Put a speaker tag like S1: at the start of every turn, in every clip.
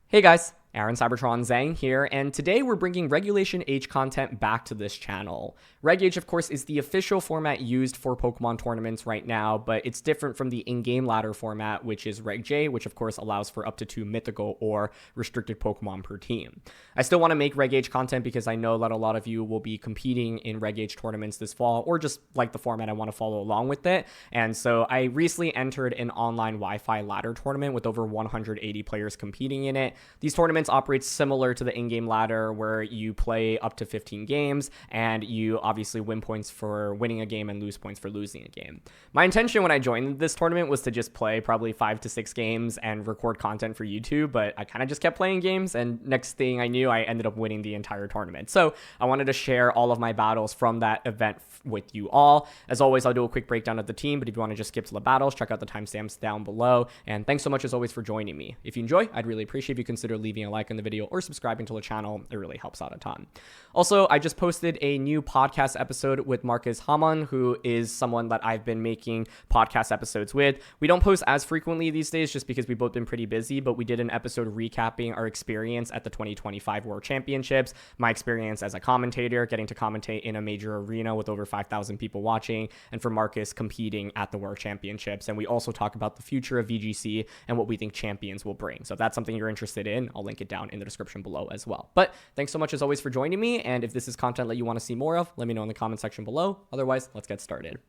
S1: Hey guys, Aaron Cybertron Zhang here, and today we're bringing Regulation H content back to this channel. Reg H, of course, is the official format used for Pokemon tournaments right now, but it's different from the in-game ladder format, which is Reg J, which of course allows for up to 2 mythical or restricted Pokemon per team. I still want to make Reg H content because I know that a lot of you will be competing in Reg H tournaments this fall, or just like the format, I want to follow along with it. And so I recently entered an online Wi-Fi ladder tournament with over 180 players competing in it. These tournaments operate similar to the in-game ladder where you play up to 15 games and you obviously win points for winning a game and lose points for losing a game. My intention when I joined this tournament was to just play probably 5 to 6 games and record content for YouTube, but I kind of just kept playing games, and next thing I knew, I ended up winning the entire tournament. So I wanted to share all of my battles from that event with you all. As always, I'll do a quick breakdown of the team, but if you want to just skip to the battles, check out the timestamps down below. And thanks so much as always for joining me. If you enjoy, I'd really appreciate if you consider leaving a like on the video or subscribing to the channel. It really helps out a ton. Also, I just posted a new podcast episode with Marcus Hamann, who is someone that I've been making podcast episodes with. We don't post as frequently these days just because we've both been pretty busy, but we did an episode recapping our experience at the 2025 World Championships, my experience as a commentator, getting to commentate in a major arena with over 5,000 people watching, and for Marcus competing at the World Championships. And we also talk about the future of VGC and what we think champions will bring. So if that's something you're interested in, I'll link it down in the description below as well. But thanks so much as always for joining me, and if this is content that you want to see more of, let me know in the comment section below. Otherwise, let's get started.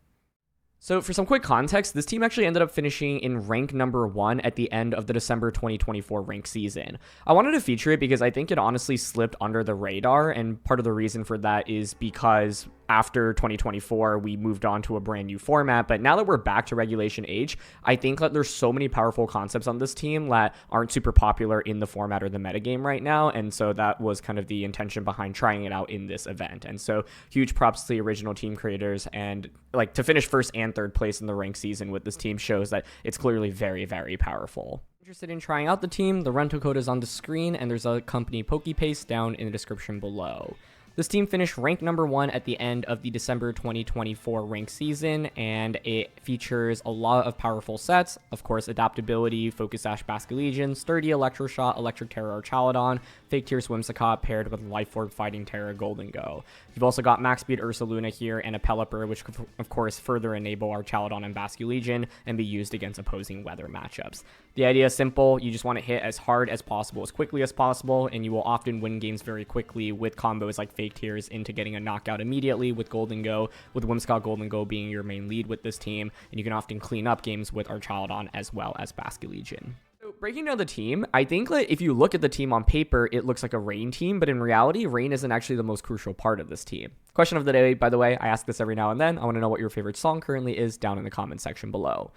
S1: So for some quick context, this team actually ended up finishing in rank number 1 at the end of the December 2024 rank season. I wanted to feature it because I think it honestly slipped under the radar, and part of the reason for that is because after 2024, we moved on to a brand new format, but now that we're back to Regulation H, I think that there's so many powerful concepts on this team that aren't super popular in the format or the metagame right now, and so that was kind of the intention behind trying it out in this event. And so huge props to the original team creators, and like to finish first and third place in the rank season with this team shows that it's clearly very, very powerful. Interested in trying out the team, the rental code is on the screen, and there's a company PokePaste down in the description below. This team finished ranked number 1 at the end of the December 2024 rank season, and it features a lot of powerful sets. Of course, adaptability, Focus Sash Basculegion, sturdy Electroshot, Electric Tera Archaludon, fake Tears Whimsicott paired with Life Orb fighting Tera Gholdengo. You've also got max speed Ursaluna here and a Pelipper, which could of course further enable Archaludon and Basculegion and be used against opposing weather matchups. The idea is simple. You just want to hit as hard as possible, as quickly as possible, and you will often win games very quickly with combos like fake Tears into getting a knockout immediately with Gholdengo, with Whimsicott Gholdengo being your main lead with this team, and you can often clean up games with Archaludon as well as Basculegion. So breaking down the team, I think that if you look at the team on paper, it looks like a Rain team, but in reality, Rain isn't actually the most crucial part of this team. Question of the day, by the way, I ask this every now and then. I want to know what your favorite song currently is down in the comment section below.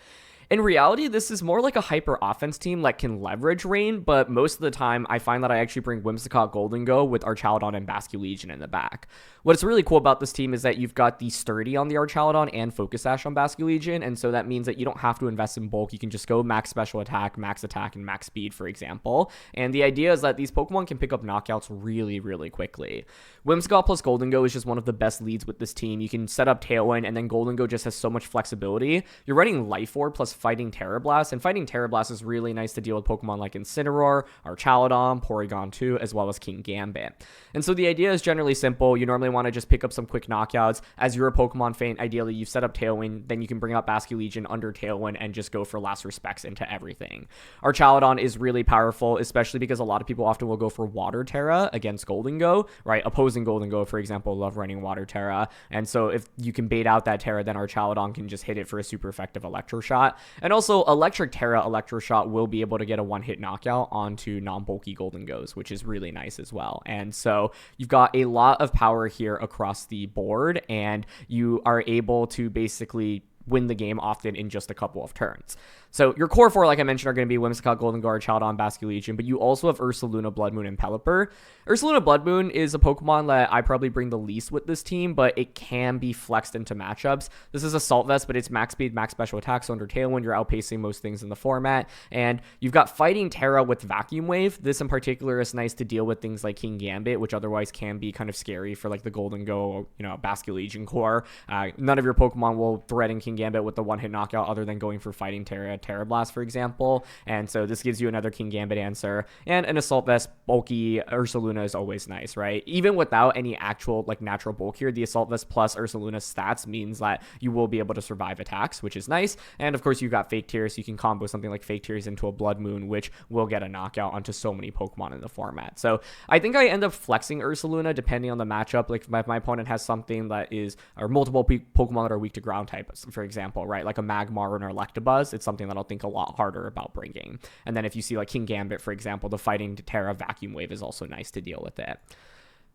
S1: In reality, this is more like a hyper offense team that can leverage Rain, but most of the time, I find that I actually bring Whimsicott Gholdengo with Archaludon and Basculegion in the back. What's really cool about this team is that you've got the sturdy on the Archaludon and Focus Sash on Basculegion, and so that means that you don't have to invest in bulk. You can just go max special attack, and max speed, for example. And the idea is that these Pokemon can pick up knockouts really, really quickly. Whimsicott plus Gholdengo is just one of the best leads with this team. You can set up Tailwind, and then Gholdengo just has so much flexibility. You're running Life Orb plus Fighting Tera Blast, and Fighting Tera Blast is really nice to deal with Pokemon like Incineroar, Archaludon, Porygon 2, as well as King Gambit. And so the idea is generally simple. You normally want to just pick up some quick knockouts. As you're a Pokemon fan, ideally you've set up Tailwind, then you can bring out Basculegion under Tailwind and just go for last respects into everything. Archaludon is really powerful, especially because a lot of people often will go for Water Tera against Gholdengo, right? Opposing Gholdengo, for example, love running Water Tera. And so if you can bait out that Tera, then Archaludon can just hit it for a super effective Electroshot. And also Electric Tera Electroshot will be able to get a one-hit knockout onto non-bulky Gholdengos, which is really nice as well. And so you've got a lot of power here across the board, and you are able to basically win the game often in just a couple of turns. So your core 4, like I mentioned, are going to be Whimsicott, Gholdengo, Archaludon, Basculegion, but you also have Ursaluna, Bloodmoon, and Pelipper. Ursaluna Bloodmoon is a Pokemon that I probably bring the least with this team, but it can be flexed into matchups. This is Assault Vest, but it's max speed, max special attack, so under Tailwind, you're outpacing most things in the format. And you've got Fighting Tera with Vacuum Wave. This in particular is nice to deal with things like King Gambit, which otherwise can be kind of scary for like the Gholdengo, Basculegion core. None of your Pokemon will threaten King Gambit with the one-hit knockout other than going for Fighting Tera Tera Blast, for example. And so this gives you another King Gambit answer. And an Assault Vest bulky Ursaluna is always nice, right? Even without any actual like natural bulk here, the Assault Vest plus Ursaluna's stats means that you will be able to survive attacks, which is nice. And of course, you've got Fake Tears, so you can combo something like Fake Tears into a Bloodmoon, which will get a knockout onto so many Pokemon in the format. So I think I end up flexing Ursaluna depending on the matchup. Like if my opponent has something that is, or multiple Pokemon that are weak to ground type, for example, right? Like a Magmar or an Electabuzz, it's something that I'll think a lot harder about bringing. And then if you see like King Gambit, for example, the Fighting Tera Vacuum Wave is also nice to deal with it.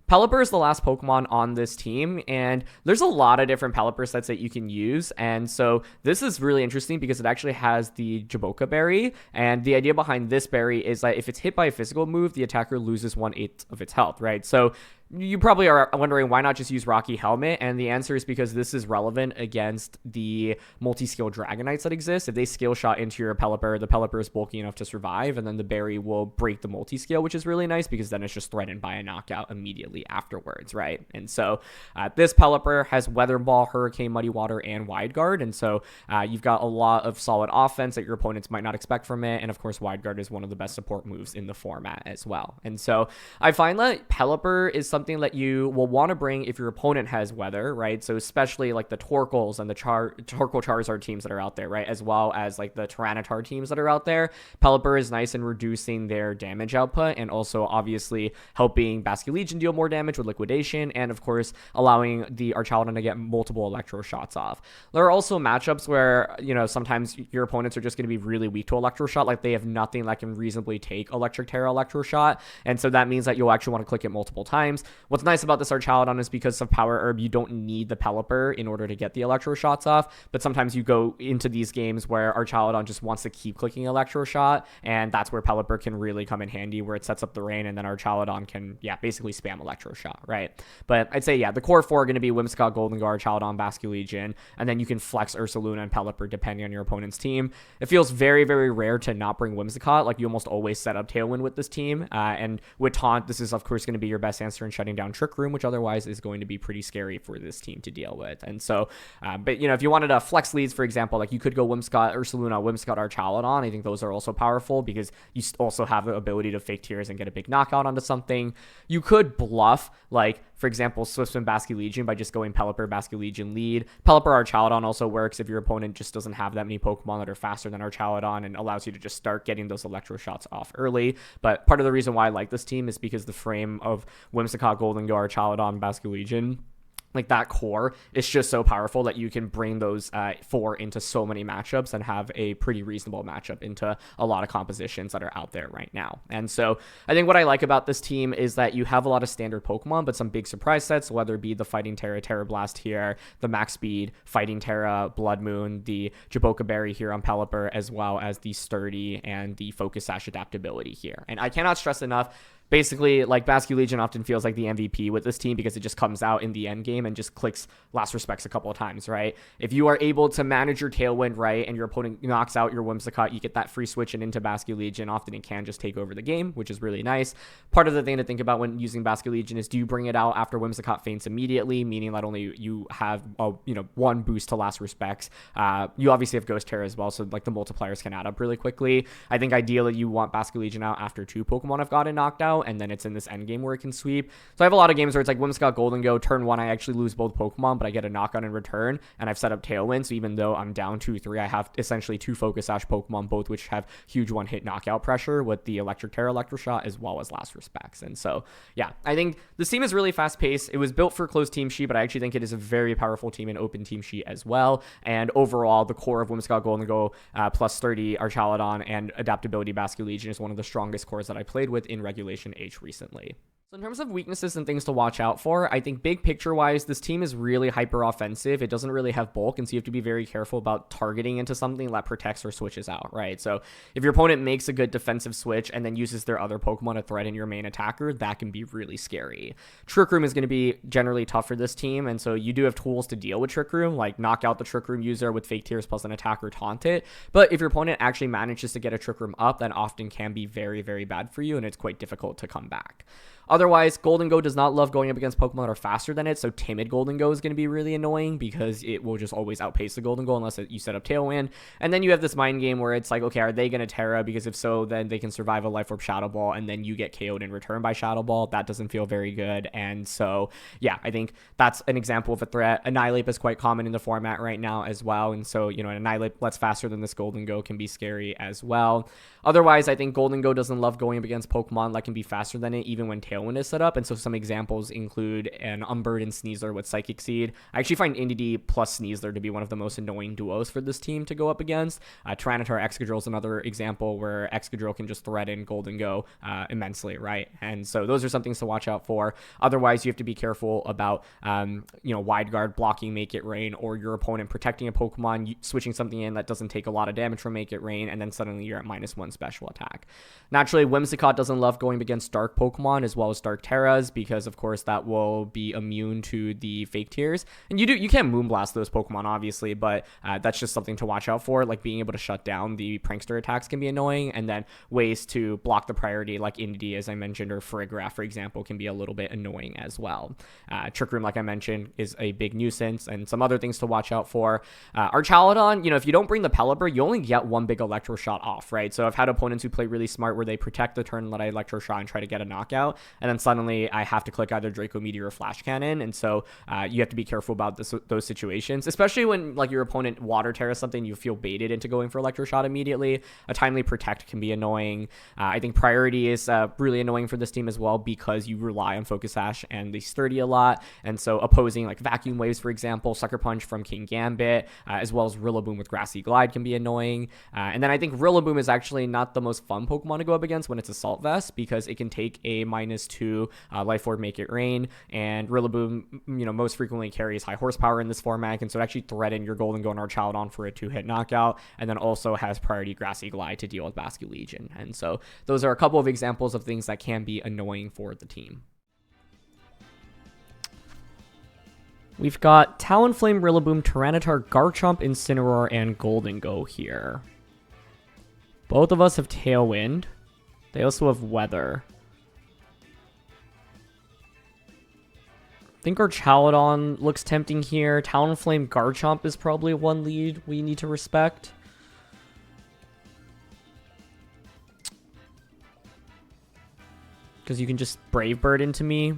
S1: Pelipper is the last Pokemon on this team, and there's a lot of different Pelipper sets that you can use, and so this is really interesting because it actually has the Jaboka Berry, and the idea behind this berry is that if it's hit by a physical move, the attacker loses 1/8 of its health, right? So you probably are wondering why not just use Rocky Helmet, and the answer is because this is relevant against the multi-skill Dragonites that exist. If they skill shot into your Pelipper, the Pelipper is bulky enough to survive, and then the berry will break the multi-skill, which is really nice because then it's just threatened by a knockout immediately afterwards, right? And so this Pelipper has Weather Ball, Hurricane, Muddy Water, and Wide Guard, and so you've got a lot of solid offense that your opponents might not expect from it, and of course Wide Guard is one of the best support moves in the format as well. And so I find that Pelipper is something that you will want to bring if your opponent has weather, right? So especially like the Torkoals and the Torkoal Charizard teams that are out there, right? As well as like the Tyranitar teams that are out there. Pelipper is nice in reducing their damage output and also obviously helping Basculegion deal more damage with Liquidation and of course allowing the Archaludon to get multiple Electro shots off. There are also matchups where, you know, sometimes your opponents are just going to be really weak to Electro Shot, like they have nothing that can reasonably take Electric Tera Electro Shot, and so that means that you'll actually want to click it multiple times. What's nice about this Archaludon is because of Power Herb, you don't need the Pelipper in order to get the Electro Shots off, but sometimes you go into these games where Archaludon just wants to keep clicking Electro Shot, and that's where Pelipper can really come in handy, where it sets up the rain, and then Archaludon can, basically spam Electro Shot, right? But I'd say, the core four are going to be Whimsicott, Gholdengo, Archaludon, Basculegion, and then you can flex Ursaluna and Pelipper depending on your opponent's team. It feels very, very rare to not bring Whimsicott. Like, you almost always set up Tailwind with this team, and with Taunt, this is, of course, going to be your best answer in shutting down Trick Room, which otherwise is going to be pretty scary for this team to deal with. And so, but if you wanted to flex leads, for example, like you could go Whimsicott, Ursaluna, Whimsicott, Archaludon. I think those are also powerful because you also have the ability to fake tears and get a big knockout onto something. You could bluff, like, for example, Swiftspin Basculegion by just going Pelipper, Basculegion lead. Pelipper Archaludon also works if your opponent just doesn't have that many Pokemon that are faster than Archaludon and allows you to just start getting those Electro Shots off early. But part of the reason why I like this team is because the frame of Whimsicott, Gholdengo, Archaludon, Basculegion, like that core is just so powerful that you can bring those four into so many matchups and have a pretty reasonable matchup into a lot of compositions that are out there right now. And so I think what I like about this team is that you have a lot of standard Pokemon, but some big surprise sets, whether it be the Fighting Tera, Tera Blast here, the Max Speed, Fighting Tera, Bloodmoon, the Jaboka Berry here on Pelipper, as well as the Sturdy and the Focus Sash adaptability here. And I cannot stress enough, basically, like, Basculegion often feels like the MVP with this team because it just comes out in the end game and just clicks Last Respects a couple of times, right? If you are able to manage your Tailwind right and your opponent knocks out your Whimsicott, you get that free switch and into Basculegion. Often it can just take over the game, which is really nice. Part of the thing to think about when using Basculegion is, do you bring it out after Whimsicott faints immediately, meaning that only you have one boost to Last Respects. You obviously have Ghost Tera as well, so like the multipliers can add up really quickly. I think ideally you want Basculegion out after two Pokemon have gotten knocked out, and then it's in this end game where it can sweep. So I have a lot of games where it's like Whimsicott, Gholdengo, turn one I actually lose both Pokemon, but I get a knockout in return, and I've set up Tailwind, so even though I'm down 2-3, I have essentially two Focus Sash Pokemon, both which have huge one-hit knockout pressure with the Electric Tera, Electro Shot, as well as Last Respects. And so, I think this team is really fast-paced. It was built for closed team sheet, but I actually think it is a very powerful team in open team sheet as well. And overall, the core of Whimsicott, Gholdengo, plus 30 Archaludon, and adaptability Basculegion is one of the strongest cores that I played with in Regulation H recently. So in terms of weaknesses and things to watch out for, I think big picture wise, this team is really hyper offensive. It doesn't really have bulk, and so you have to be very careful about targeting into something that protects or switches out, right? So if your opponent makes a good defensive switch and then uses their other Pokemon to threaten your main attacker, that can be really scary. Trick Room is going to be generally tough for this team, and so you do have tools to deal with Trick Room, like knock out the Trick Room user with Fake Tears plus an attack or taunt it. But if your opponent actually manages to get a Trick Room up, that often can be very, very bad for you, and it's quite difficult to come back. Otherwise, Gholdengo does not love going up against Pokemon that are faster than it, so timid Gholdengo is going to be really annoying because it will just always outpace the Gholdengo unless you set up Tailwind. And then you have this mind game where it's like, okay, are they going to Tera? Because if so, then they can survive a Life Orb Shadow Ball, and then you get KO'd in return by Shadow Ball. That doesn't feel very good. And so, yeah, I think that's an example of a threat. Annihilate is quite common in the format right now as well. And so, an Annihilate that's faster than this Gholdengo can be scary as well. Otherwise, I think Gholdengo doesn't love going up against Pokemon that can be faster than it, even when Tailwind is set up. And so some examples include an Umbird and Sneasler with Psychic Seed. I actually find Indeedee plus Sneasler to be one of the most annoying duos for this team to go up against. Tyranitar Excadrill is another example where Excadrill can just threaten Gholdengo immensely, right? And so those are some things to watch out for. Otherwise, you have to be careful about, Wide Guard blocking Make It Rain, or your opponent protecting a Pokemon, switching something in that doesn't take a lot of damage from Make It Rain, and then suddenly you're at -1 special attack. Naturally, Whimsicott doesn't love going against dark Pokemon as well as dark Teras, because of course that will be immune to the fake Tears. And you can Moonblast those Pokemon obviously, but that's just something to watch out for. Like being able to shut down the Prankster attacks can be annoying, and then ways to block the priority like Indeedee, as I mentioned, or Farigiraf, for example, can be a little bit annoying as well. Trick Room, like I mentioned, is a big nuisance, and some other things to watch out for. Archaludon, if you don't bring the Pelipper, you only get one big Electro Shot off, right? So I've had opponents who play really smart where they protect the turn that I Electro Shot and try to get a knockout, and then suddenly I have to click either Draco Meteor or Flash Cannon, and so you have to be careful about those situations, especially when like your opponent Water Terra something, you feel baited into going for Electro Shot immediately. A timely Protect can be annoying. I think Priority is really annoying for this team as well because you rely on Focus Sash and the Sturdy a lot, and so opposing like Vacuum Waves, for example, Sucker Punch from King Gambit, as well as Rillaboom with Grassy Glide can be annoying. And then I think Rillaboom is actually not the most fun Pokemon to go up against when it's Assault Vest, because it can take a -2 Life Orb Make It Rain, and Rillaboom, most frequently carries high horsepower in this format, and so it actually threaten your Gholdengo and Archaludon for a 2-hit knockout, and then also has priority Grassy Glide to deal with Basculegion. And so those are a couple of examples of things that can be annoying for the team. We've got Talonflame, Rillaboom, Tyranitar, Garchomp, Incineroar, and Gholdengo here. Both of us have Tailwind. They also have Weather. I think Archaludon looks tempting here. Talonflame, Garchomp is probably one lead we need to respect. Because you can just Brave Bird into me.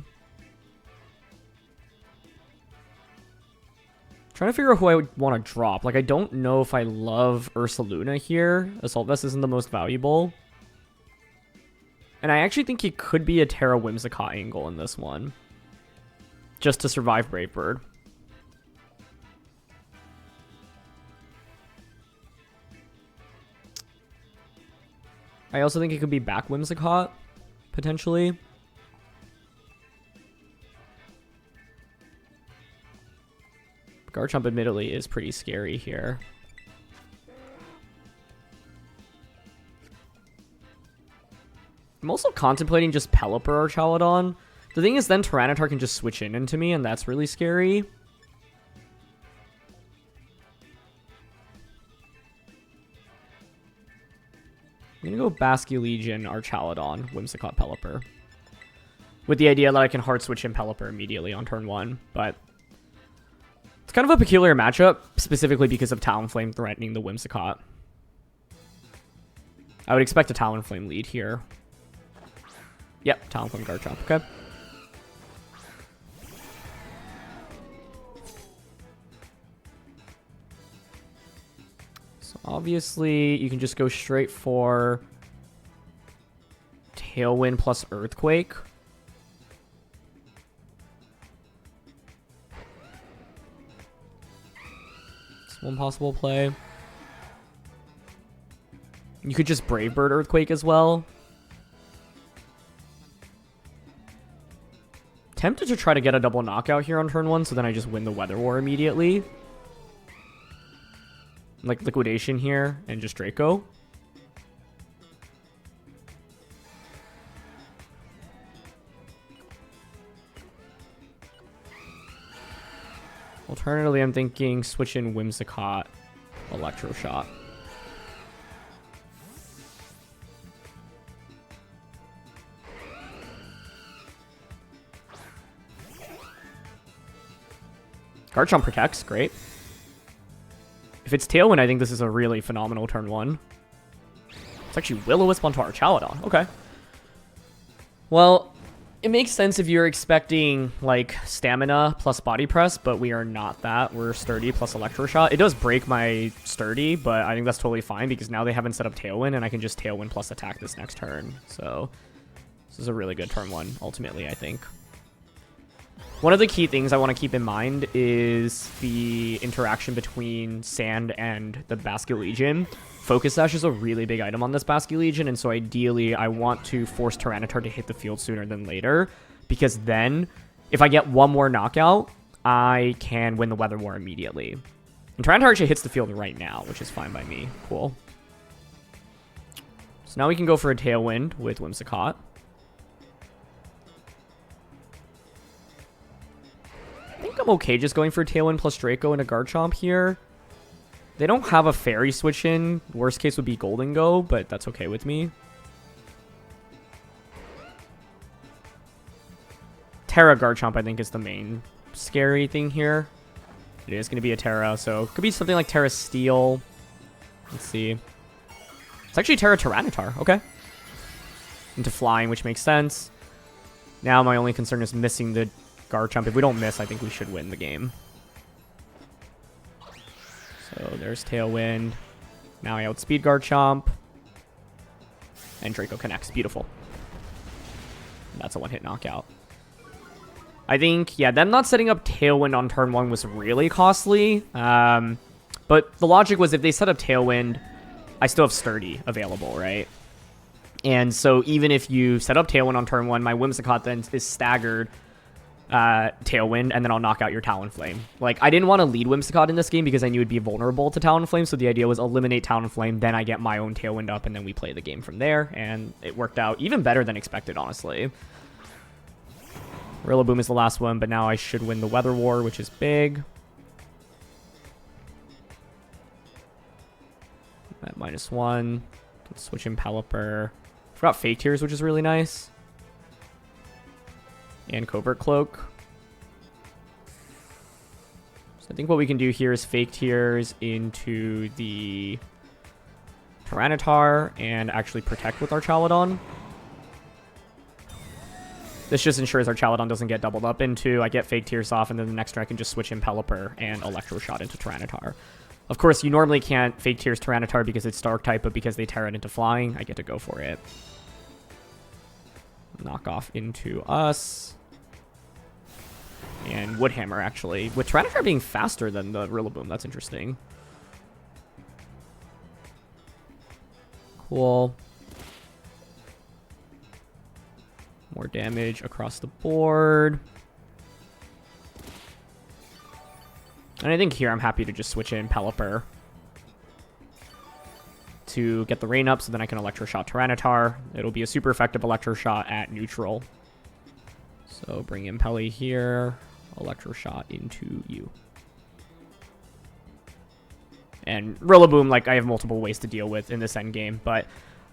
S1: Trying to figure out who I would want to drop. Like, I don't know if I love Ursaluna here. Assault Vest isn't the most valuable. And I actually think he could be a Tera Whimsicott angle in this one, just to survive Brave Bird. I also think it could be back Whimsicott, potentially. Garchomp admittedly is pretty scary here. I'm also contemplating just Pelipper Archaludon. The thing is then Tyranitar can just switch into me, and that's really scary. I'm gonna go Basculegion, Archaludon, Whimsicott, Pelipper. With the idea that I can hard switch in Pelipper immediately on turn 1, but it's kind of a peculiar matchup, specifically because of Talonflame threatening the Whimsicott. I would expect a Talonflame lead here. Yep, Talonflame Garchomp, okay. So obviously, you can just go straight for Tailwind plus Earthquake. It's one possible play. You could just Brave Bird Earthquake as well. Tempted to try to get a double knockout here on turn 1, so then I just win the Weather War immediately. Like Liquidation here and just Draco. Alternatively, I'm thinking switch in Whimsicott, Electro Shot. Garchomp protects, great. If it's Tailwind, I think this is a really phenomenal turn 1. It's actually Will-O-Wisp onto Archaludon. Okay. Well, it makes sense if you're expecting, like, Stamina plus Body Press, but we are not that. We're Sturdy plus Electro Shot. It does break my Sturdy, but I think that's totally fine because now they haven't set up Tailwind, and I can just Tailwind plus attack this next turn. So this is a really good turn 1, ultimately, I think. One of the key things I want to keep in mind is the interaction between Sand and the Basculegion. Focus Sash is a really big item on this Basculegion, and so ideally I want to force Tyranitar to hit the field sooner than later, because then if I get one more knockout, I can win the Weather War immediately. And Tyranitar actually hits the field right now, which is fine by me. Cool. So now we can go for a Tailwind with Whimsicott. I think I'm okay just going for Tailwind plus Draco and a Garchomp here. They don't have a Fairy switch in. Worst case would be Gholdengo, but that's okay with me. Tera Garchomp, I think, is the main scary thing here. It is going to be a Tera, so it could be something like Tera Steel. Let's see. It's actually Tera Tyranitar. Okay. Into Flying, which makes sense. Now my only concern is missing the Garchomp. If we don't miss, I think we should win the game. So there's Tailwind. Now I outspeed Garchomp. And Draco connects. Beautiful. And that's a one-hit knockout. I think, yeah, them not setting up Tailwind on turn 1 was really costly. But the logic was if they set up Tailwind, I still have Sturdy available, right? And so even if you set up Tailwind on turn 1, my Whimsicott then is staggered Tailwind, and then I'll knock out your Talonflame. Like, I didn't want to lead Whimsicott in this game because I knew it'd be vulnerable to Talonflame, so the idea was eliminate Talonflame, then I get my own Tailwind up, and then we play the game from there, and it worked out even better than expected, honestly. Rillaboom is the last one, but now I should win the Weather War, which is big. At -1. Let's switch in Pelipper. Forgot Fake Tears, which is really nice. And Covert Cloak. So I think what we can do here is Fake Tears into the Tyranitar and actually protect with Archaludon. This just ensures Archaludon doesn't get doubled up into. I get Fake Tears off, and then the next turn I can just switch in Pelipper and Electro Shot into Tyranitar. Of course, you normally can't Fake Tears Tyranitar because it's Dark type, but because they tear it into Flying, I get to go for it. Knock off into us. And Woodhammer, actually. With Tyranitar being faster than the Rillaboom, that's interesting. Cool. More damage across the board. And I think here I'm happy to just switch in Pelipper to get the rain up so then I can Electro Shot Tyranitar. It'll be a super effective Electro Shot at neutral. So bring in Pelly here. Electro Shot into you. And Rillaboom, like, I have multiple ways to deal with in this endgame, but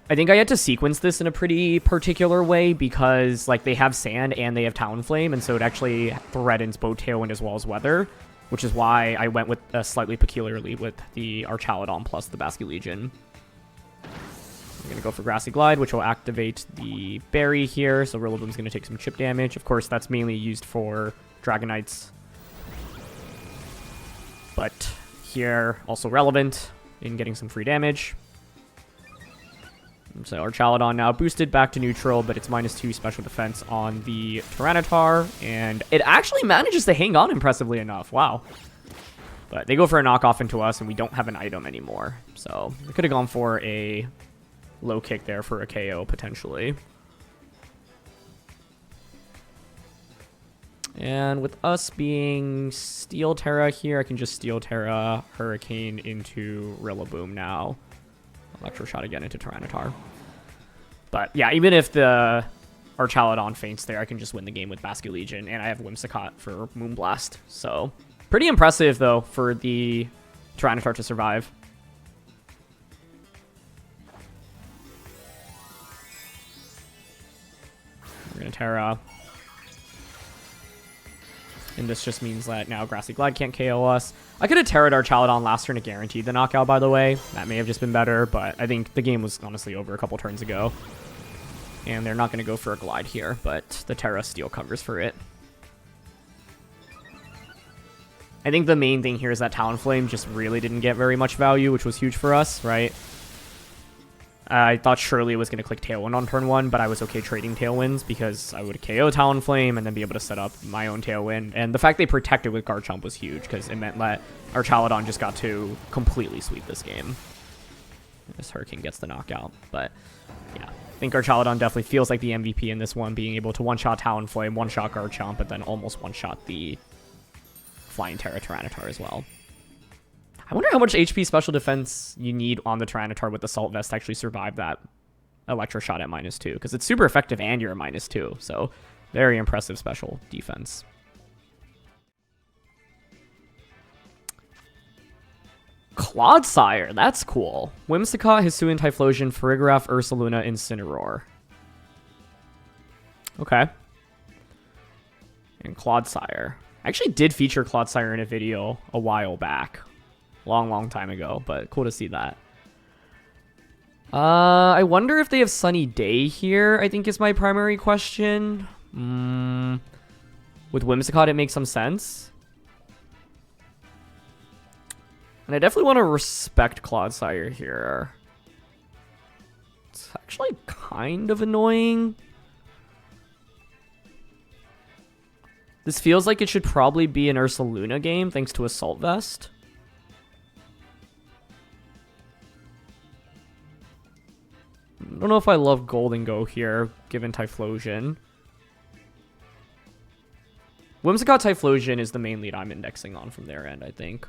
S1: I think I had to sequence this in a pretty particular way because, like, they have Sand and they have Talonflame, and so it actually threatens both Tailwind as well as Weather, which is why I went with slightly peculiarly with the Archaludon plus the Basculegion. I'm going to go for Grassy Glide, which will activate the Berry here, so Rillaboom's going to take some chip damage. Of course, that's mainly used for Dragonites, but here also relevant in getting some free damage. So Archaludon now boosted back to neutral, but it's -2 special defense on the Tyranitar, and it actually manages to hang on impressively enough. Wow. But they go for a knockoff into us, and we don't have an item anymore. So we could have gone for a low kick there for a KO, potentially. And with us being Steel Tera here, I can just Steel Tera Hurricane into Rillaboom now. Electro Shot again into Tyranitar. But yeah, even if the Archaludon faints there, I can just win the game with Basculegion, and I have Whimsicott for Moonblast. So pretty impressive, though, for the Tyranitar to survive. We're going to Tera. And this just means that now Grassy Glide can't KO us. I could have Terra'd Archaludon last turn to guarantee the knockout, by the way. That may have just been better, but I think the game was honestly over a couple turns ago. And they're not going to go for a Glide here, but the Tera Steel covers for it. I think the main thing here is that Talonflame just really didn't get very much value, which was huge for us, right? I thought surely it was going to click Tailwind on turn 1, but I was okay trading Tailwinds because I would KO Talonflame and then be able to set up my own Tailwind. And the fact they protected with Garchomp was huge because it meant that Archaludon just got to completely sweep this game. This Hurricane gets the knockout, but yeah. I think Archaludon definitely feels like the MVP in this one, being able to one-shot Talonflame, one-shot Garchomp, but then almost one-shot the Flying Tera Tyranitar as well. I wonder how much HP special defense you need on the Tyranitar with the Salt Vest to actually survive that Electro Shot at -2, because it's super effective and you're at -2, so very impressive special defense. Clodsire, that's cool. Whimsicott, Hisuian Typhlosion, Farigiraf, Ursaluna, Incineroar. Okay. And Clodsire. I actually did feature Clodsire in a video a while back. Long time ago, but cool to see that. I wonder if they have Sunny Day here, I think is my primary question. With Whimsicott, it makes some sense. And I definitely want to respect Clodsire here. It's actually kind of annoying. This feels like it should probably be an Ursaluna game, thanks to Assault Vest. I don't know if I love Gholdengo here, given Typhlosion. Whimsicott Typhlosion is the main lead I'm indexing on from their end, I think.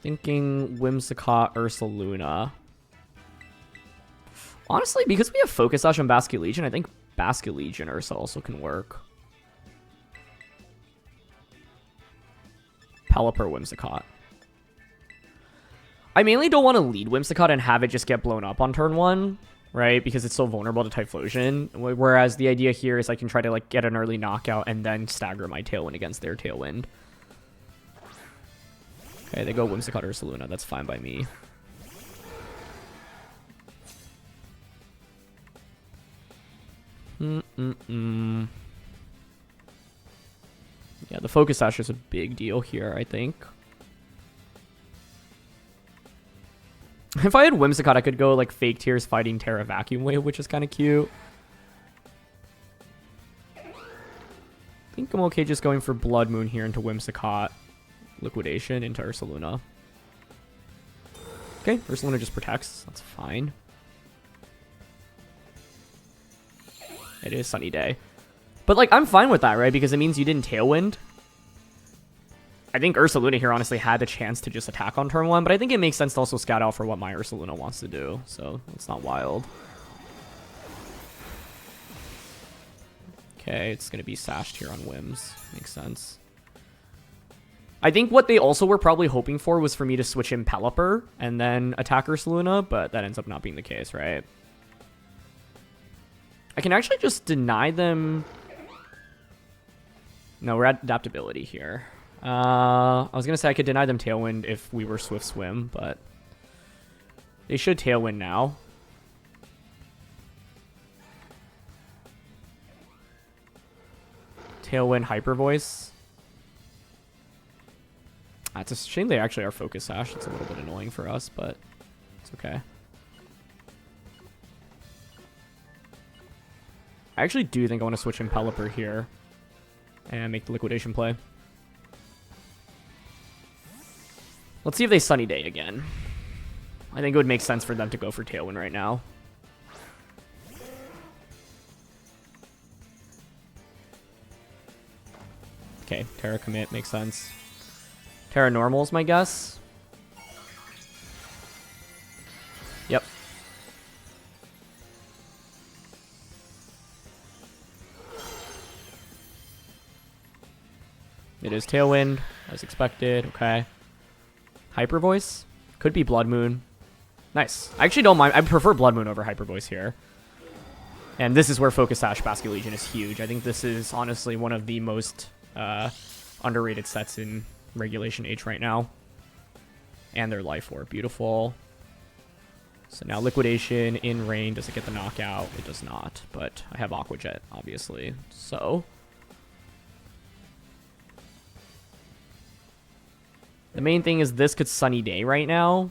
S1: Thinking Whimsicott, Ursaluna. Honestly, because we have Focus Sash on Basculegion, I think Basculegion Ursa also can work. Pelipper Whimsicott. I mainly don't want to lead Whimsicott and have it just get blown up on turn 1, right? Because it's so vulnerable to Typhlosion. Whereas the idea here is I can try to like get an early knockout and then stagger my Tailwind against their Tailwind. Okay, they go Whimsicott Ursaluna. That's fine by me. Yeah, the Focus Sash is a big deal here, I think. If I had Whimsicott, I could go like Fake Tears Fighting Tera Vacuum Wave, which is kind of cute. I think I'm okay just going for Bloodmoon here into Whimsicott. Liquidation into Ursaluna. Okay, Ursaluna just protects. That's fine. It is Sunny Day. But, like, I'm fine with that, right? Because it means you didn't Tailwind. I think Ursaluna here honestly had the chance to just attack on turn 1, but I think it makes sense to also scout out for what my Ursaluna wants to do. So, it's not wild. Okay, it's going to be sashed here on Whims. Makes sense. I think what they also were probably hoping for was for me to switch in Pelipper and then attack Ursaluna, but that ends up not being the case, right? I can actually just deny them. No, we're at adaptability here. I was going to say I could deny them Tailwind if we were Swift Swim, but they should Tailwind now. Tailwind Hyper Voice. It's a shame they actually are Focus Sash. It's a little bit annoying for us, but it's okay. I actually do think I want to switch in Pelipper here and make the liquidation play. Let's see if they Sunny Day again. I think it would make sense for them to go for Tailwind right now. Okay, Tera commit makes sense. Tera normal is my guess. Yep. It is Tailwind, as expected. Okay. Hyper Voice. Could be Bloodmoon. Nice. I actually don't mind. I prefer Bloodmoon over Hyper Voice here. And this is where Focus Sash Basculegion is huge. I think this is honestly one of the most underrated sets in Regulation H right now. And their Life Orb. Beautiful. So now Liquidation in Rain. Does it get the knockout? It does not. But I have Aqua Jet, obviously. So the main thing is this could Sunny Day right now.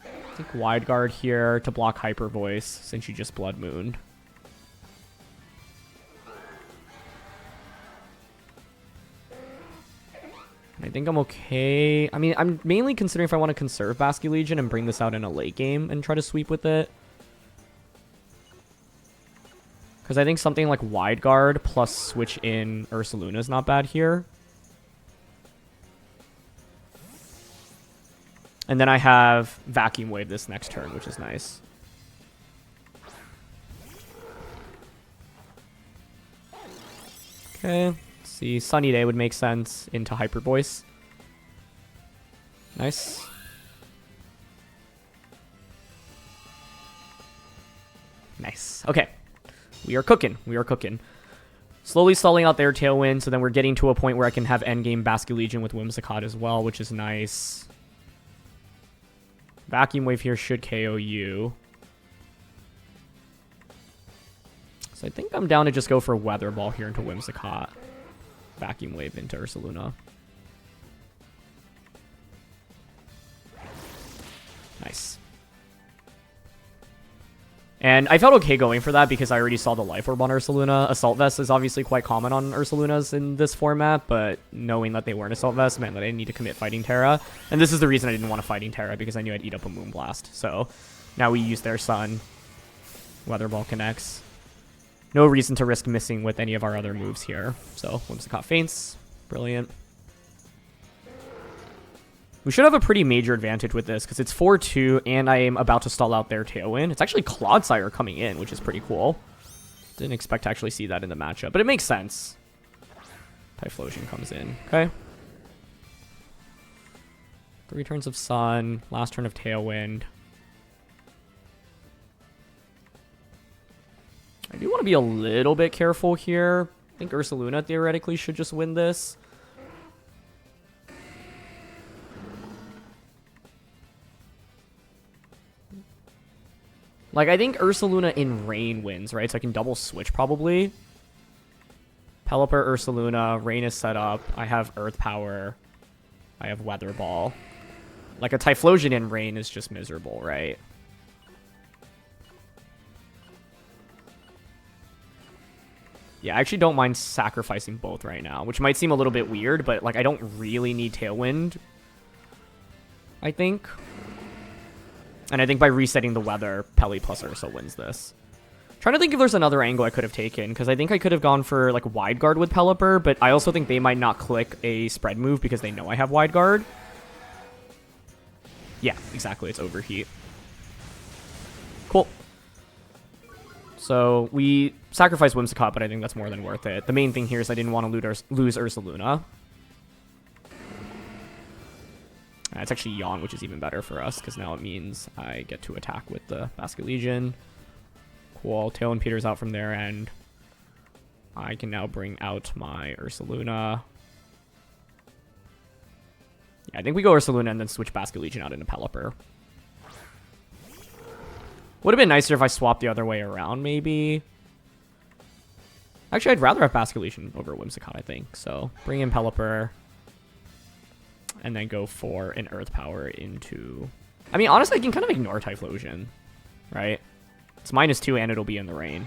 S1: I think Wide Guard here to block Hyper Voice since you just Blood Mooned. I think I'm okay. I mean, I'm mainly considering if I want to conserve Basculegion and bring this out in a late game and try to sweep with it. Because I think something like Wide Guard plus switch in Ursaluna is not bad here. And then I have Vacuum Wave this next turn, which is nice. Okay, let's see. Sunny Day would make sense into Hyper Voice. Nice. Nice. Okay. We are cooking. We are cooking. Slowly stalling out their Tailwind, so then we're getting to a point where I can have endgame Basculegion with Whimsicott as well, which is nice. Vacuum Wave here should KO you. So I think I'm down to just go for Weather Ball here into Whimsicott. Vacuum Wave into Ursaluna. Nice. And I felt okay going for that because I already saw the Life Orb on Ursaluna. Assault Vest is obviously quite common on Ursalunas in this format, but knowing that they weren't Assault Vest meant that I didn't need to commit Fighting Tera. And this is the reason I didn't want to Fighting Tera, because I knew I'd eat up a Moonblast. So now we use their Sun. Weather Ball connects. No reason to risk missing with any of our other moves here. So Whimsicott faints. Brilliant. We should have a pretty major advantage with this because it's 4-2 and I am about to stall out their Tailwind. It's actually Clodsire coming in, which is pretty cool. Didn't expect to actually see that in the matchup, but it makes sense. Typhlosion comes in. Okay. 3 turns of Sun. Last turn of Tailwind. I do want to be a little bit careful here. I think Ursaluna theoretically should just win this. Like, I think Ursaluna in Rain wins, right? So I can double switch, probably. Pelipper, Ursaluna. Rain is set up. I have Earth Power. I have Weather Ball. Like, a Typhlosion in Rain is just miserable, right? Yeah, I actually don't mind sacrificing both right now, which might seem a little bit weird, but, like, I don't really need Tailwind, I think. And I think by resetting the weather, Peli plus Ursa wins this. Trying to think if there's another angle I could have taken, because I think I could have gone for, like, Wide Guard with Pelipper, but I also think they might not click a spread move because they know I have Wide Guard. Yeah, exactly. It's Overheat. Cool. So we sacrificed Whimsicott, but I think that's more than worth it. The main thing here is I didn't want to lose Ursaluna. It's actually Yawn, which is even better for us, because now it means I get to attack with the Basculegion. Cool. Tailwind peters out from there, and I can now bring out my Ursaluna. Yeah, I think we go Ursaluna and then switch Basculegion out into Pelipper. Would have been nicer if I swapped the other way around, maybe. Actually, I'd rather have Basculegion over Whimsicott, I think. So, bring in Pelipper. And then go for an Earth Power into... I mean, honestly, I can kind of ignore Typhlosion, right? It's -2 and it'll be in the rain.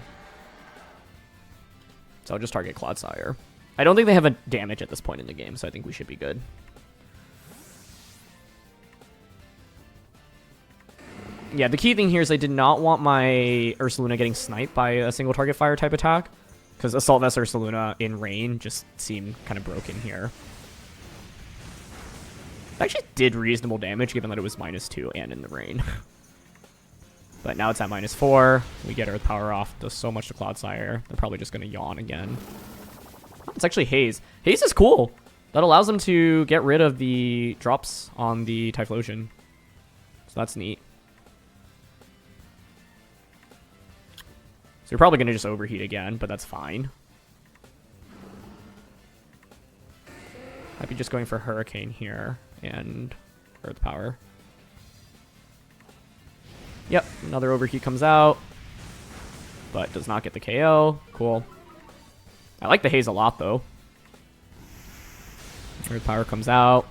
S1: So I'll just target Clodsire. I don't think they have a damage at this point in the game, so I think we should be good. Yeah, the key thing here is I did not want my Ursaluna getting sniped by a single target fire type attack, because Assault Vest Ursaluna in rain just seemed kind of broken here. It actually did reasonable damage, given that it was -2 and in the rain. But now it's at -4. We get Earth Power off. Does so much to Clodsire. They're probably just going to Yawn again. It's actually Haze. Haze is cool. That allows them to get rid of the drops on the Typhlosion. So that's neat. So you're probably going to just overheat again, but that's fine. I'd be just going for Hurricane here and Earth Power. Yep, another overheat comes out, but does not get the KO. Cool. I like the Haze a lot, though. Earth Power comes out.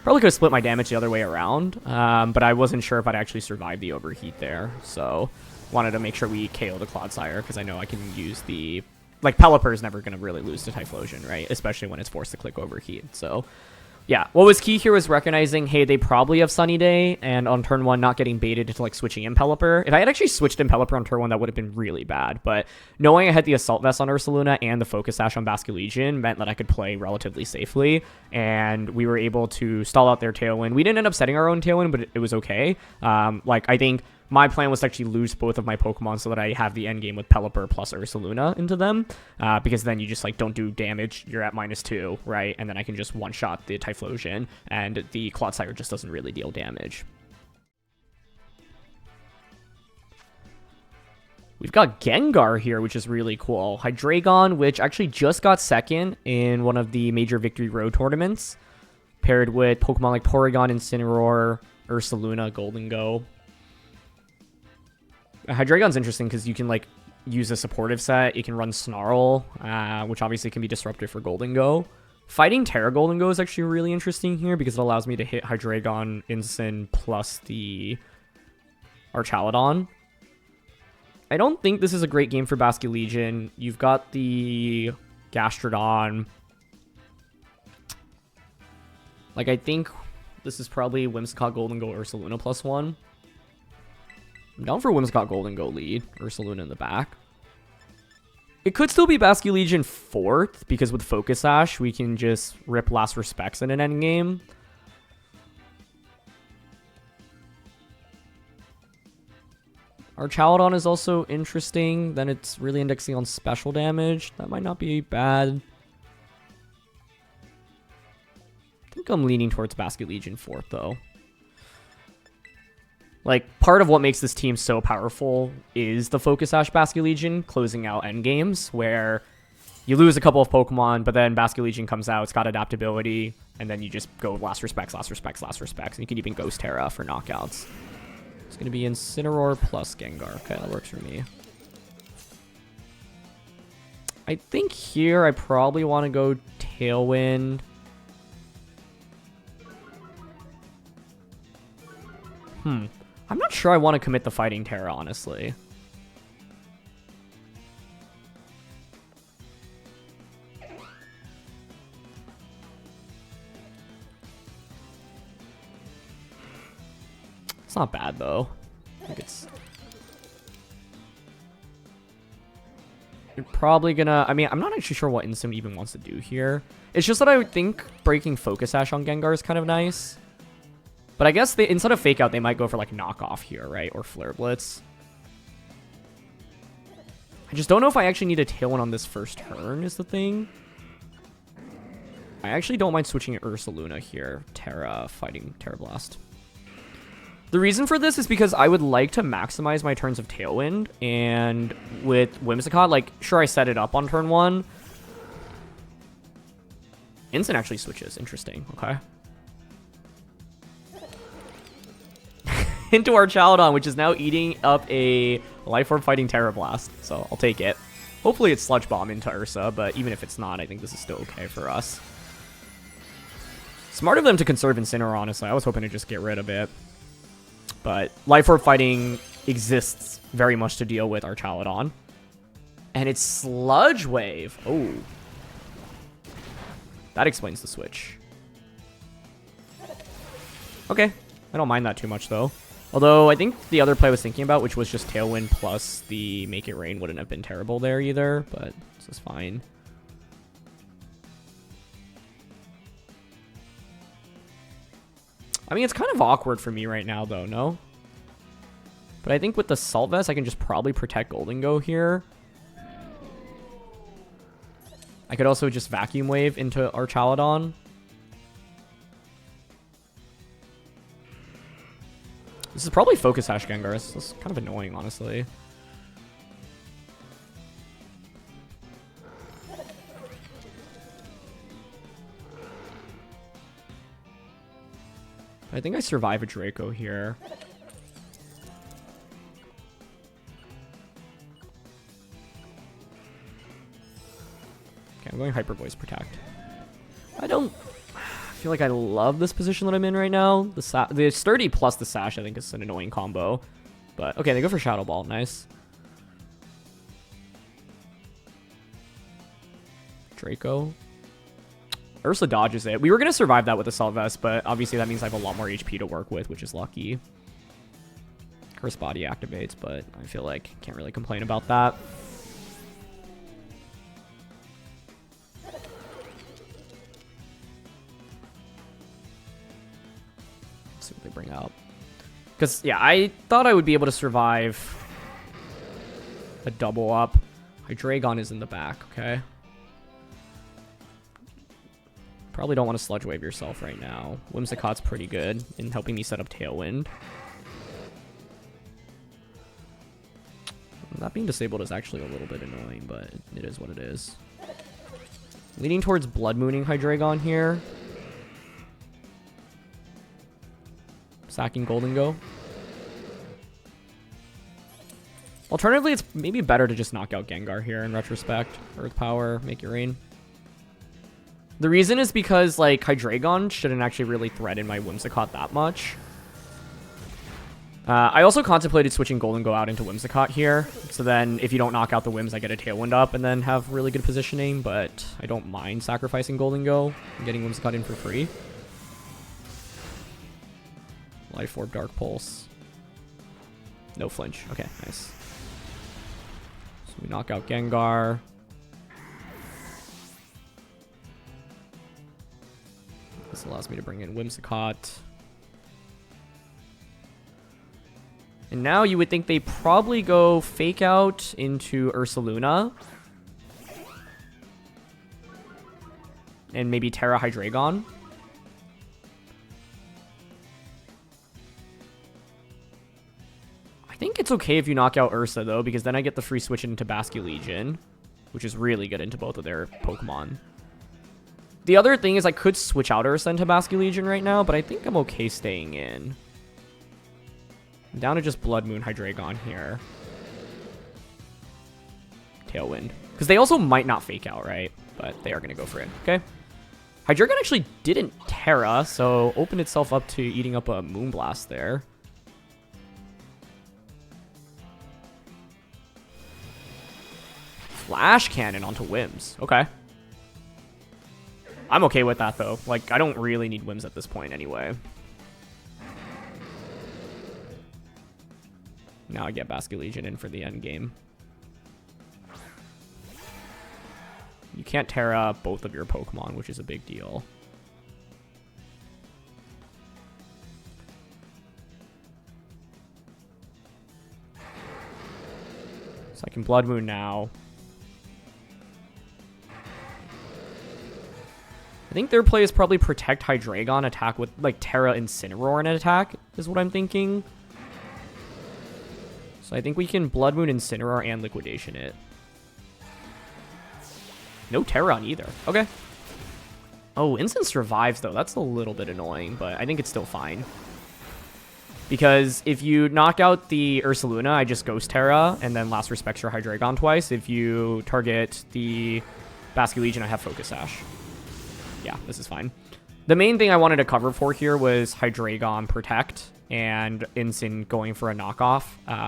S1: Probably could have split my damage the other way around, but I wasn't sure if I'd actually survive the overheat there, so wanted to make sure we KO the Clodsire, because I know I can use the... Like, Pelipper is never going to really lose to Typhlosion, right? Especially when it's forced to click overheat, so... Yeah, what was key here was recognizing, hey, they probably have Sunny Day, and on turn 1, not getting baited into, like, switching in Pelipper. If I had actually switched in Pelipper on turn 1, that would have been really bad, but knowing I had the Assault Vest on Ursaluna and the Focus Sash on Basculegion meant that I could play relatively safely, and we were able to stall out their Tailwind. We didn't end up setting our own Tailwind, but it was okay. Like, I think my plan was to actually lose both of my Pokemon so that I have the end game with Pelipper plus Ursaluna into them, because then you just, like, don't do damage. You're at -2, right? And then I can just one-shot the Typhlosion, and the Clodsire just doesn't really deal damage. We've got Gengar here, which is really cool. Hydreigon, which actually just got second in one of the major Victory Road tournaments, paired with Pokemon like Porygon, Incineroar, Ursaluna, Gholdengo. Hydreigon's interesting because you can, like, use a supportive set. You can run Snarl, which obviously can be disruptive for Gholdengo. Fighting Tera Gholdengo is actually really interesting here because it allows me to hit Hydreigon, Incin, plus the Archaludon. I don't think this is a great game for Basculegion. You've got the Gastrodon. Like, I think this is probably Whimsicott, Gholdengo, Ursaluna +1. I'm down for Whimsicott, Gholdengo lead. Ursaluna in the back. It could still be Basculegion 4th, because with Focus Sash, we can just rip Last Respects in an endgame. Archaludon is also interesting. Then it's really indexing on special damage. That might not be bad. I think I'm leaning towards Basculegion 4th, though. Like, part of what makes this team so powerful is the Focus Sash Basculegion closing out endgames, where you lose a couple of Pokemon, but then Basculegion comes out, it's got adaptability, and then you just go Last Respects, Last Respects, Last Respects, and you can even Ghost Tera for knockouts. It's going to be Incineroar plus Gengar. Okay, that works for me. I think here I probably want to go Tailwind. I'm not sure I want to commit the Fighting Tera, honestly. It's not bad, though. I think it's... You're probably gonna... I mean, I'm not actually sure what Instinct even wants to do here. It's just that I would think breaking Focus Sash on Gengar is kind of nice. But I guess they, instead of Fake Out, they might go for, like, Knockoff here, right? Or Flare Blitz. I just don't know if I actually need a Tailwind on this first turn, is the thing. I actually don't mind switching Ursaluna here. Tera, fighting Tera Blast. The reason for this is because I would like to maximize my turns of Tailwind. And with Whimsicott, like, sure, I set it up on turn 1. Instant actually switches. Interesting. Okay. Into Archaludon, which is now eating up a Life Orb fighting Tera Blast. So I'll take it. Hopefully it's Sludge Bomb into Ursa, but even if it's not, I think this is still okay for us. Smart of them to conserve Incineroar, honestly. I was hoping to just get rid of it. But Life Orb fighting exists very much to deal with Archaludon. And it's Sludge Wave. Oh. That explains the switch. Okay. I don't mind that too much, though. Although, I think the other play I was thinking about, which was just Tailwind plus the Make It Rain, wouldn't have been terrible there either, but this is fine. I mean, it's kind of awkward for me right now, though, no? But I think with the Salt Vest, I can just probably protect Gholdengo here. I could also just Vacuum Wave into Archaludon. This is probably Focus Sash Gengar. This is kind of annoying, honestly. I think I survive a Draco here. Okay, I'm going Hyper Voice Protect. I feel like I love this position that I'm in right now. The Sturdy plus the Sash, I think, is an annoying combo. But, okay, they go for Shadow Ball. Nice. Draco. Ursa dodges it. We were going to survive that with Assault Vest, but obviously that means I have a lot more HP to work with, which is lucky. Curse Body activates, but I feel like can't really complain about that. Let's see what they bring out. Because, yeah, I thought I would be able to survive a double up. Hydreigon is in the back, okay? Probably don't want to Sludge Wave yourself right now. Whimsicott's pretty good in helping me set up Tailwind. Not being disabled is actually a little bit annoying, but it is what it is. Leaning towards Bloodmooning Hydreigon here. Sacking Gholdengo. Alternatively, it's maybe better to just knock out Gengar here in retrospect. Earth Power, make it rain. The reason is because, like, Hydreigon shouldn't actually really threaten my Whimsicott that much. I also contemplated switching Gholdengo out into Whimsicott here. So then, if you don't knock out the Whims, I get a Tailwind up and then have really good positioning. But I don't mind sacrificing Gholdengo and getting Whimsicott in for free. Life Orb, Dark Pulse. No flinch. Okay, nice. So we knock out Gengar. This allows me to bring in Whimsicott. And now you would think they probably go Fake Out into Ursaluna. And maybe Tera Hydreigon. I think it's okay if you knock out Ursa, though, because then I get the free switch into Basculegion, which is really good into both of their Pokemon. The other thing is I could switch out Ursa into Basculegion right now, but I think I'm okay staying in. I'm down to just Bloodmoon Hydreigon here. Tailwind. Because they also might not Fake Out, right? But they are going to go for it. Okay. Hydreigon actually didn't Tera, so opened itself up to eating up a Moonblast there. Flash Cannon onto Whims. Okay. I'm okay with that, though. Like, I don't really need Whims at this point anyway. Now I get Basculegion in for the end game. You can't Tera both of your Pokemon, which is a big deal. So I can Blood Moon now. I think their play is probably protect Hydreigon, attack with, like, Tera Incineroar in an attack, is what I'm thinking. So I think we can Blood Moon, Incineroar, and Liquidation it. No Tera on either. Okay. Oh, Instant survives, though. That's a little bit annoying, but I think it's still fine. Because if you knock out the Ursaluna, I just Ghost Tera, and then Last Respects your Hydreigon twice. If you target the Basculegion, I have Focus Sash. Yeah, this is fine. The main thing I wanted to cover for here was Hydreigon Protect and Incin going for a knockoff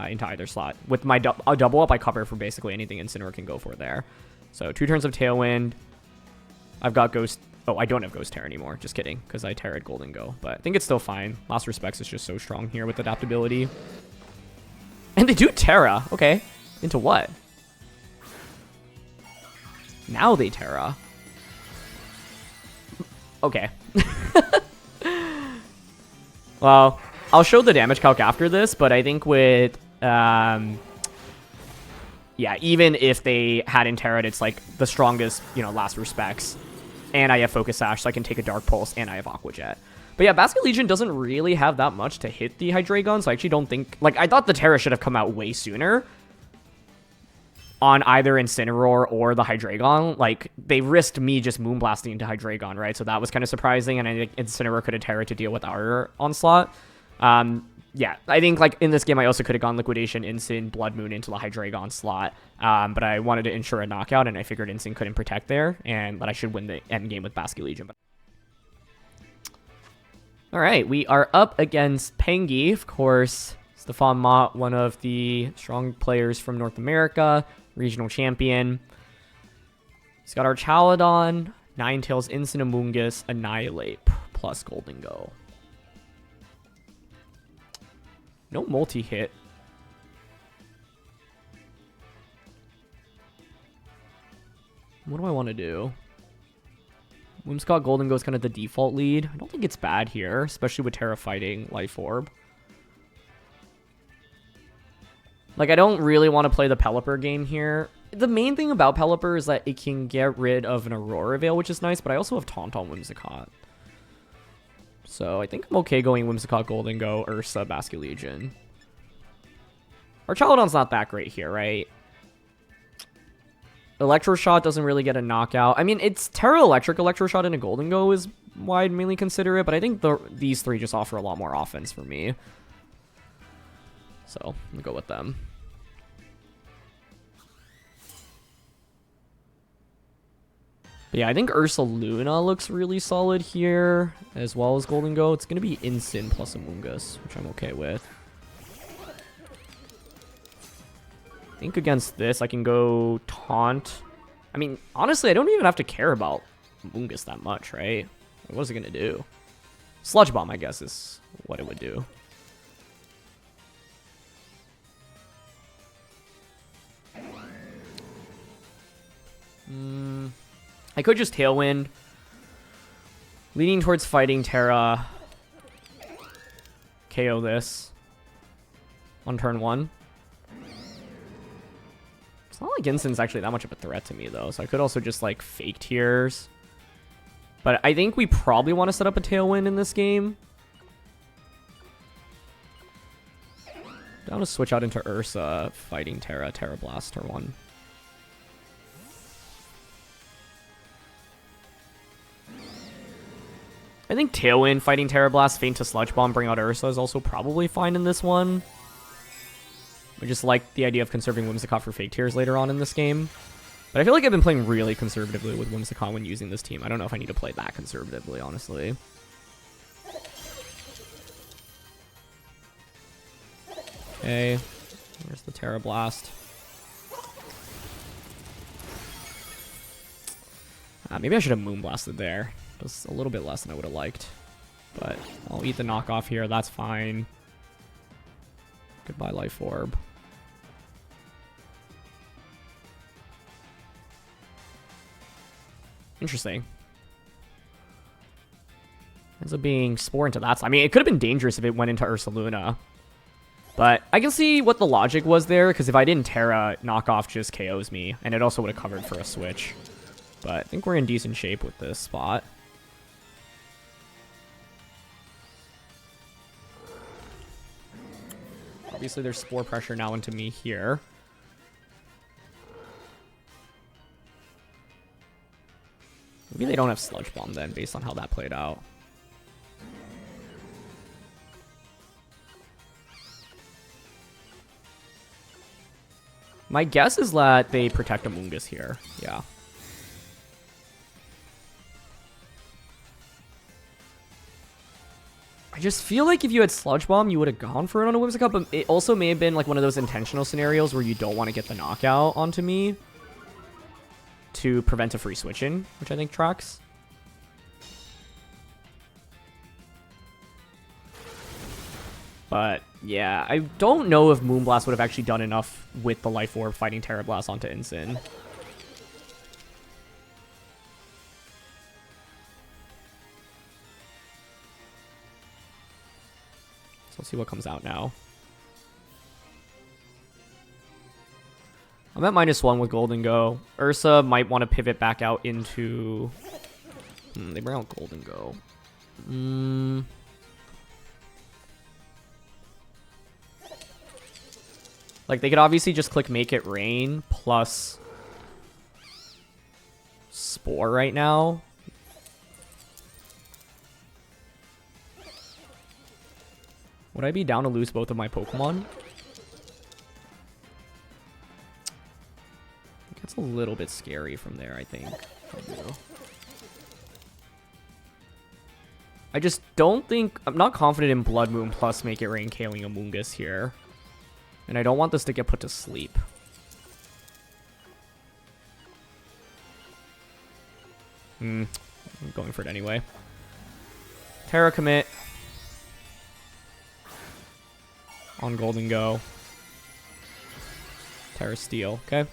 S1: into either slot. With my double up, I cover for basically anything Incineroar can go for there. So 2 turns of Tailwind. I've got Ghost... Oh, I don't have Ghost Tera anymore. Just kidding, because I Terra'd Gholdengo. But I think it's still fine. Last Respects is just so strong here with adaptability. And they do Tera. Okay. Into what? Now they Tera. Okay. Well, I'll show the damage calc after this, but I think with yeah, even if they hadn't Tera, it's like the strongest, you know, last respects. And I have Focus Sash, so I can take a Dark Pulse, and I have Aqua Jet. But yeah, Basculegion doesn't really have that much to hit the Hydreigon, so I actually don't think... Like, I thought the Tera should have come out way sooner on either Incineroar or the Hydreigon. Like, they risked me just Moonblasting into Hydreigon, right? So that was kind of surprising, and I think Incineroar could have Tera to deal with our Onslaught. Yeah, I think, like, in this game, I also could have gone Liquidation, Incin, Bloodmoon into the Hydreigon slot. But I wanted to ensure a knockout, and I figured Incin couldn't protect there, and that I should win the end game with Basculegion. All right, we are up against Pengi, of course. Stefan Mott, one of the strong players from North America, regional champion. He's got Archaludon, Ninetales, Incin, Amoonguss, Annihilate, plus Gholdengo. No multi-hit. What do I want to do? Whimsicott Gholdengo is kind of the default lead. I don't think it's bad here, especially with Tera fighting Life Orb. Like, I don't really want to play the Pelipper game here. The main thing about Pelipper is that it can get rid of an Aurora Veil, which is nice, but I also have Taunt on Whimsicott. So I think I'm okay going Whimsicott, Gholdengo, Ursa, Basculegion. Archaludon's not that great here, right? Electro Shot doesn't really get a knockout. I mean, it's Tera Electric, Electro Shot, and a Gholdengo is why I'd mainly consider it, but I think these three just offer a lot more offense for me. So, I'll go with them. But yeah, I think Ursaluna looks really solid here, as well as Gholdengo. It's going to be Incin plus Amoonguss, which I'm okay with. I think against this, I can go Taunt. I mean, honestly, I don't even have to care about Amoonguss that much, right? What is it going to do? Sludge Bomb, I guess, is what it would do. I could just Tailwind. Leaning towards fighting Tera. KO this. On turn 1. It's not like Incin's actually that much of a threat to me, though. So I could also just, like, fake Tears. But I think we probably want to set up a Tailwind in this game. Down to switch out into Ursa fighting Tera. Tera Blast turn 1. I think Tailwind fighting Tera Blast, Feint to Sludge Bomb, bring out Ursa is also probably fine in this one. I just like the idea of conserving Whimsicott for Fake Tears later on in this game. But I feel like I've been playing really conservatively with Whimsicott when using this team. I don't know if I need to play that conservatively, honestly. Okay, there's the Tera Blast. Maybe I should have Moonblasted there. Just a little bit less than I would have liked. But I'll eat the knockoff here. That's fine. Goodbye, Life Orb. Interesting. Ends up being Spore into that. I mean, it could have been dangerous if it went into Ursaluna. But I can see what the logic was there, because if I didn't Tera, knockoff just KOs me. And it also would have covered for a switch. But I think we're in decent shape with this spot. Obviously, there's Spore pressure now into me here. Maybe they don't have Sludge Bomb then, based on how that played out. My guess is that they protect Amoonguss here. Yeah. I just feel like if you had Sludge Bomb, you would have gone for it on a Whimsicott, but it also may have been like one of those intentional scenarios where you don't want to get the knockout onto me to prevent a free switch-in, which I think tracks. But yeah, I don't know if Moonblast would have actually done enough with the Life Orb fighting Tera Blast onto Incin. So let's see what comes out now. I'm at -1 with Gholdengo. Ursa might want to pivot back out into... they bring out Gholdengo. Like, they could obviously just click Make It Rain plus Spore right now. Would I be down to lose both of my Pokemon? It gets a little bit scary from there, I think. I just don't think... I'm not confident in Bloodmoon plus Make It Rain KOing Amoonguss here. And I don't want this to get put to sleep. I'm going for it anyway. Tera commit. On Gholdengo. Tera Steel, okay.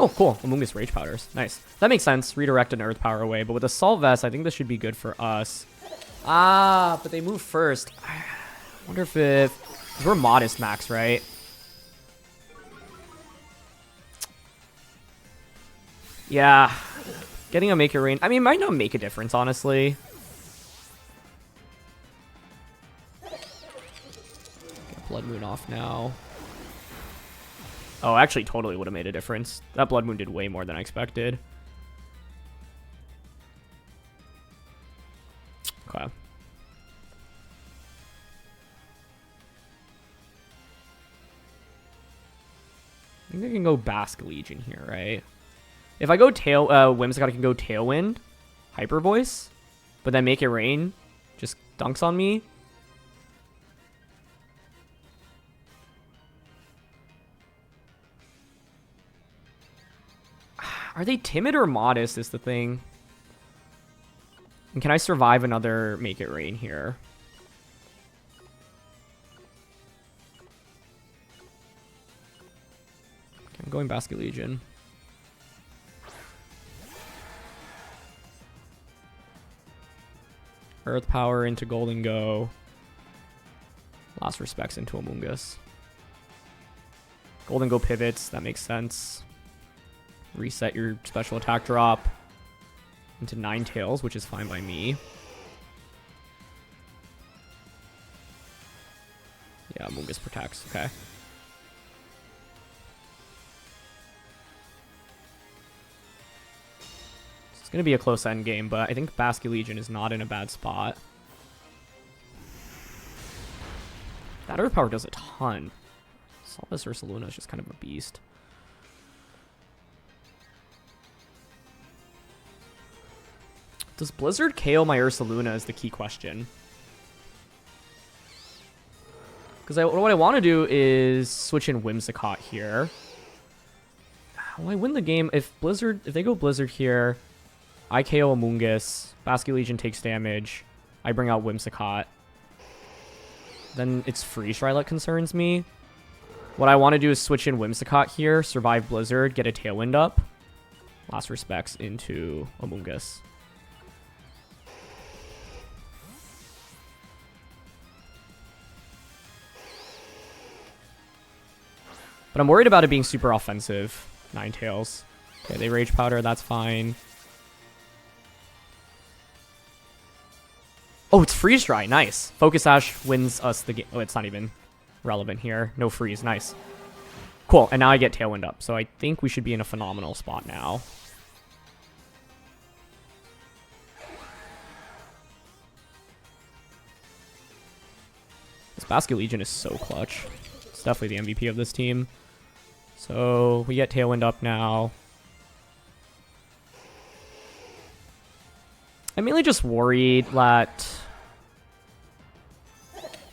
S1: Oh, cool. Amoonguss Rage Powders. Nice. That makes sense. Redirect an Earth Power away. But with Assault Vest, I think this should be good for us. Ah, but they move first. I wonder if... Because we're Modest Max, right? Yeah. Getting a Make It Rain... I mean, it might not make a difference, honestly. Get Bloodmoon off now. Oh, actually totally would have made a difference. That Bloodmoon did way more than I expected. Okay. I think I can go Basculegion here, right? If I go Whimsicott, I can go Tailwind, Hyper Voice, but then Make It Rain just dunks on me. Are they timid or modest is the thing. And can I survive another Make It Rain here? Okay, I'm going Basculegion. Earth Power into Gholdengo. Last Respects into Amoonguss. Gholdengo pivots, that makes sense. Reset your special attack drop into Ninetales, which is fine by me. Yeah, Amoonguss protects, okay. It's going to be a close end game, but I think Basculegion is not in a bad spot. That Earth Power does a ton. So this Ursaluna is just kind of a beast. Does Blizzard KO my Ursaluna is the key question. Because what I want to do is switch in Whimsicott here. Will I win the game? If they go Blizzard here, I KO Amoonguss, Basculegion takes damage, I bring out Whimsicott. Then it's Freeze Dry that concerns me. What I want to do is switch in Whimsicott here, survive Blizzard, get a Tailwind up. Last Respects into Amoonguss. But I'm worried about it being super offensive. Ninetales. Okay, they Rage Powder, that's fine. Oh, it's Freeze Dry, nice. Focus Sash wins us the game. Oh, it's not even relevant here. No freeze, nice. Cool, and now I get Tailwind up, so I think we should be in a phenomenal spot now. This Basculegion is so clutch. It's definitely the MVP of this team. So we get Tailwind up now. I'm mainly just worried that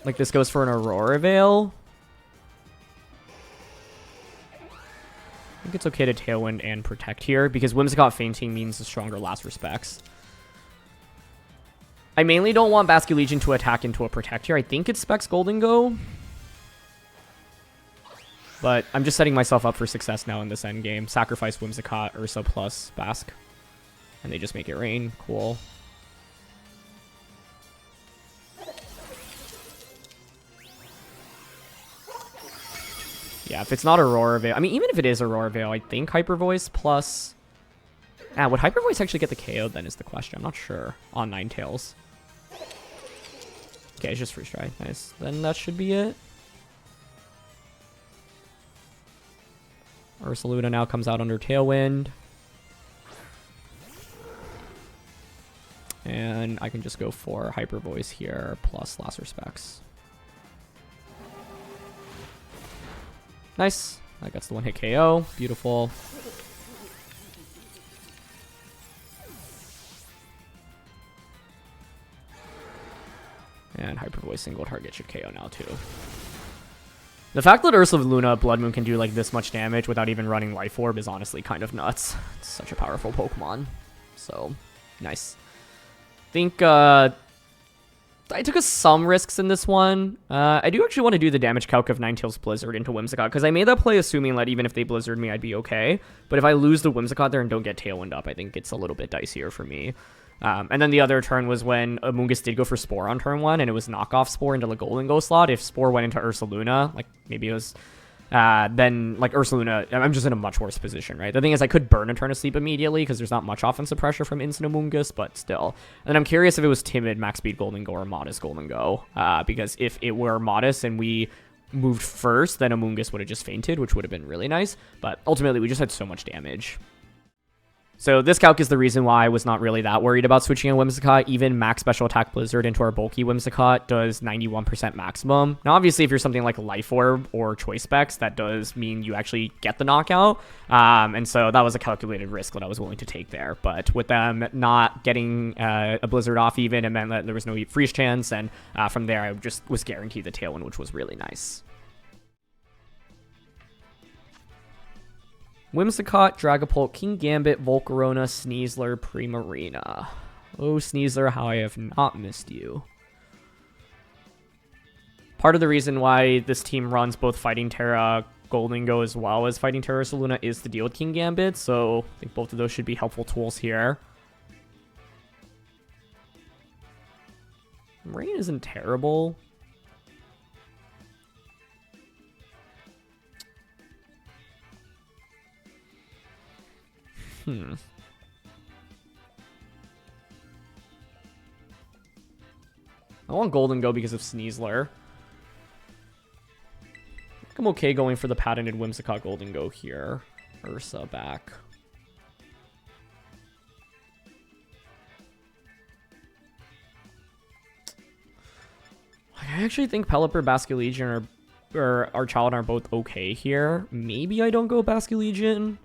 S1: like this goes for an Aurora Veil. I think it's okay to Tailwind and Protect here because Whimsicott fainting means a stronger Last Respects. I mainly don't want Basculegion to attack into a Protect here. I think it specs Gholdengo. But I'm just setting myself up for success now in this end game. Sacrifice Whimsicott, Ursa plus Basque. And they just make it rain. Cool. Yeah, if it's not Aurora Veil... I mean, even if it is Aurora Veil, I think Hyper Voice plus... would Hyper Voice actually get the KO then is the question. I'm not sure on Ninetales. Okay, it's just Freeze Dry. Nice. Then that should be it. Ursaluna now comes out under Tailwind. And I can just go for Hyper Voice here, plus Last Respects. Nice. That gets the one-hit KO. Beautiful. And Hyper Voice single target should KO now, too. The fact that Ursaluna Bloodmoon can do, like, this much damage without even running Life Orb is honestly kind of nuts. It's such a powerful Pokemon. So, nice. I think I took some risks in this one. I do actually want to do the damage calc of Ninetales Blizzard into Whimsicott, because I made that play assuming that even if they Blizzard me, I'd be okay. But if I lose the Whimsicott there and don't get Tailwind up, I think it's a little bit dicier for me. And then the other turn was when Amoonguss did go for Spore on turn 1, and it was knockoff Spore into the Gholdengo slot. If Spore went into Ursaluna, like maybe it was... then, like, Ursaluna, I'm just in a much worse position, right? The thing is, I could burn a turn of sleep immediately because there's not much offensive pressure from Instant Amoonguss, but still. And I'm curious if it was Timid, Max Speed Gholdengo, or Modest Gholdengo, because if it were Modest and we moved first, then Amoonguss would have just fainted, which would have been really nice, but ultimately we just had so much damage. So this calc is the reason why I was not really that worried about switching a Whimsicott. Even max special attack Blizzard into our bulky Whimsicott does 91% maximum. Now, obviously, if you're something like Life Orb or Choice Specs, that does mean you actually get the knockout. And so that was a calculated risk that I was willing to take there. But with them not getting a Blizzard off even, it meant that there was no freeze chance. And from there, I just was guaranteed the Tailwind, which was really nice. Whimsicott, Dragapult, King Gambit, Volcarona, Sneasler, Primarina. Oh, Sneasler, how I have not missed you. Part of the reason why this team runs both Fighting Tera, Gholdengo, as well as Fighting Tera Ursaluna is to deal with King Gambit, so I think both of those should be helpful tools here. Rain isn't terrible. I want Gholdengo because of Sneasler. I'm okay going for the patented Whimsicott Gholdengo here. Ursa back. I actually think Pelipper, Basculegion, or Archaludon are both okay here. Maybe I don't go Basculegion.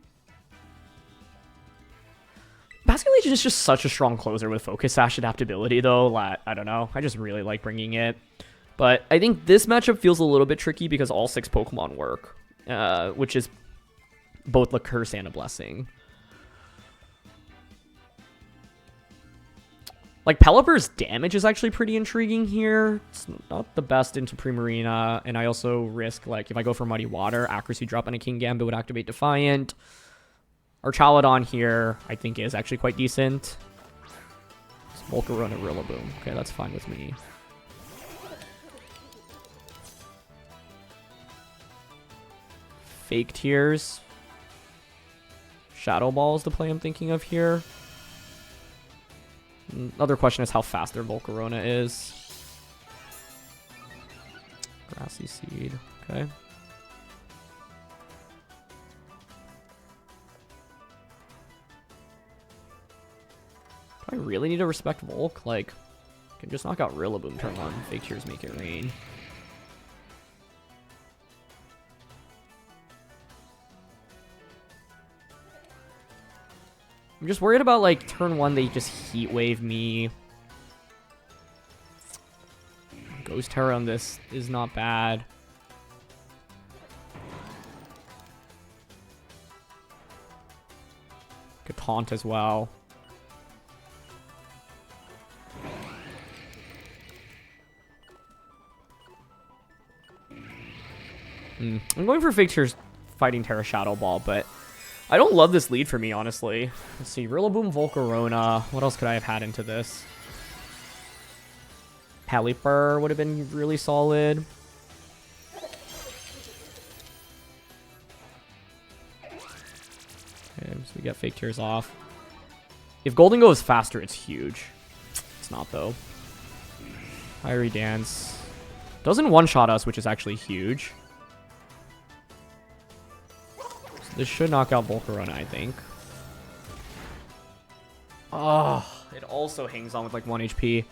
S1: Basculegion is just such a strong closer with Focus Sash adaptability, though. I don't know. I just really like bringing it. But I think this matchup feels a little bit tricky because all 6 Pokemon work, which is both a curse and a blessing. Like, Pelipper's damage is actually pretty intriguing here. It's not the best into Primarina, and I also risk, like, if I go for Muddy Water, accuracy drop on a King Gambit would activate Defiant. Archaludon here, I think, is actually quite decent. It's Volcarona, Rillaboom. Okay, that's fine with me. Fake Tears. Shadow Ball is the play I'm thinking of here. Another question is how fast their Volcarona is. Grassy Seed. Okay. I really need to respect Volk. Like, I can just knock out Rillaboom turn 1. Fake Tears make it rain. I'm just worried about, like, turn 1, they just Heat Wave me. Ghost Terror on this is not bad. Could taunt as well. I'm going for Fake Tears Fighting Tera Shadow Ball, but I don't love this lead for me, honestly. Let's see. Rillaboom, Volcarona. What else could I have had into this? Pelipper would have been really solid. to get Fake Tears off. If Gholdengo is faster, it's huge. It's not, though. Fiery Dance. Doesn't one-shot us, which is actually huge. So this should knock out Volcarona, I think. Oh, it also hangs on with like 1 HP.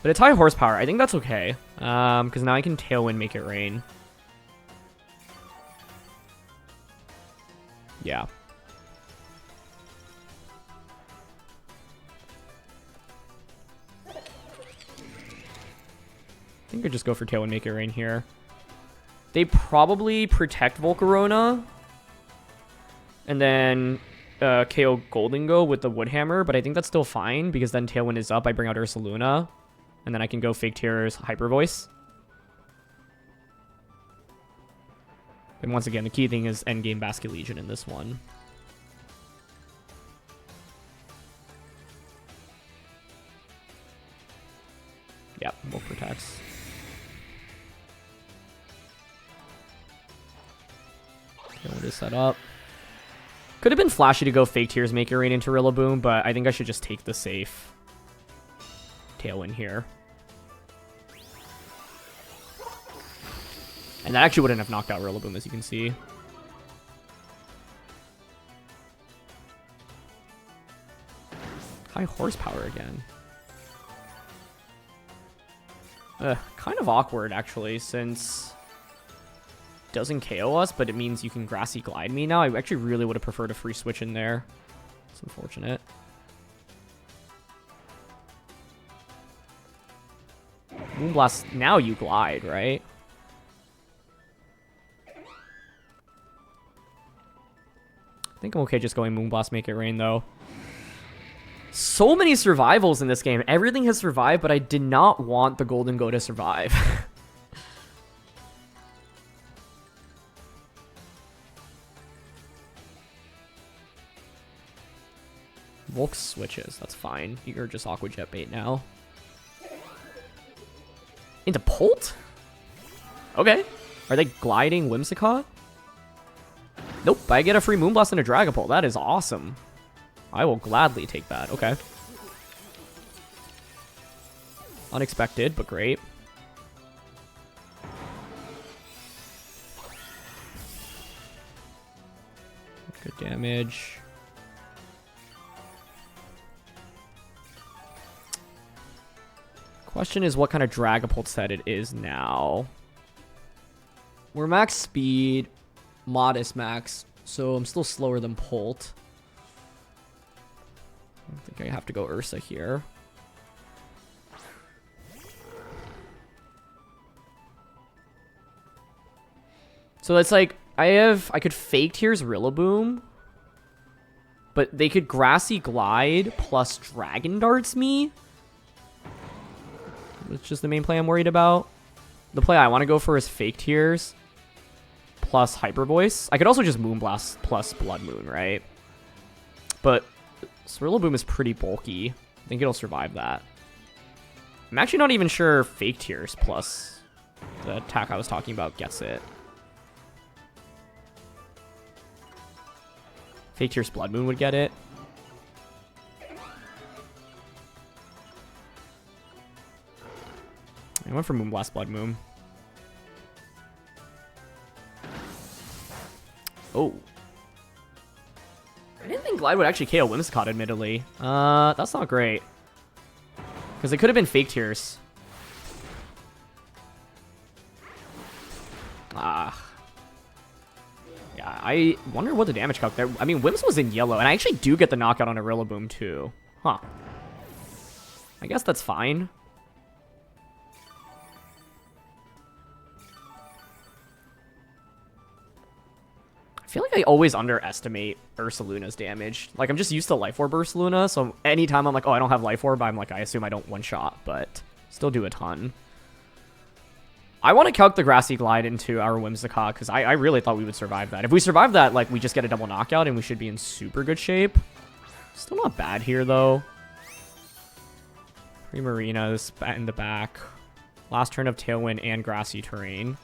S1: But it's high horsepower. I think that's okay. Because now I can Tailwind, make it rain. Yeah. I think I'd just go for Tailwind, make it rain here. They probably protect Volcarona. And then KO Gholdengo with the Woodhammer. But I think that's still fine. Because then Tailwind is up. I bring out Ursaluna. And then I can go Fake Tears, Hyper Voice. And once again, the key thing is endgame Basculegion in this one. Yep, both protects. Tailwind is set up. Could have been flashy to go Fake Tears, make it rain into Rillaboom, but I think I should just take the safe Tailwind here. And that actually wouldn't have knocked out Rillaboom, as you can see. High horsepower again. Kind of awkward, actually, since it doesn't KO us, but it means you can Grassy Glide me now. I actually really would have preferred a free switch in there. It's unfortunate. Moonblast, now you glide, right? I think I'm okay just going Moonblast, make it rain, though. So many survivals in this game. Everything has survived, but I did not want the Gholdengo to survive. Volk switches. That's fine. You're just Aqua Jet bait now. Into Polt? Okay. Are they gliding Whimsicott? Nope, I get a free Moonblast and a Dragapult. That is awesome. I will gladly take that. Okay. Unexpected, but great. Good damage. Question is what kind of Dragapult set it is now. We're max speed, modest max, so I'm still slower than Polt. I think I have to go Ursa here. So it's like I could Fake Tears Rillaboom, but they could Grassy Glide plus Dragon Darts me. It's just the main play I'm worried about. The play I want to go for is Fake Tears plus Hyper Voice. I could also just Moonblast plus Bloodmoon, right? But Rillaboom is pretty bulky. I think it'll survive that. I'm actually not even sure Fake Tears plus the attack I was talking about gets it. Fake Tears Bloodmoon would get it. I went for Moonblast Bloodmoon. Oh. I didn't think Glide would actually KO Whimsicott, admittedly. That's not great. Because it could have been Fake Tears. Ah. Yeah, I wonder what the damage calc there. I mean, Whims was in yellow, and I actually do get the knockout on a Rillaboom, too. Huh. I guess that's fine. I feel like I always underestimate Ursaluna's damage. Like, I'm just used to Life Orb Ursaluna, so anytime I'm like, oh, I don't have Life Orb, I'm like, I assume I don't one-shot, but still do a ton. I want to calc the Grassy Glide into our Whimsicott, because I really thought we would survive that. If we survive that, like, we just get a double knockout, and we should be in super good shape. Still not bad here, though. Primarinas in the back. Last turn of Tailwind and Grassy Terrain.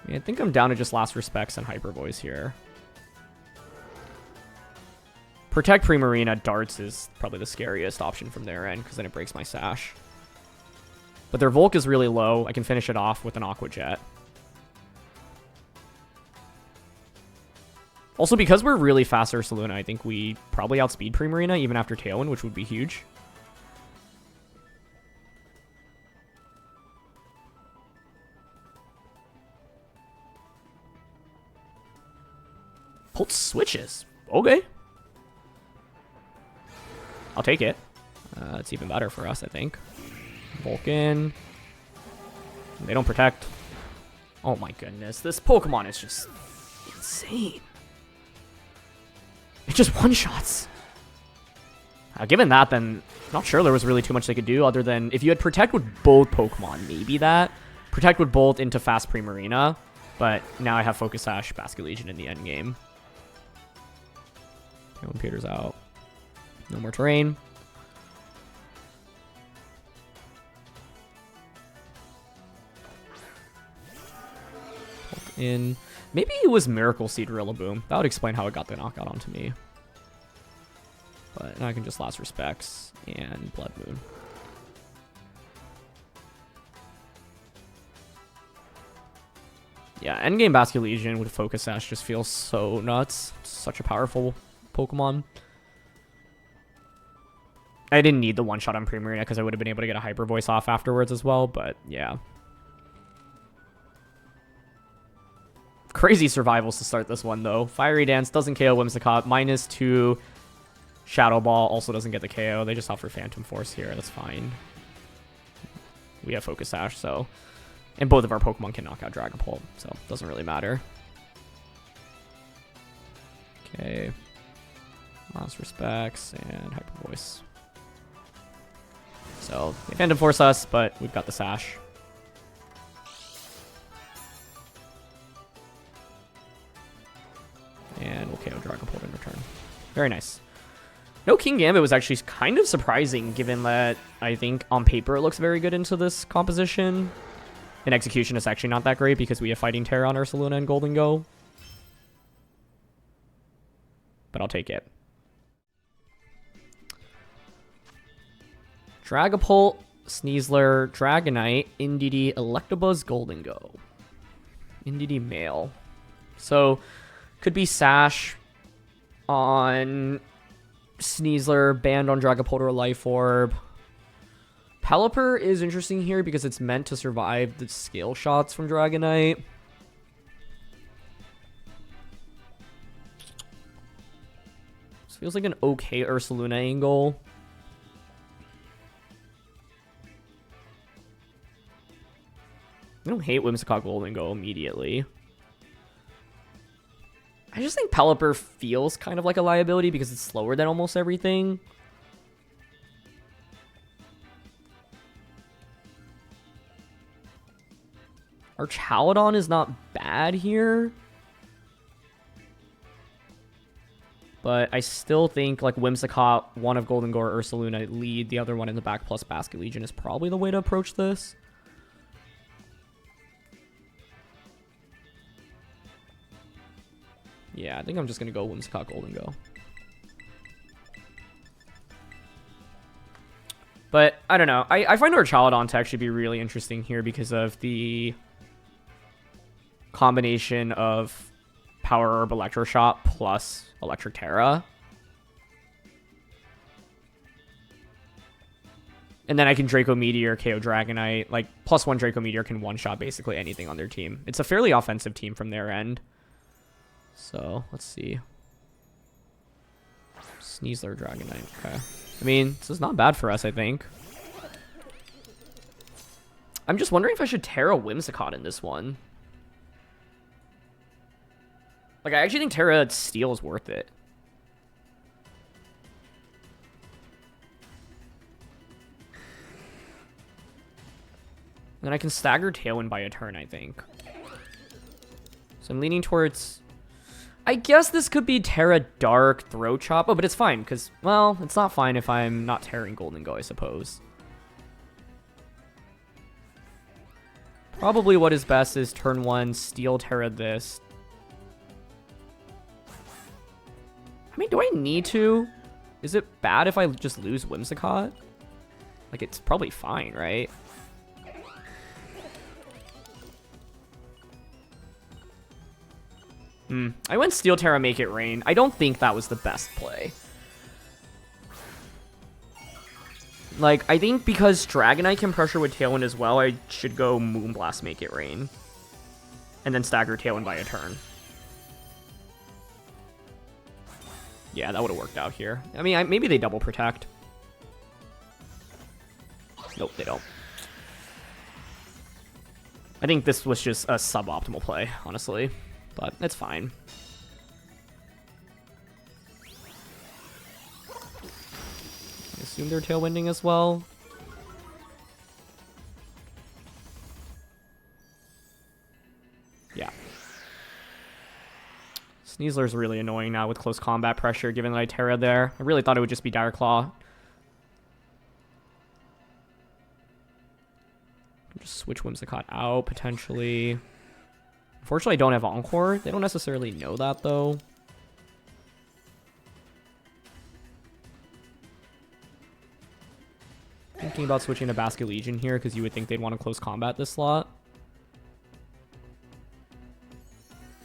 S1: Yeah, I think I'm down to just Last Respects and Hyper Voice here. Protect Primarina Darts is probably the scariest option from their end, because then it breaks my Sash. But their Volk is really low. I can finish it off with an Aqua Jet. Also, because we're really fast Ursaluna, I think we probably outspeed Primarina even after Tailwind, which would be huge. Pulse switches. Okay. I'll take it. It's even better for us, I think. Vulcan. They don't protect. Oh my goodness. This Pokemon is just insane. It just one-shots. Given that, then not sure there was really too much they could do other than if you had Protect with both Pokemon, maybe that. Protect would bolt into fast Primarina, but now I have Focus Sash Basculegion in the end game. When Peter's out. No more terrain. In. Maybe it was Miracle Seed Rillaboom. That would explain how it got the knockout onto me. But now I can just Last Respects and Bloodmoon. Yeah, endgame Basculegion with Focus Sash just feels so nuts. It's such a powerful Pokemon. I didn't need the one-shot on Primarina because I would have been able to get a Hyper Voice off afterwards as well, but yeah. Crazy survivals to start this one, though. Fiery Dance doesn't KO Whimsicott. -2 Shadow Ball also doesn't get the KO. They just offer Phantom Force here. That's fine. We have Focus Sash, so... And both of our Pokemon can knock out Dragapult, so it doesn't really matter. Okay. Last Respects and Hyper Voice. So, they Phantom Force us, but we've got the Sash. And we'll KO Dragapult in return. Very nice. No King Gambit was actually kind of surprising, given that I think on paper it looks very good into this composition. In execution, it's actually not that great because we have Fighting Tera on Ursaluna and Gholdengo. But I'll take it. Dragapult, Sneasler, Dragonite, Indeedee, Electabuzz, Gholdengo. Indeedee male. So... Could be Sash on Sneasler, banned on Dragapult or Life Orb. Pelipper is interesting here because it's meant to survive the scale shots from Dragonite. This feels like an okay Ursaluna angle. I don't hate Whimsicott Gholdengo immediately. I just think Pelipper feels kind of like a liability because it's slower than almost everything. Archaludon is not bad here. But I still think like Whimsicott, one of Gholdengo or Ursaluna lead, the other one in the back plus Basculegion is probably the way to approach this. Yeah, I think I'm just going to go Whimsicott Gholdengo. But, I don't know. I find Archaludon to actually be really interesting here because of the combination of Power Herb Electroshock plus Electric Tera. And then I can Draco Meteor, KO Dragonite. Like, +1 Draco Meteor can one-shot basically anything on their team. It's a fairly offensive team from their end. So, let's see. Sneasler, Dragonite. Okay. I mean, this is not bad for us, I think. I'm just wondering if I should Tera Whimsicott in this one. Like, I actually think Tera Steel is worth it. Then I can stagger Tailwind by a turn, I think. So I'm leaning towards... I guess this could be Tera Dark Throat Chop. Oh, but it's fine, because, well, it's not fine if I'm not Terraing Gholdengo, I suppose. Probably what is best is turn 1, Steel Tera this. I mean, do I need to? Is it bad if I just lose Whimsicott? Like, it's probably fine, right? I went Steel Tera, Make It Rain. I don't think that was the best play. Like, I think because Dragonite can pressure with Tailwind as well, I should go Moonblast, Make It Rain. And then stagger Tailwind by a turn. Yeah, that would have worked out here. I mean, maybe they double protect. Nope, they don't. I think this was just a suboptimal play, honestly. But it's fine. I assume they're tailwinding as well. Yeah. Sneasler's really annoying now with close combat pressure, given that I Tera there. I really thought it would just be Dire Claw. Just switch Whimsicott out, potentially. Unfortunately, I don't have Encore. They don't necessarily know that, though. Thinking about switching to Basculegion here, because you would think they'd want to close combat this slot.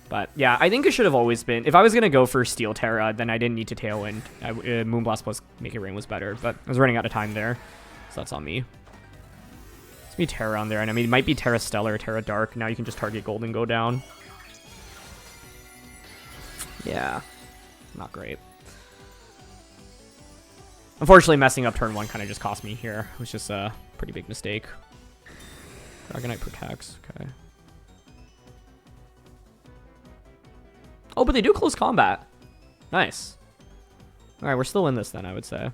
S1: But, yeah, I think it should have always been... If I was going to go for Steel Tera, then I didn't need to Tailwind. Moonblast plus Make It Rain was better, but I was running out of time there. So that's on me. Let's be Tera on there. And I mean, it might be Tera Stellar, Tera Dark. Now you can just target Gholdengo down. Yeah. Not great. Unfortunately, messing up turn 1 kind of just cost me here. It was just a pretty big mistake. Dragonite protects. Okay. Oh, but they do close combat. Nice. Alright, we're still in this then, I would say.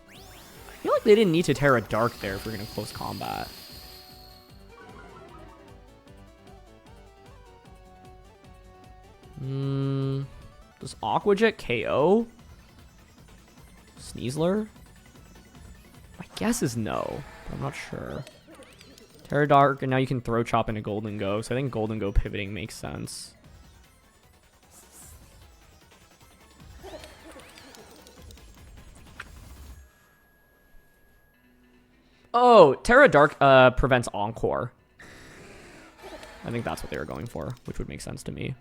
S1: I feel like they didn't need to Tera Dark there if we're going to close combat. Does Aqua Jet KO Sneasler? My guess is no, but I'm not sure. Tera Dark, and now you can throw chop into Gholdengo, so I think Gholdengo pivoting makes sense. Oh, Tera Dark prevents Encore. I think that's what they were going for, which would make sense to me.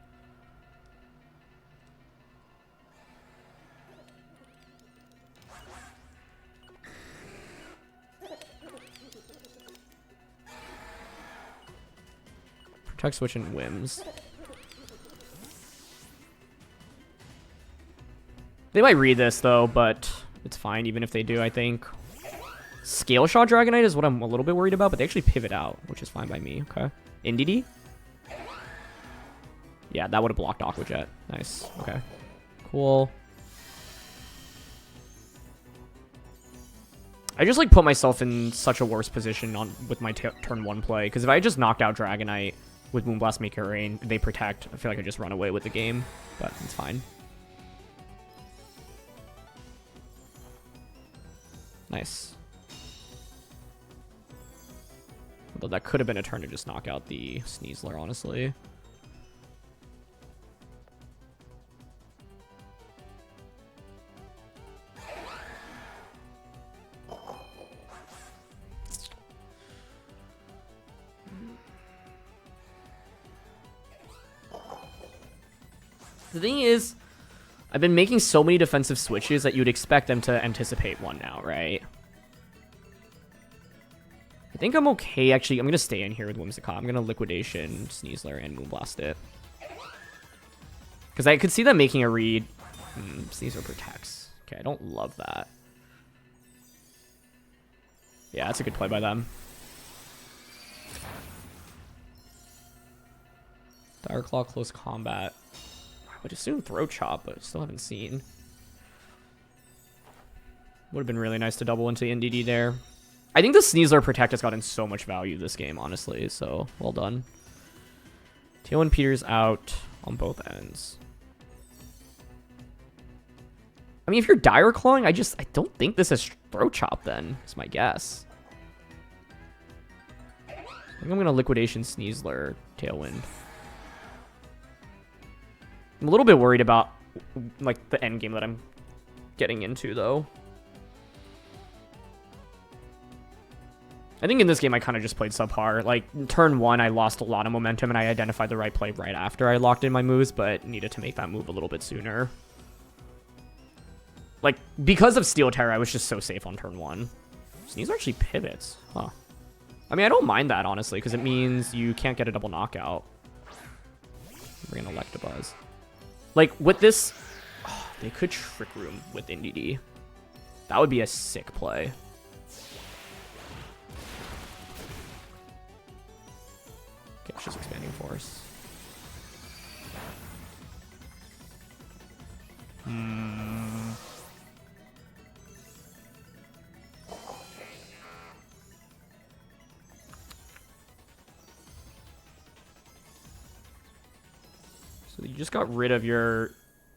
S1: Protect switch and Whims. They might read this though, but it's fine even if they do, I think. Scale Shot Dragonite is what I'm a little bit worried about, but they actually pivot out, which is fine by me. Okay. NDD? Yeah, that would have blocked Aqua Jet. Nice. Okay. Cool. I just like put myself in such a worse position with my turn 1 play, because if I just knocked out Dragonite with Moonblast, Make It Rain, they protect, I feel like I just run away with the game, but it's fine. Nice. Although that could have been a turn to just knock out the Sneasler, honestly. The thing is, I've been making so many defensive switches that you'd expect them to anticipate one now, right? I think I'm okay. Actually, I'm going to stay in here with Whimsicott. I'm going to Liquidation, Sneasler, and Moonblast it. Because I could see them making a read. Sneasler protects. Okay, I don't love that. Yeah, that's a good play by them. Dire Claw, close combat. I would assume Throat Chop, but still haven't seen. Would have been really nice to double into NDD there. I think the Sneasler Protect has gotten so much value this game, honestly, so well done. Tailwind Peters out on both ends. I mean, if you're Dire Clawing, I don't think this is Throat Chop then, is my guess. I think I'm going to Liquidation Sneasler, Tailwind. I'm a little bit worried about, like, the end game that I'm getting into, though. I think in this game I kind of just played subpar. Like, turn 1, I lost a lot of momentum, and I identified the right play right after I locked in my moves, but needed to make that move a little bit sooner. Like, because of Steel Tera, I was just so safe on turn 1. Sneasler actually pivots. Huh. I mean, I don't mind that, honestly, because it means you can't get a double knockout. We're going to Electabuzz. Like, with this... Oh, they could Trick Room with NDD. That would be a sick play. Okay, it's just Expanding Force. So you just got rid of your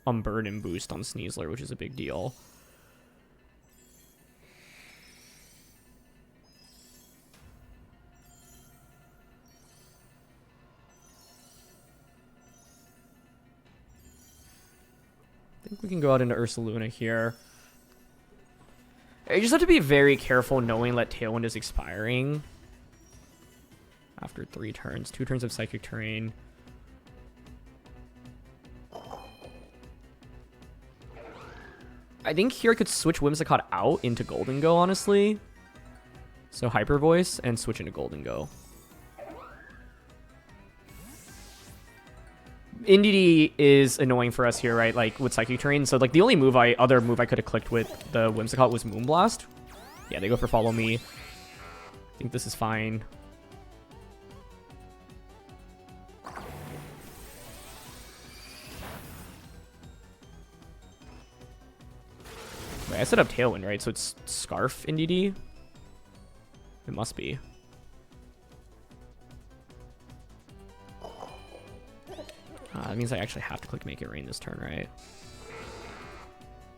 S1: Unburden boost on Sneasler, which is a big deal. I think we can go out into Ursaluna here. You just have to be very careful knowing that Tailwind is expiring after 3 turns. 2 turns of Psychic Terrain. I think here I could switch Whimsicott out into Gholdengo, honestly. So Hyper Voice and switch into Gholdengo. NDD is annoying for us here, right? Like with Psychic Terrain. So like the only other move I could have clicked with the Whimsicott was Moonblast. Yeah, they go for Follow Me. I think this is fine. Wait, I set up Tailwind, right? So it's Scarf NDD? It must be. That means I actually have to click Make It Rain this turn, right?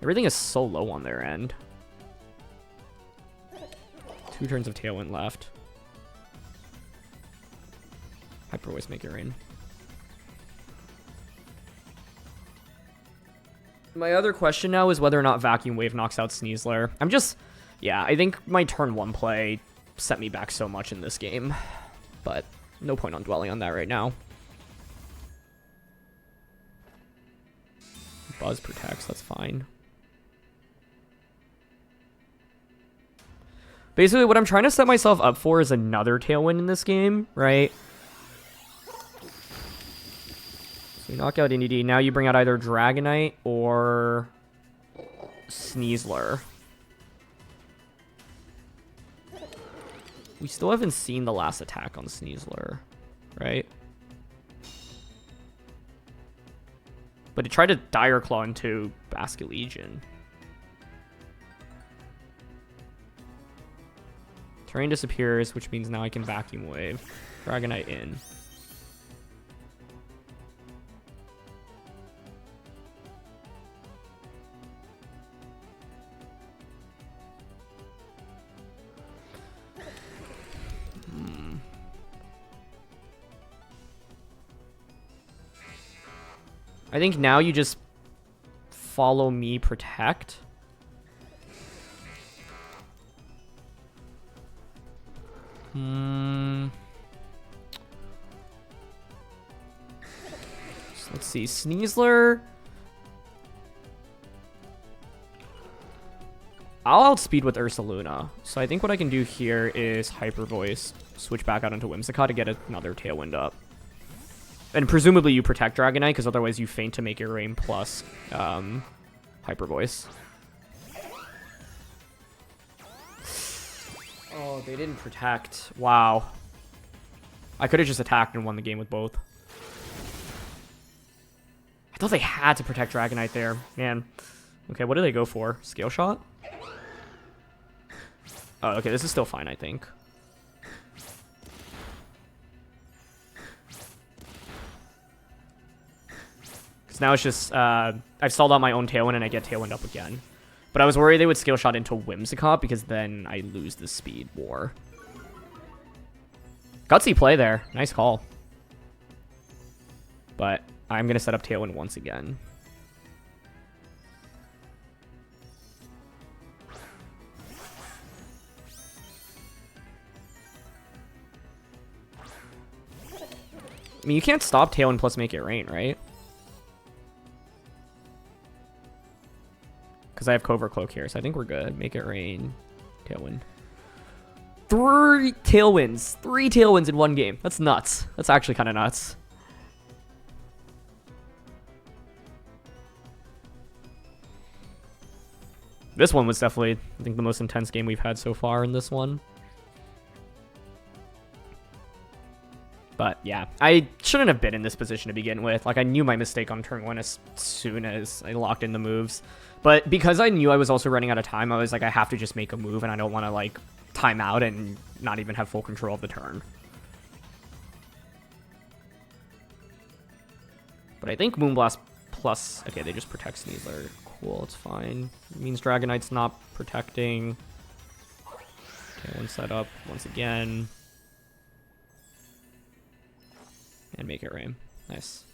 S1: Everything is so low on their end. 2 turns of Tailwind left. Hyper Voice, Make It Rain. My other question now is whether or not Vacuum Wave knocks out Sneasler. Yeah, I think my turn 1 play set me back so much in this game. But no point on dwelling on that right now. Buzz protects, that's fine. Basically, what I'm trying to set myself up for is another Tailwind in this game, right? So you knock out NDD. Now you bring out either Dragonite or Sneasler. We still haven't seen the last attack on Sneasler, right? But it tried to Dire Claw into Basculegion. Terrain disappears, which means now I can Vacuum Wave. Dragonite in. I think now you just Follow Me, Protect. So let's see, Sneasler. I'll outspeed with Ursaluna. So I think what I can do here is Hyper Voice, switch back out into Whimsicott to get another Tailwind up. And presumably you protect Dragonite, because otherwise you feint to Make It Rain plus Hyper Voice. Oh, they didn't protect. Wow. I could have just attacked and won the game with both. I thought they had to protect Dragonite there. Man. Okay, what do they go for? Scale Shot? Oh, okay, this is still fine, I think. Now it's just, I've stalled out my own Tailwind and I get Tailwind up again. But I was worried they would Scale Shot into Whimsicott because then I lose the speed more. Gutsy play there. Nice call. But I'm going to set up Tailwind once again. I mean, you can't stop Tailwind plus make it rain, right? Because I have Covert Cloak here, so I think we're good. Make it rain. Tailwind. 3 Tailwinds. 3 Tailwinds in one game. That's nuts. That's actually kind of nuts. This one was definitely, I think, the most intense game we've had so far in this one. But yeah, I shouldn't have been in this position to begin with. Like, I knew my mistake on turn 1 as soon as I locked in the moves. But because I knew I was also running out of time, I was like, I have to just make a move, and I don't want to, like, time out and not even have full control of the turn. But I think Moonblast plus... Okay, they just protect Sneasler. Cool, it's fine. It means Dragonite's not protecting. Okay, one set up once again. And make it rain. Nice.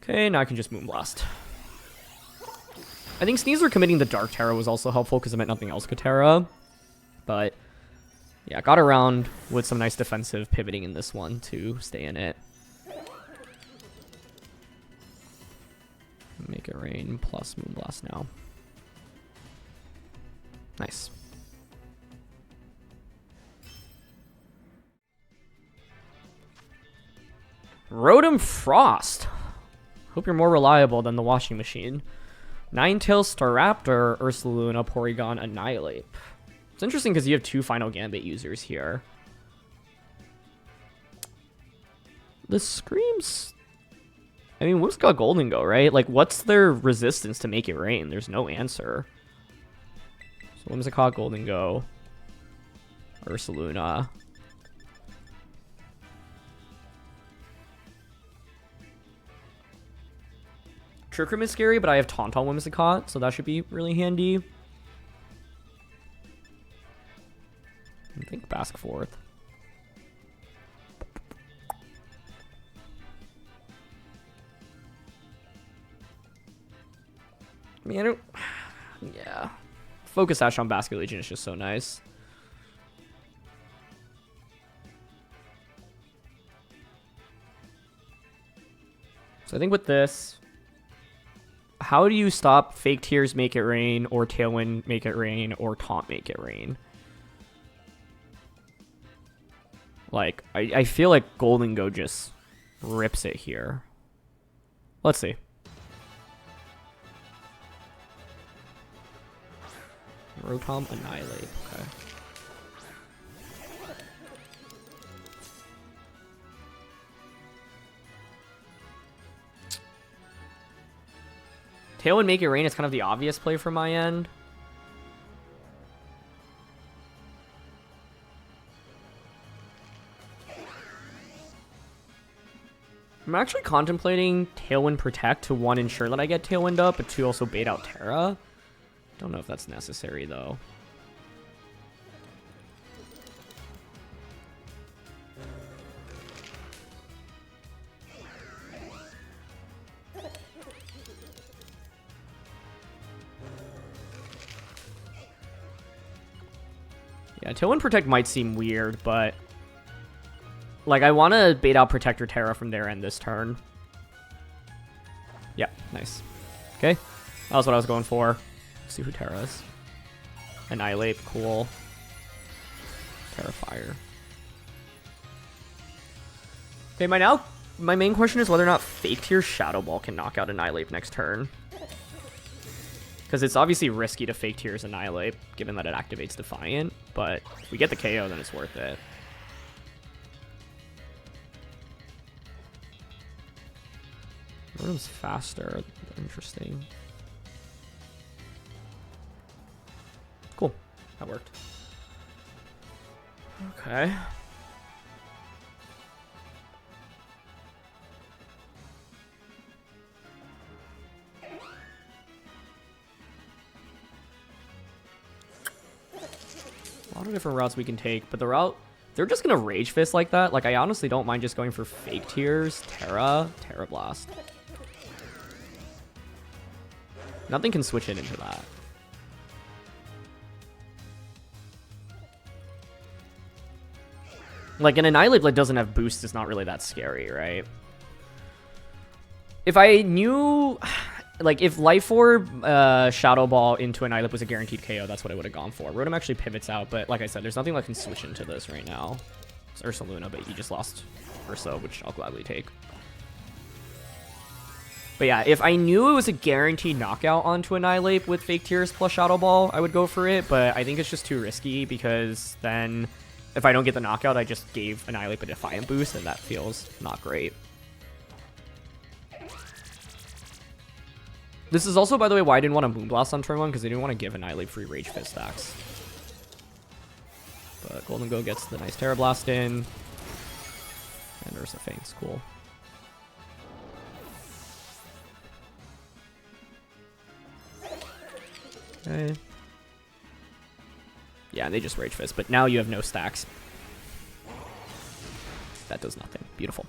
S1: Okay, now I can just Moonblast. I think Sneasler committing the Dark Tera was also helpful because it meant nothing else could Tera. But yeah, got around with some nice defensive pivoting in this one to stay in it. Make it rain plus Moonblast now. Nice. Rotom Frost. Hope you're more reliable than the washing machine. Ninetales Staraptor, Ursaluna, Porygon, Annihilate. It's interesting because you have 2 Final Gambit users here. The Screams... I mean, Whimsicott Gholdengo, right? Like, what's their resistance to make it rain? There's no answer. So Whimsicott Gholdengo, Ursaluna. Trick Room is scary, but I have Taunt on Whimsicott, so that should be really handy. I think Bask Forth. I mean, I don't... Yeah. Focus Sash on Basculegion is just so nice. So I think with this... How do you stop Fake Tears Make It Rain, or Tailwind Make It Rain, or Taunt Make It Rain? Like, I feel like Gholdengo just rips it here. Let's see. Rotom Annihilate, okay. Tailwind Make It Rain is kind of the obvious play from my end. I'm actually contemplating Tailwind Protect to 1 ensure that I get Tailwind up, but 2 also bait out Tera. Don't know if that's necessary though. Yeah, Tailwind Protect might seem weird, but... Like, I want to bait out Protector Tera from their end this turn. Yeah, nice. Okay, that was what I was going for. Let's see who Tera is. Annihilate, cool. Tera Fire. Okay, my main question is whether or not Fake Tears Shadow Ball can knock out Annihilate next turn. Because it's obviously risky to Fake Tears Annihilate, given that it activates Defiant, but if we get the KO, then it's worth it. Rotom's faster. Interesting. Cool. That worked. Okay. A lot of different routes we can take, but the route They're just gonna Rage Fist like that. Like, I honestly don't mind just going for fake Tears, Tera Blast. Nothing can switch it into that. Like, an Annihilate that doesn't have boost is not really that scary, right? If I knew... Like, if Life Orb, Shadow Ball into Annihilate was a guaranteed KO, that's what I would have gone for. Rotom actually pivots out, but like I said, there's nothing that can switch into this right now. It's Ursaluna, but you just lost Ursa, which I'll gladly take. But yeah, if I knew it was a guaranteed knockout onto Annihilate with Fake Tears plus Shadow Ball, I would go for it, but I think it's just too risky because then if I don't get the knockout, I just gave Annihilate a Defiant boost, and that feels not great. This is also, by the way, why I didn't want to Moonblast on turn 1, because I didn't want to give Annihilate free Rage Fist stacks. But Gholdengo gets the nice Tera Blast in. And Ursa faints. Cool. Okay. Yeah, they just Rage Fist, but now you have no stacks. That does nothing. Beautiful.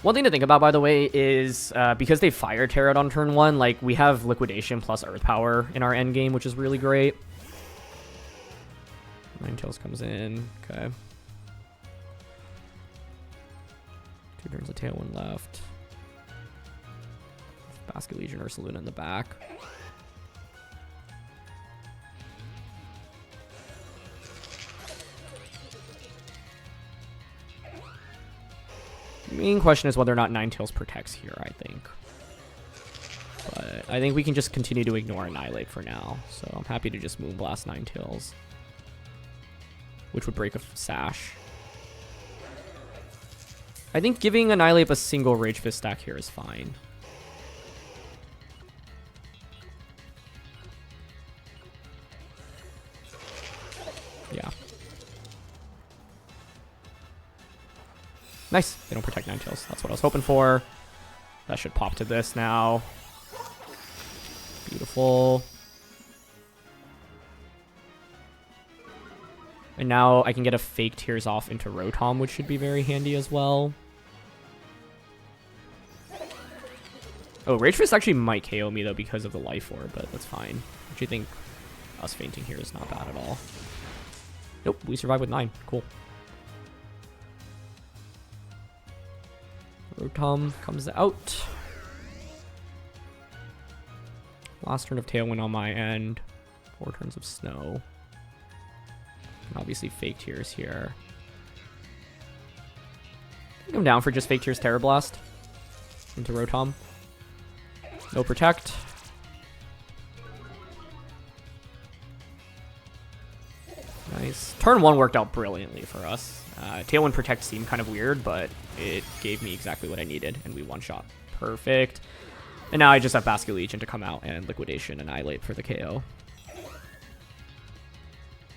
S1: One thing to think about, by the way, is because they Fire Tera on turn 1, like, we have Liquidation plus Earth Power in our endgame, which is really great. Ninetales comes in. Okay. 2 turns of Tailwind left. Basculegion, Ursaluna in the back. The main question is whether or not Ninetales protects here, I think. But I think we can just continue to ignore Annihilate for now. So I'm happy to just Moonblast Ninetales, which would break a Sash. I think giving Annihilate a single Rage Fist stack here is fine. Yeah. Nice. They don't protect Ninetales. That's what I was hoping for. That should pop to this now. Beautiful. And now I can get a fake Tears off into Rotom, which should be very handy as well. Oh, Rage Fist actually might KO me, though, because of the Life Orb, but that's fine. I actually think us fainting here is not bad at all. Nope, we survive with 9. Cool. Rotom comes out. Last turn of Tailwind on my end. 4 turns of Snow. And obviously Fake Tears here. I think I'm down for just Fake Tears Tera Blast into Rotom. No Protect. Nice. Turn 1 worked out brilliantly for us. Tailwind Protect seemed kind of weird, but it gave me exactly what I needed, and we one-shot. Perfect. And now I just have Basculegion to come out and Liquidation Annihilate for the KO.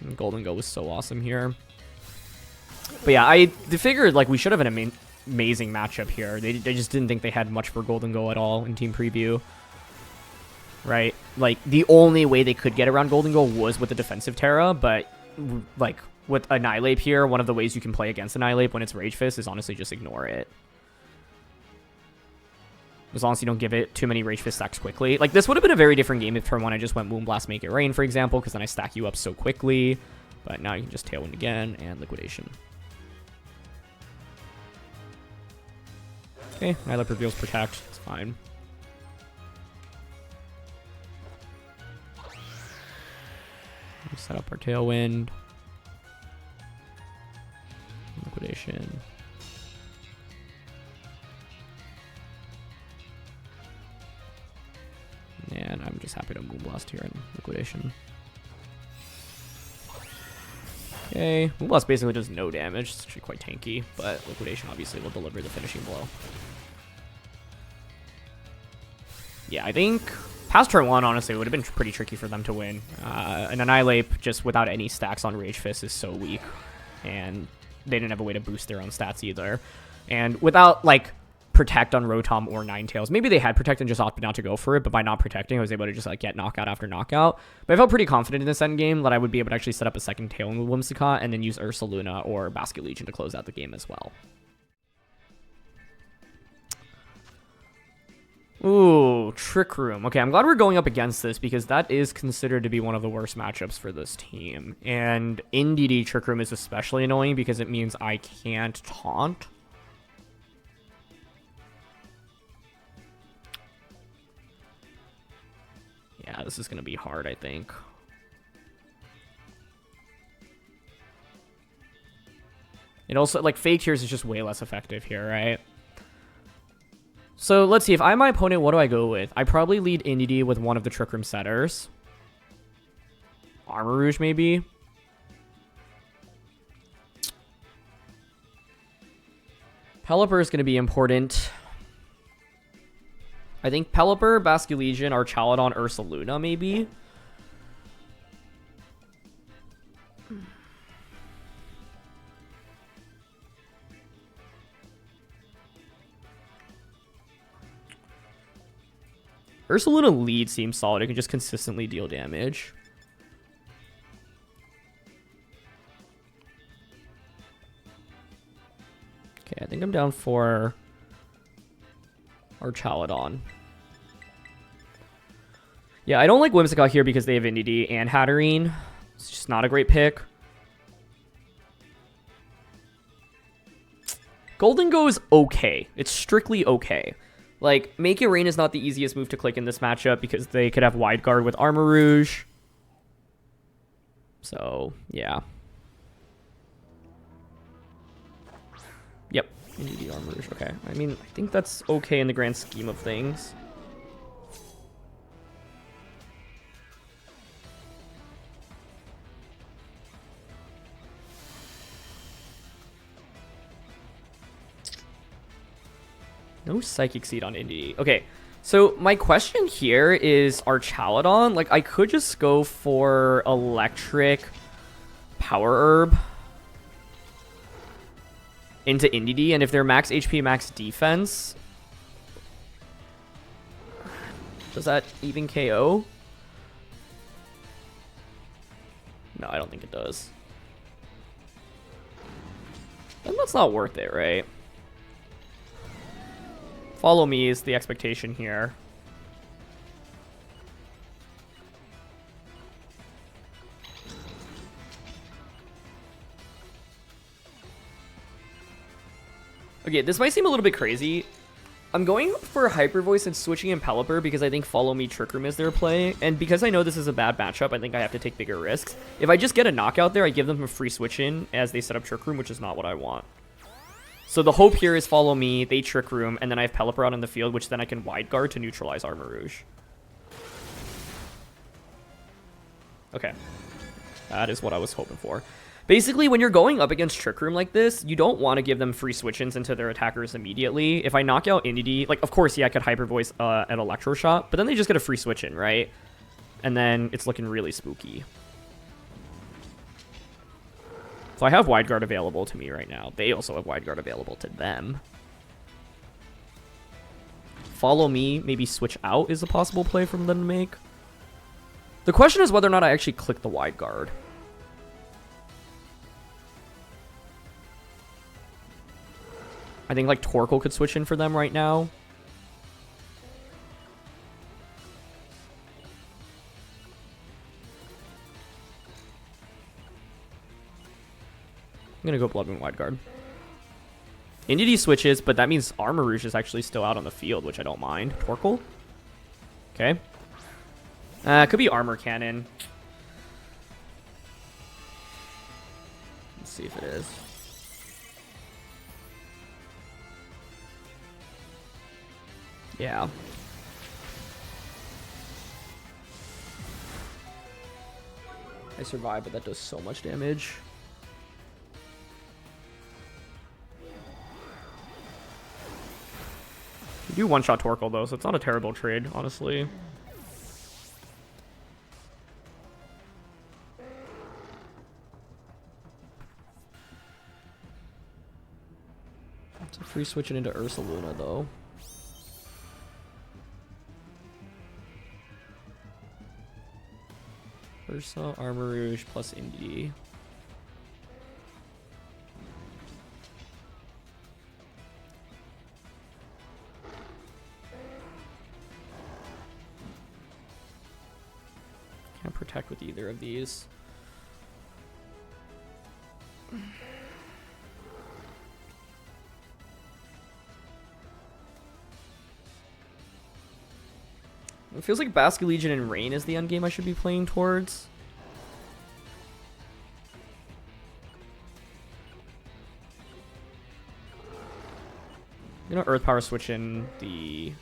S1: And Gholdengo was so awesome here. But yeah, I figured like we should have an amazing matchup here. They just didn't think they had much for Gholdengo at all in team preview. Right? Like, the only way they could get around Gholdengo was with the defensive Tera, but like with Annihilate here, one of the ways you can play against Annihilate when it's Rage Fist is honestly just ignore it. As long as you don't give it too many Rage Fist stacks quickly. Like, this would have been a very different game if turn 1 I just went Moonblast, Make It Rain, for example, because then I stack you up so quickly. But now you can just Tailwind again and Liquidation. Okay, Annihilate reveals Protect. It's fine. We set up our Tailwind. Liquidation. And I'm just happy to Moonblast here in Liquidation. Okay, Moonblast basically does no damage. It's actually quite tanky, but Liquidation obviously will deliver the finishing blow. Yeah, I think past turn 1, honestly, it would have been pretty tricky for them to win. An Annihilate, just without any stacks on Rage Fist, is so weak. And they didn't have a way to boost their own stats either. And without, like, protect on Rotom or Ninetales. Maybe they had protect and just opted not to go for it, but by not protecting, I was able to just like get knockout after knockout. But I felt pretty confident in this end game that I would be able to actually set up a second Tailwind with Whimsicott and then use Ursaluna or Basculegion to close out the game as well. Ooh, Trick Room. Okay, I'm glad we're going up against this because that is considered to be one of the worst matchups for this team. And NDD Trick Room is especially annoying because it means I can't taunt. Yeah, this is going to be hard, I think. It also, like, Fake Tears is just way less effective here, right? So, let's see. If I'm my opponent, what do I go with? I probably lead NDD with one of the Trick Room setters. Armor Rouge, maybe? Pelipper is going to be important. I think Pelipper, Basculegion, Archaludon, Ursaluna, maybe. Ursaluna lead seems solid. It can just consistently deal damage. Okay, I think I'm down for Archaludon. Yeah, I don't like Whimsicott here because they have NDD and Hatterene. It's just not a great pick. Gholdengo is okay. It's strictly okay. Like, Make It Rain is not the easiest move to click in this matchup because they could have Wide Guard with Armor Rouge. So, yeah. Yep, NDD Armor Rouge, okay. I mean, I think that's okay in the grand scheme of things. No Psychic Seed on NDD. Okay, so my question here is Archaludon. Like, I could just go for Electric Power Herb into NDD, and if they're max HP, max defense, does that even KO? No, I don't think it does. Then that's not worth it, right? Follow me is the expectation here. Okay, this might seem a little bit crazy. I'm going for Hyper Voice and switching in Pelipper because I think Follow Me Trick Room is their play. And because I know this is a bad matchup, I think I have to take bigger risks. If I just get a knockout there, I give them a free switch in as they set up Trick Room, which is not what I want. So the hope here is Follow Me, they Trick Room, and then I have Pelipper out in the field, which then I can Wide Guard to neutralize Armor Rouge. Okay. That is what I was hoping for. Basically, when you're going up against Trick Room like this, you don't want to give them free switch-ins into their attackers immediately. If I knock out NDD, like, of course, yeah, I could Hyper Voice an Electro Shot, but then they just get a free switch-in, right? And then it's looking really spooky. So I have Wide Guard available to me right now. They also have Wide Guard available to them. Follow Me, maybe switch out is a possible play from them to make. The question is whether or not I actually click the Wide Guard. I think like Torkoal could switch in for them right now. I'm going to go Bloodmoon Wide Guard. NDD switches, but that means Armor Rouge is actually still out on the field, which I don't mind. Torkoal? Okay. It could be Armor Cannon. Let's see if it is. Yeah. I survived, but that does so much damage. You do one-shot Torkoal, though, so it's not a terrible trade, honestly. It's a Free switching into Ursaluna though. Ursa, Armarouge plus Indie. Can't protect with either of these. It feels like Basculegion and Rain is the endgame I should be playing towards. I'm gonna Earth Power switch in the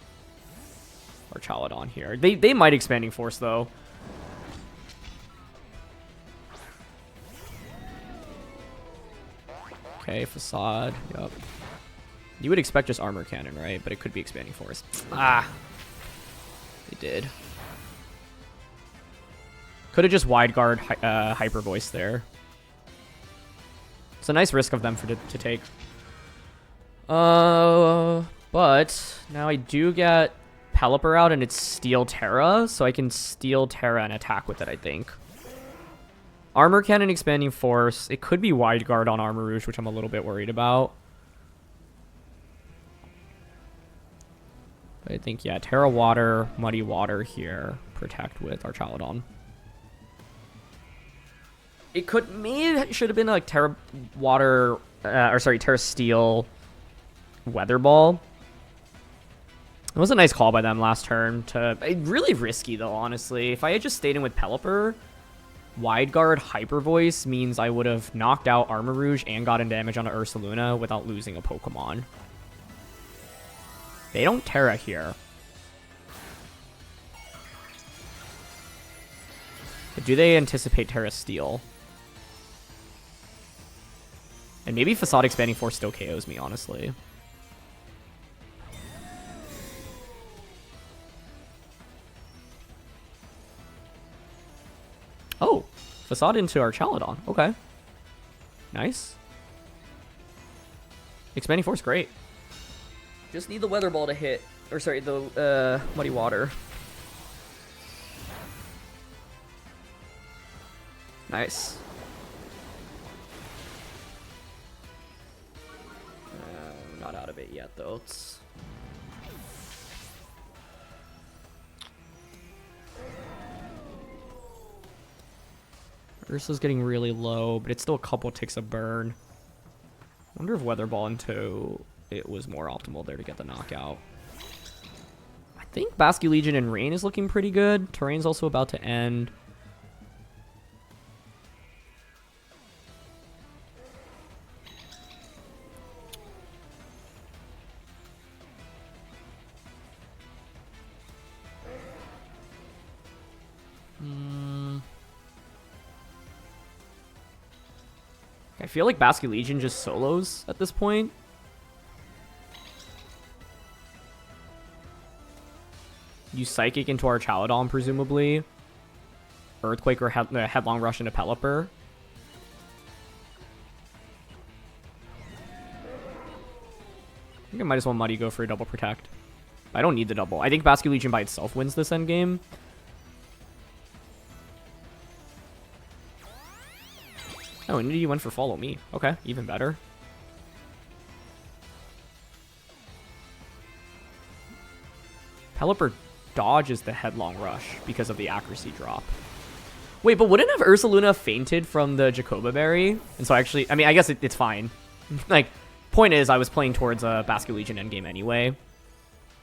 S1: Archaludon here. They might Expanding Force though. Okay, Facade. Yup. You would expect just Armor Cannon, right? But it could be Expanding Force. Ah. They did. Could have just Wide Guard Hyper Voice there. It's a nice risk of them to take. But now I do get Pelipper out and it's Steel Tera, so I can Steel Tera and attack with it, I think. Armor Cannon, Expanding Force. It could be Wide Guard on Armarouge, which I'm a little bit worried about. But I think, yeah, Tera Water, Muddy Water here. Protect with Archaludon. It should have been like Tera Water, Tera Steel Weather Ball. It was a nice call by them last turn. Really risky though, honestly. If I had just stayed in with Pelipper, Wide Guard Hyper Voice means I would have knocked out Armarouge and gotten damage onto Ursaluna without losing a Pokemon. They don't Tera here. But do they anticipate Tera Steel? And maybe Facade Expanding Force still KOs me, honestly. Oh, Facade into Archaludon. Okay. Nice. Expanding Force, great. Just need the Weather Ball to hit. Or sorry, the Muddy Water. Nice. Not out of it yet, though. Ursa's getting really low, but it's still a couple ticks of burn. I wonder if Weather Ball into it was more optimal there to get the knockout. I think Basculegion and Rain is looking pretty good. Terrain's also about to end. I feel like Basculegion just solos at this point. Use Psychic into Archaludon, presumably. Earthquake or Headlong Rush into Pelipper. I think I might as well Muddy go for a double protect. I don't need the double. I think Basculegion by itself wins this endgame. Oh, and you went for Follow Me. Okay, even better. Pelipper dodges the Headlong Rush because of the accuracy drop. Wait, but wouldn't have Ursaluna fainted from the Jacoba Berry? And so actually, I mean, I guess it's fine. Like, point is, I was playing towards a Basculegion endgame anyway.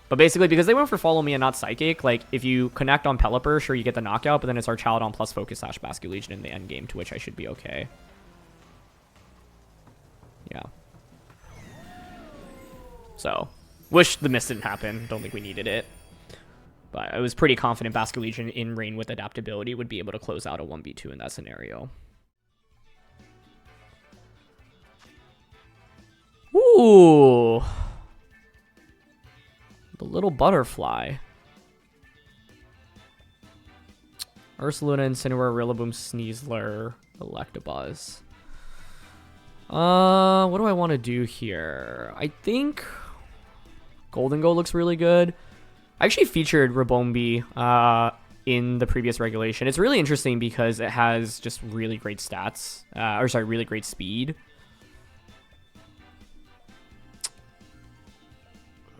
S1: But basically, because they went for Follow Me and not Psychic, like, if you connect on Pelipper, sure, you get the knockout, but then it's Archaludon plus Focus Sash Basculegion in the endgame, to which I should be okay. Yeah. So, wish the miss didn't happen. Don't think we needed it. But I was pretty confident Basculegion in Rain with adaptability would be able to close out a 1v2 in that scenario. Ooh. The little butterfly. Ursaluna, Incineroar, Rillaboom, Sneasler, Electabuzz. What do I want to do here? I think Gholdengo looks really good. I actually featured Rabombi in the previous regulation. It's really interesting because it has just really great stats. Really great speed.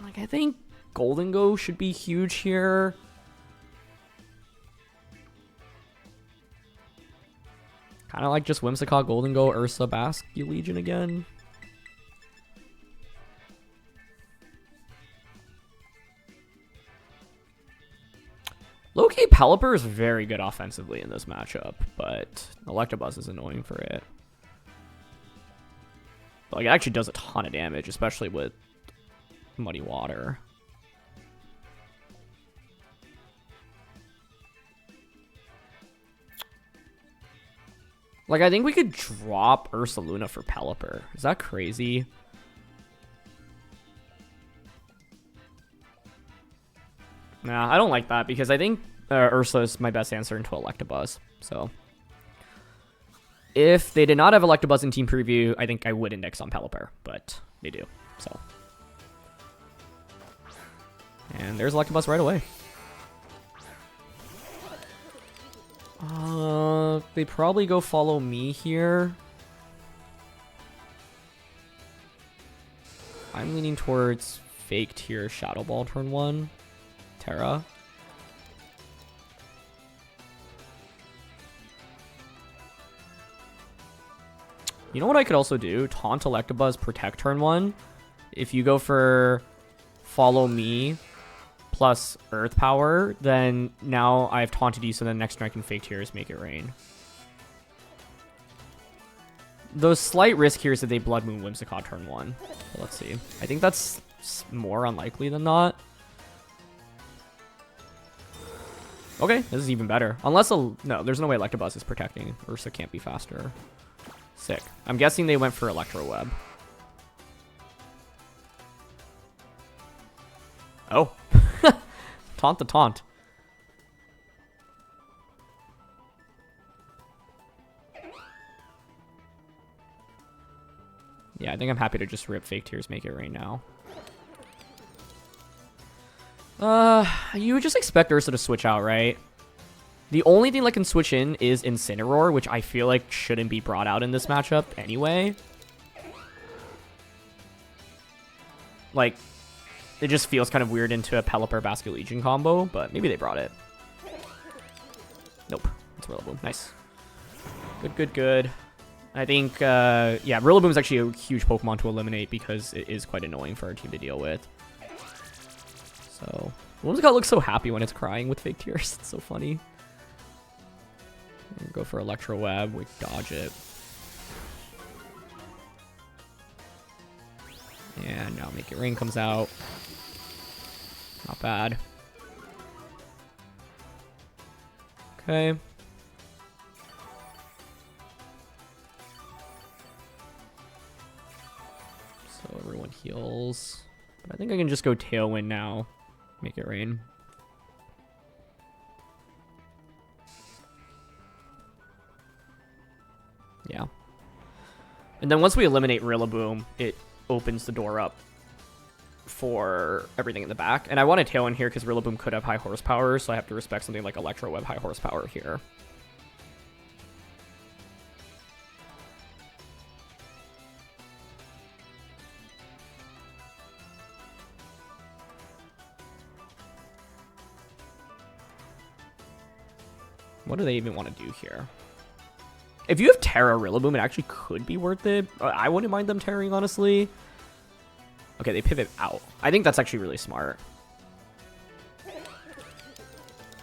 S1: Like, I think Gholdengo should be huge here. Kind of like just Whimsicott, Gholdengo, Ursa, Basculegion again. Low-key, Pelipper is very good offensively in this matchup, but Electabuzz is annoying for it. But, like, it actually does a ton of damage, especially with Muddy Water. Like, I think we could drop Ursaluna for Pelipper. Is that crazy? Nah, I don't like that because I think Ursa is my best answer into Electabuzz. So, if they did not have Electabuzz in Team Preview, I think I would index on Pelipper, but they do. So, and there's Electabuzz right away. They probably go follow me here. I'm leaning towards fake Tears Shadow Ball turn 1. Tera. You know what I could also do? Taunt Electabuzz, protect turn 1. If you go for follow me plus Earth Power, then now I've taunted you, so then next turn I can fake Tears, make it rain. Those slight risk here is that they Blood Moon Whimsicott turn 1. But let's see. I think that's more unlikely than not. Okay, this is even better. Unless no, there's no way Electabuzz is protecting. Ursa can't be faster. Sick. I'm guessing they went for Electro Web. Oh. Taunt the taunt. Yeah, I think I'm happy to just rip fake Tears, make it rain now. You would just expect Ursa to switch out, right? The only thing that can switch in is Incineroar, which I feel like shouldn't be brought out in this matchup anyway. Like, it just feels kind of weird into a Pelipper Basculegion combo, but maybe they brought it. Nope. It's Rillaboom. Nice. Good, good, good. I think, yeah, Rillaboom is actually a huge Pokemon to eliminate because it is quite annoying for our team to deal with. So, Whimsicott looks so happy when it's crying with fake Tears. It's so funny. Go for Electro Web. We dodge it. And now Make It Rain comes out. Not bad. Okay. So everyone heals. But I think I can just go Tailwind now. Make It Rain. Yeah. And then once we eliminate Rillaboom, it opens the door up for everything in the back. And I want a Tailwind here because Rillaboom could have high horsepower, so I have to respect something like Electro Web high horsepower here. What do they even want to do here? If you have Tera Rillaboom, it actually could be worth it. I wouldn't mind them tearing, honestly. Okay, they pivot out. I think that's actually really smart.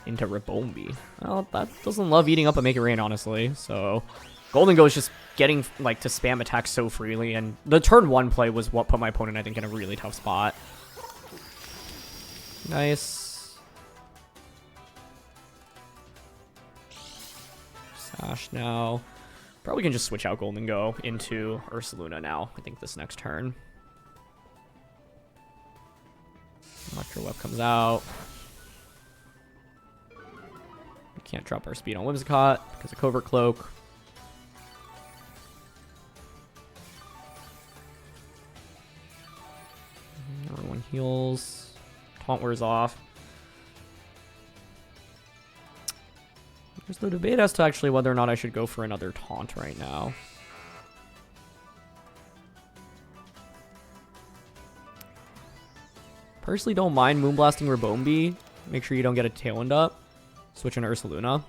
S1: Into Rabombi. Well, that doesn't love eating up a Make It Rain, honestly. So, Gholdengo is just getting, like, to spam attacks so freely. And the turn 1 play was what put my opponent, I think, in a really tough spot. Nice. Sash now. Probably can just switch out Gholdengo into Ursaluna now, I think, this next turn. Electro Web comes out. We can't drop our speed on Whimsicott because of Covert Cloak. heals. Taunt wears off. There's the debate as to actually whether or not I should go for another taunt right now. Personally don't mind Moonblasting Rabombi. Make sure you don't get a Tailwind up. Switch into Ursaluna.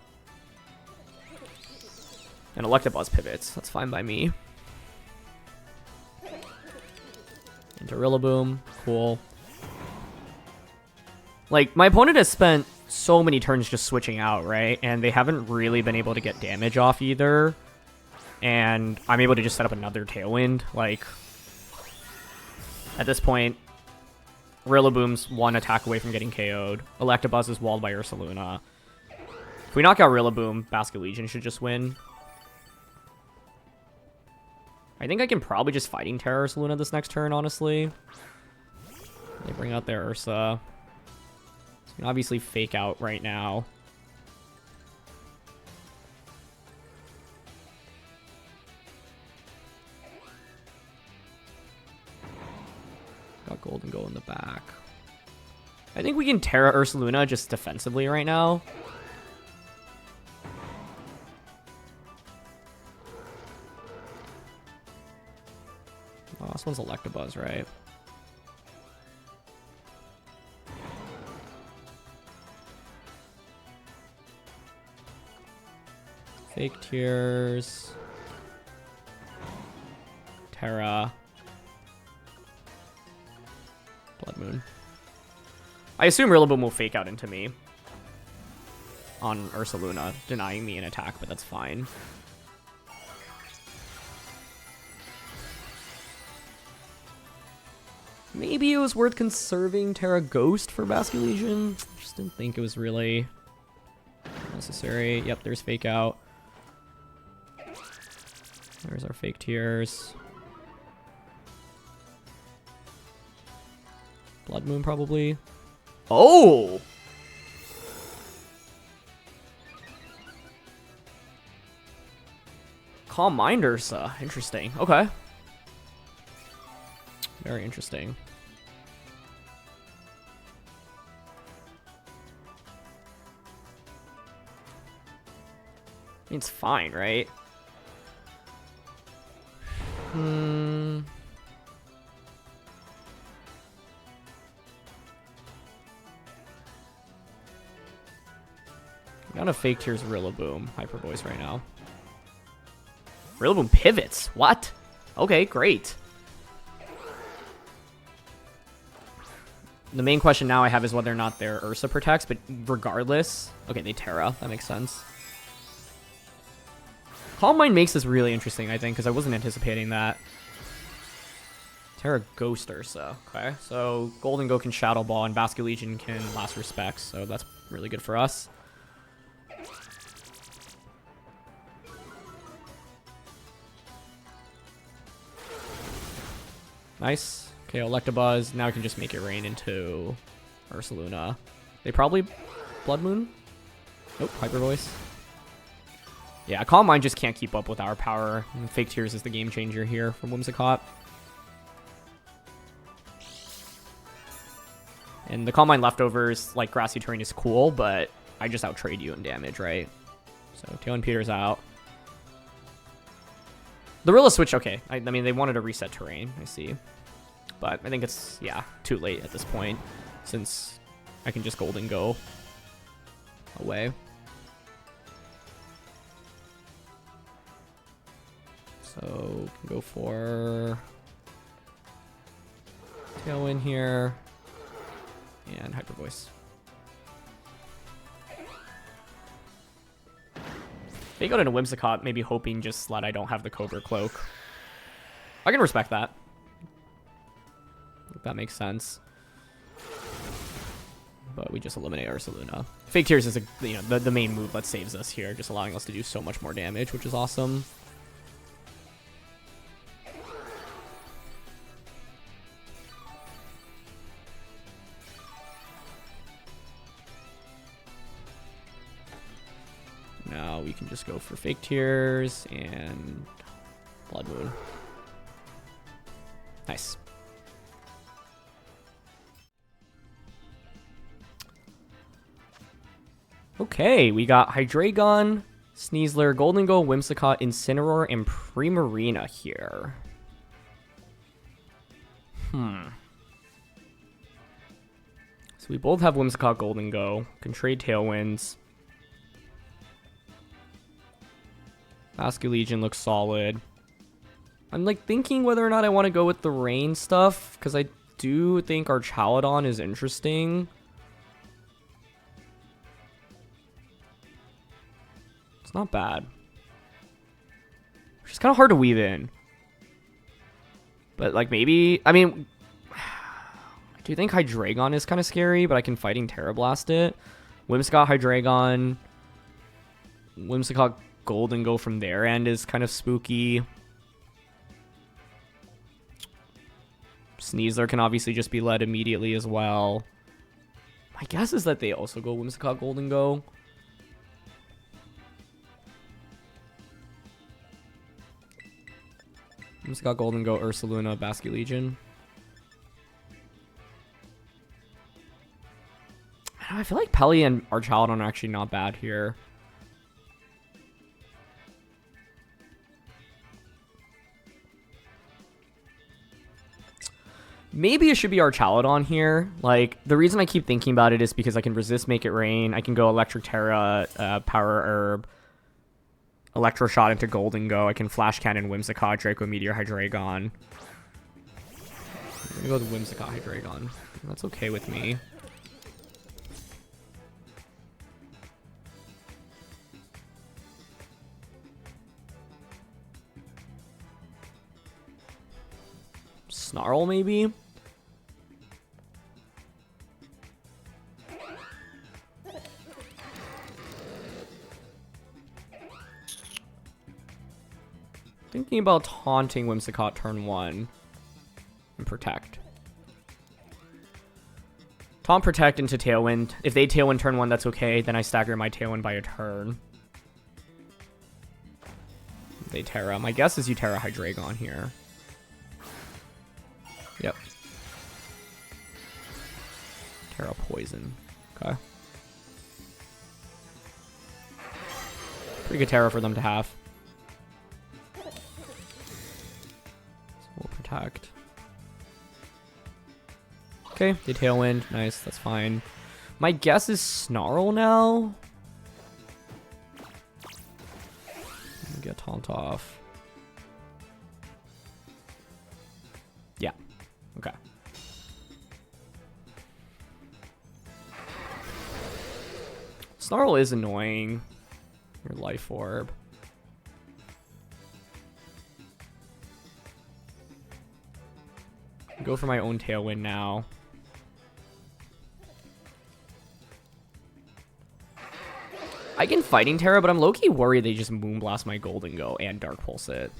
S1: And Electabuzz pivots. That's fine by me. Into Rillaboom. Cool. Like, my opponent has spent so many turns just switching out, right? And they haven't really been able to get damage off either. And I'm able to just set up another Tailwind. Like, at this point, Rillaboom's one attack away from getting KO'd. Electabuzz is walled by Ursaluna. If we knock out Rillaboom, Basculegion should just win. I think I can probably just Fighting Tera Ursaluna this next turn, honestly. They bring out their Ursa. So you can obviously fake out right now. Got Gholdengo in the back. I think we can Tera Ursaluna just defensively right now. Oh, this one's Electabuzz, right? Fake Tears. Tera. Bloodmoon. I assume Rillaboom will fake out into me on Ursaluna, denying me an attack, but that's fine. Maybe it was worth conserving Tera Ghost for Basculegion. Just didn't think it was really necessary. Yep, there's fake out. There's our fake Tears. Bloodmoon probably. Oh! Calm Mind Ursa. Interesting. Okay. Very interesting. I mean, it's fine, right? I'm gonna fake Tears Rillaboom Hyper Voice right now. Rillaboom pivots. What? Okay, great. The main question now I have is whether or not their Ursa protects, but regardless... Okay, they Tera. That makes sense. Calm Mind makes this really interesting, I think, because I wasn't anticipating that. Tera Ghost Ursa. Okay, so Gholdengo can Shadow Ball and Basculegion can Last Respects, so that's really good for us. Nice. Okay, Electabuzz. Now I can just make it rain into Ursaluna. They probably Bloodmoon? Nope, Hyper Voice. Yeah, Calm Mind just can't keep up with our power. And Fake Tears is the game changer here from Whimsicott. And the Calm Mind leftovers, like Grassy Terrain, is cool, but I just outtrade you in damage, right? So Tailwind Peter's out. The Rilla switch, okay. I mean, they wanted to reset terrain, I see. But I think it's, yeah, too late at this point, since I can just Gholdengo away. So, can go for Tailwind here, and Hyper Voice. They go into Whimsicott, maybe hoping just that I don't have the Cobra Cloak. I can respect that. If that makes sense. But we just eliminate Ursaluna. Fake Tears is the main move that saves us here, just allowing us to do so much more damage, which is awesome. Now we can just go for Fake Tears and Bloodmoon. Nice. Okay, we got Hydreigon, Sneasler, Gholdengo, Whimsicott, Incineroar, and Primarina here. So we both have Whimsicott, Gholdengo. Can trade Tailwinds. Basculegion looks solid. I'm like thinking whether or not I want to go with the rain stuff, because I do think Archaludon is interesting. It's not bad. Which is kind of hard to weave in. But like maybe, I mean, I do think Hydreigon is kind of scary, but I can Fighting Tera Blast it. Whimsicott, Hydreigon. Whimsicott, Gholdengo from their end is kind of spooky. Sneasler can obviously just be led immediately as well. My guess is that they also go Whimsicott, Gholdengo. Whimsicott, Gholdengo, Ursaluna, Basculegion. I feel like Pelly and Archaludon are actually not bad here. Maybe it should be Archaludon here. Like, the reason I keep thinking about it is because I can resist Make It Rain. I can go Electric Tera, Power Herb, Electro Shot into Gholdengo. I can Flash Cannon, Whimsicott, Draco Meteor, Hydreigon. I'm gonna go with Whimsicott, Hydreigon. That's okay with me. Snarl, maybe? Thinking about taunting Whimsicott turn 1 and Protect. Taunt, Protect into Tailwind. If they Tailwind turn 1, that's okay. Then I stagger my Tailwind by a turn. They Tera. My guess is you Tera Hydreigon here. Yep. Tera Poison. Okay. Pretty good Tera for them to have. We'll Protect. Okay, they Tailwind. Nice, that's fine. My guess is Snarl now. Get Taunt off. Yeah. Okay. Snarl is annoying. Your Life Orb. Go for my own Tailwind now. I can Fighting Tera, but I'm low-key worried they just Moonblast my Gholdengo and Dark Pulse it.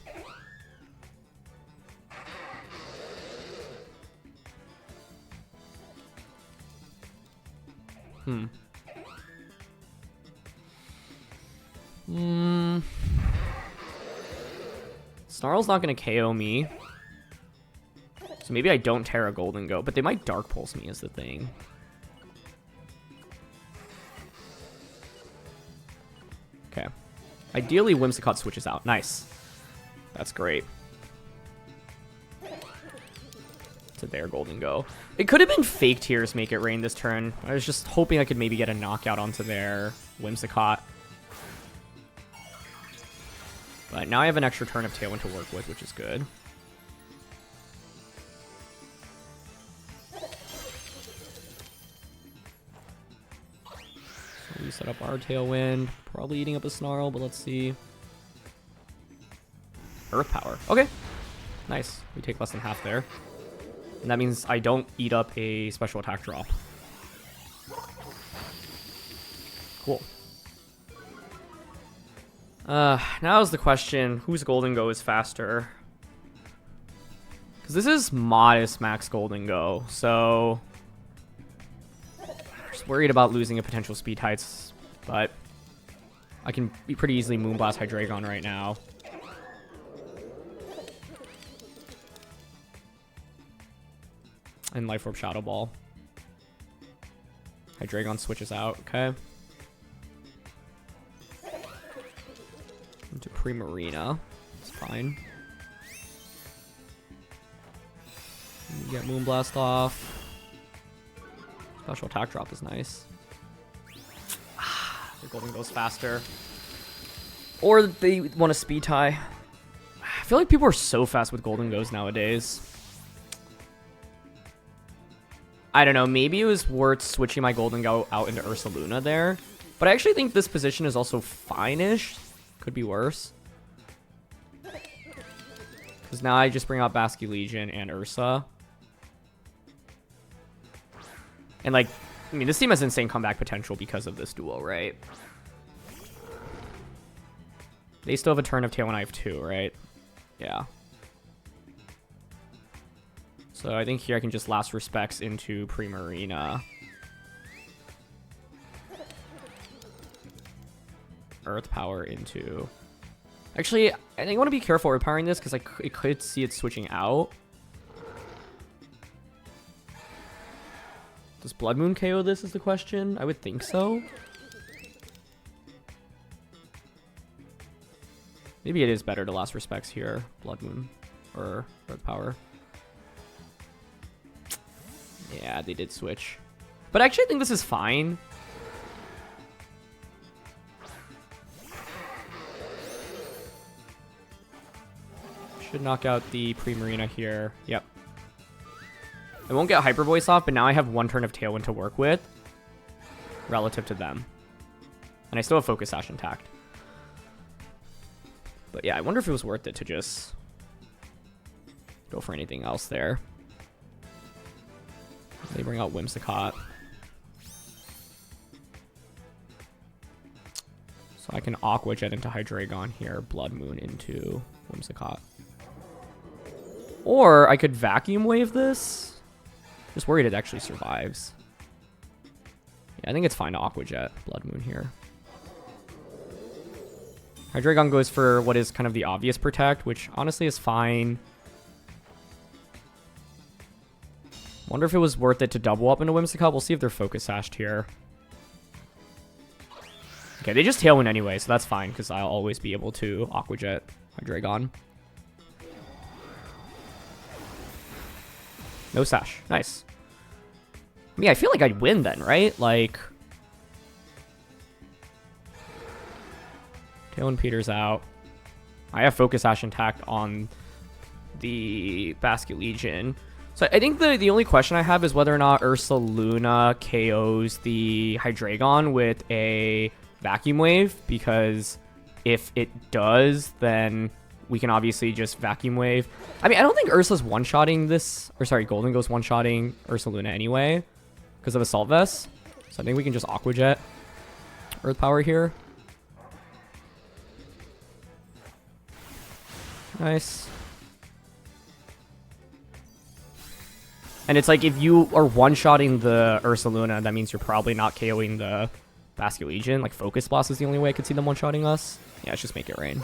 S1: Snarl's not going to KO me. So maybe I don't Tera Gholdengo, but they might Dark Pulse me is the thing. Okay. Ideally, Whimsicott switches out. Nice. That's great. To their Gholdengo. It could have been fake Tears Make It Rain this turn. I was just hoping I could maybe get a knockout onto their Whimsicott. But now I have an extra turn of Tailwind to work with, which is good. So we set up our Tailwind. Probably eating up a Snarl, but let's see. Earth Power. Okay. Nice. We take less than half there. And that means I don't eat up a special attack drop. Cool. Now is the question, whose Gholdengo is faster? Because this is modest max Gholdengo, so... just worried about losing a potential speed heights, but I can be pretty easily Moonblast Hydreigon right now. And Life Orb Shadow Ball. Hydreigon switches out, okay. Primarina. It's fine. Get Moonblast off. Special attack drop is nice. The Gholdengo's faster. Or they want a speed tie. I feel like people are so fast with Gholdengos nowadays. I don't know. Maybe it was worth switching my Gholdengo out into Ursaluna there. But I actually think this position is also fine-ish. Could be worse. Because now I just bring out Basculegion and Ursa. And, like, I mean, this team has insane comeback potential because of this duo, right? They still have a turn of Tail and I have 2, right? Yeah. So I think here I can just last respects into Primarina. Earth Power into... Actually, I think I want to be careful repowering this because I could see it switching out. Does Bloodmoon KO this is the question? I would think so. Maybe it is better to last respects here. Bloodmoon or Earth Power. Yeah, they did switch. But I actually think this is fine. Should knock out the Primarina here. Yep. I won't get Hyper Voice off, but now I have 1 turn of Tailwind to work with relative to them. And I still have Focus Sash intact. But yeah, I wonder if it was worth it to just go for anything else there. They bring out Whimsicott. So I can Aqua Jet into Hydreigon here, Bloodmoon into Whimsicott. Or I could Vacuum Wave this. Just worried it actually survives. Yeah, I think it's fine to Aqua Jet Bloodmoon here. Hydreigon goes for what is kind of the obvious Protect, which honestly is fine. Wonder if it was worth it to double up into Whimsicott. We'll see if they're Focus Sashed here. Okay, they just Tailwind anyway, so that's fine, because I'll always be able to Aqua Jet Hydreigon. No Sash. Nice. I mean, I feel like I'd win then, right? Like... Tailwind Peter's out. I have Focus Sash intact on the Basculegion. So I think the only question I have is whether or not Ursaluna KOs the Hydreigon with a Vacuum Wave, because if it does, then we can obviously just Vacuum Wave. I mean, I don't think Ursa's one-shotting this, or sorry, Gholdengo's one-shotting Ursaluna anyway, because of Assault Vest. So I think we can just Aqua Jet Earth Power here. Nice. And it's like, if you are one-shotting the Ursaluna, that means you're probably not KOing the Basculegion. Like, Focus Blast is the only way I could see them one-shotting us. Yeah, let's just make it rain.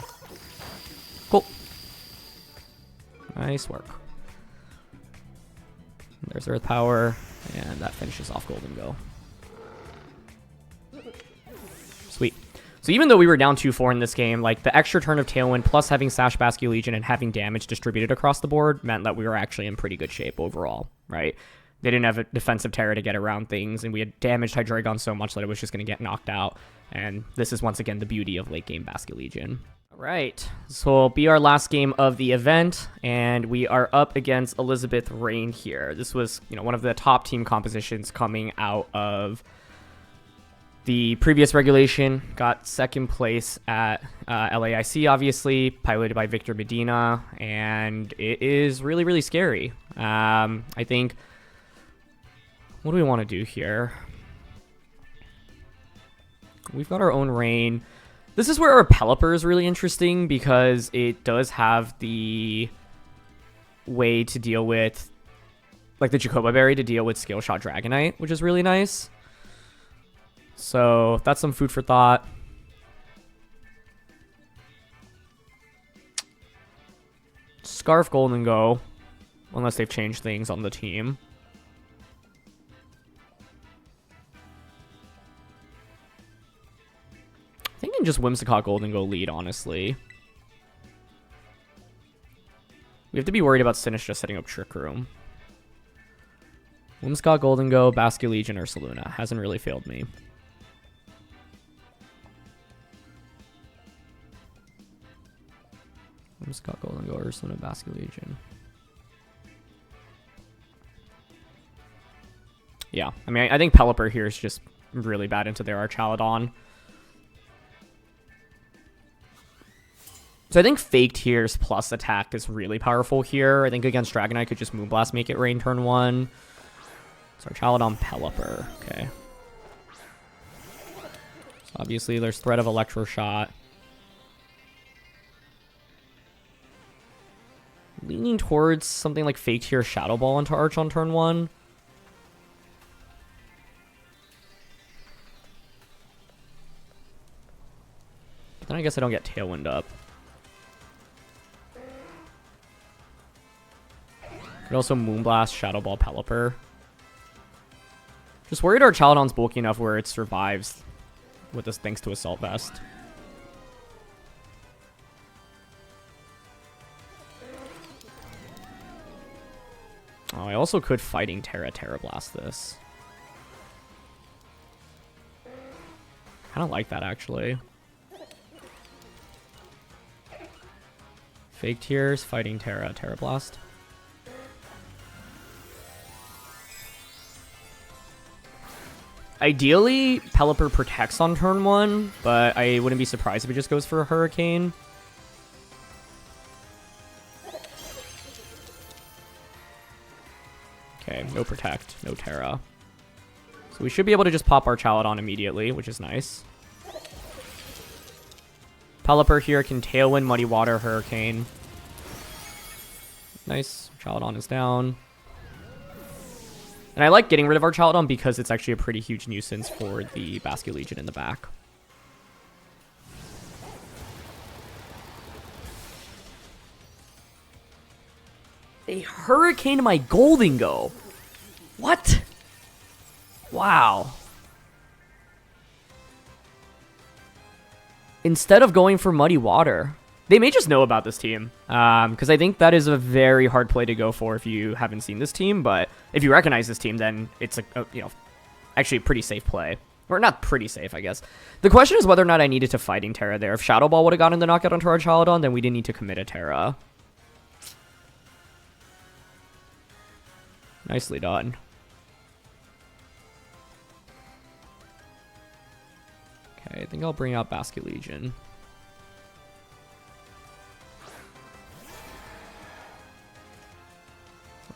S1: Cool. Nice work. There's Earth Power, and that finishes off Gholdengo. Sweet. So even though we were down 2-4 in this game, like, the extra turn of Tailwind plus having Sash Basculegion and having damage distributed across the board meant that we were actually in pretty good shape overall, right? They didn't have a defensive Tera to get around things, and we had damaged Hydreigon so much that it was just going to get knocked out. And this is once again the beauty of late game Basculegion. All right, this will be our last game of the event, and we are up against Elizabeth Rain here. This was, you know, one of the top team compositions coming out of the previous regulation. Got second place at LAIC, obviously, piloted by Victor Medina, and it is really, really scary. I think, what do we want to do here? We've got our own Rain. This is where our Pelipper is really interesting, because it does have the way to deal with, like, the Jacoba Berry to deal with Scale Shot Dragonite, which is really nice. So that's some food for thought. Scarf Gholdengo, unless they've changed things on the team. I think I can just Whimsicott Gholdengo lead, honestly. We have to be worried about Sinistra setting up Trick Room. Whimsicott, Gholdengo, Basculegion, Ursaluna. Hasn't really failed me. Whimsicott, Gholdengo, Ursaluna, Basculegion. Yeah, I mean, I think Pelipper here is just really bad into their Archaludon. So I think Fake Tears plus attack is really powerful here. I think against Dragonite I could just Moonblast, make it rain turn 1. So Archaludon, Pelipper. Okay. So obviously there's threat of Electro Shot. Leaning towards something like Fake Tears Shadow Ball into Arch on turn 1. But then I guess I don't get Tailwind up. Could also Moonblast, Shadow Ball, Pelipper. Just worried Archaludon's bulky enough where it survives with this thanks to Assault Vest. Oh, I also could Fighting Tera Blast this. Kind of like that, actually. Fake Tears, Fighting Tera Blast. Ideally, Pelipper protects on turn 1, but I wouldn't be surprised if it just goes for a Hurricane. Okay, no Protect, no Tera. So we should be able to just pop Archaludon immediately, which is nice. Pelipper here can Tailwind, Muddy Water, Hurricane. Nice, Archaludon is down. And I like getting rid of Archaludon because it's actually a pretty huge nuisance for the Basculegion in the back. A Hurricane to my Gholdengo. What? Wow. Instead of going for Muddy Water. They may just know about this team, because I think that is a very hard play to go for if you haven't seen this team, but if you recognize this team, then it's actually a pretty safe play. Or not pretty safe, I guess. The question is whether or not I needed to Fighting Tera there. If Shadow Ball would have gotten the knockout onto Archaludon, then we didn't need to commit a Tera. Nicely done. Okay, I think I'll bring out Basculegion.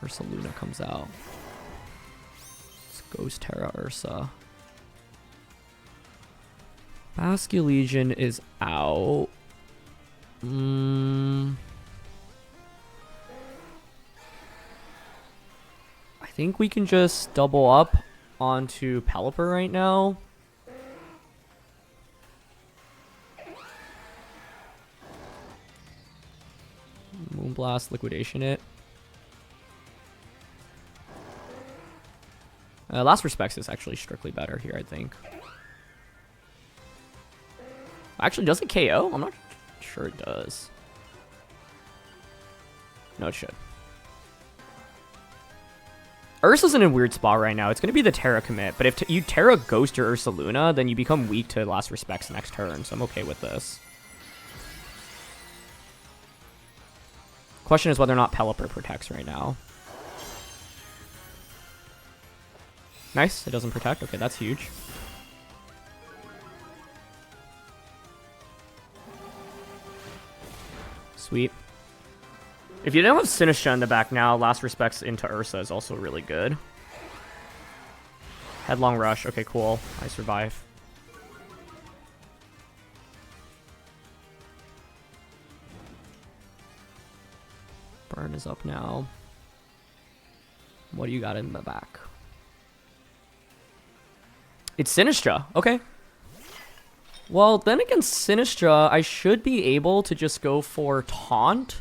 S1: Ursaluna comes out. It's Ghost Tera Ursa. Basculegion is out. I think we can just double up onto Pelipper right now. Moonblast, Liquidation it. Last Respects is actually strictly better here, I think. Actually, does it KO? I'm not sure it does. No, it should. Ursa's in a weird spot right now. It's going to be the Tera commit, but if you Tera Ghost your Ursaluna, then you become weak to Last Respects next turn, so I'm okay with this. Question is whether or not Pelipper protects right now. Nice, it doesn't protect. Okay, that's huge. Sweet. If you don't have Sinistra in the back now, Last Respects into Ursa is also really good. Headlong Rush. Okay, cool. I survive. Burn is up now. What do you got in the back? It's Sinistra. Okay. Well, then against Sinistra, I should be able to just go for Taunt.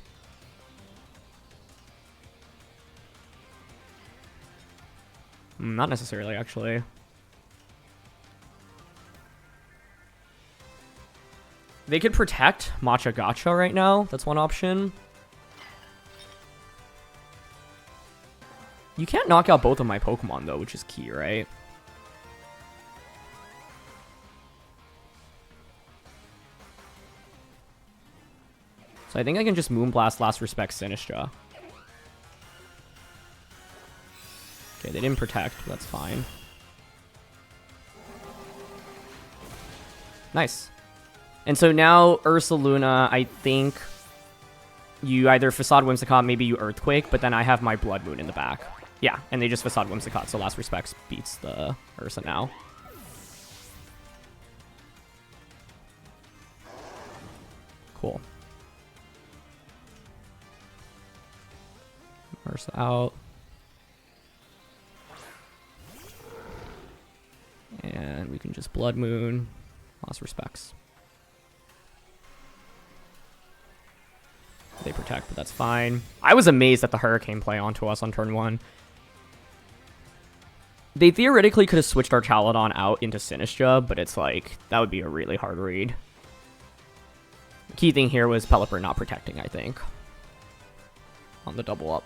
S1: Not necessarily, actually. They could protect Matcha Gotcha right now. That's one option. You can't knock out both of my Pokemon, though, which is key, right? So I think I can just Moonblast Last Respect Sinistra. Okay, they didn't protect, but that's fine. Nice. And so now Ursaluna, I think you either Facade Whimsicott, maybe you Earthquake, but then I have my Blood Moon in the back. Yeah, and they just Facade Whimsicott, so Last Respects beats the Ursa now. Cool. Ursa out. And we can just Blood Moon. Last Respects. They protect, but that's fine. I was amazed at the Hurricane play onto us on turn 1. They theoretically could have switched Archaludon out into Sinistra, but it's like, that would be a really hard read. The key thing here was Pelipper not protecting, I think. On the double up.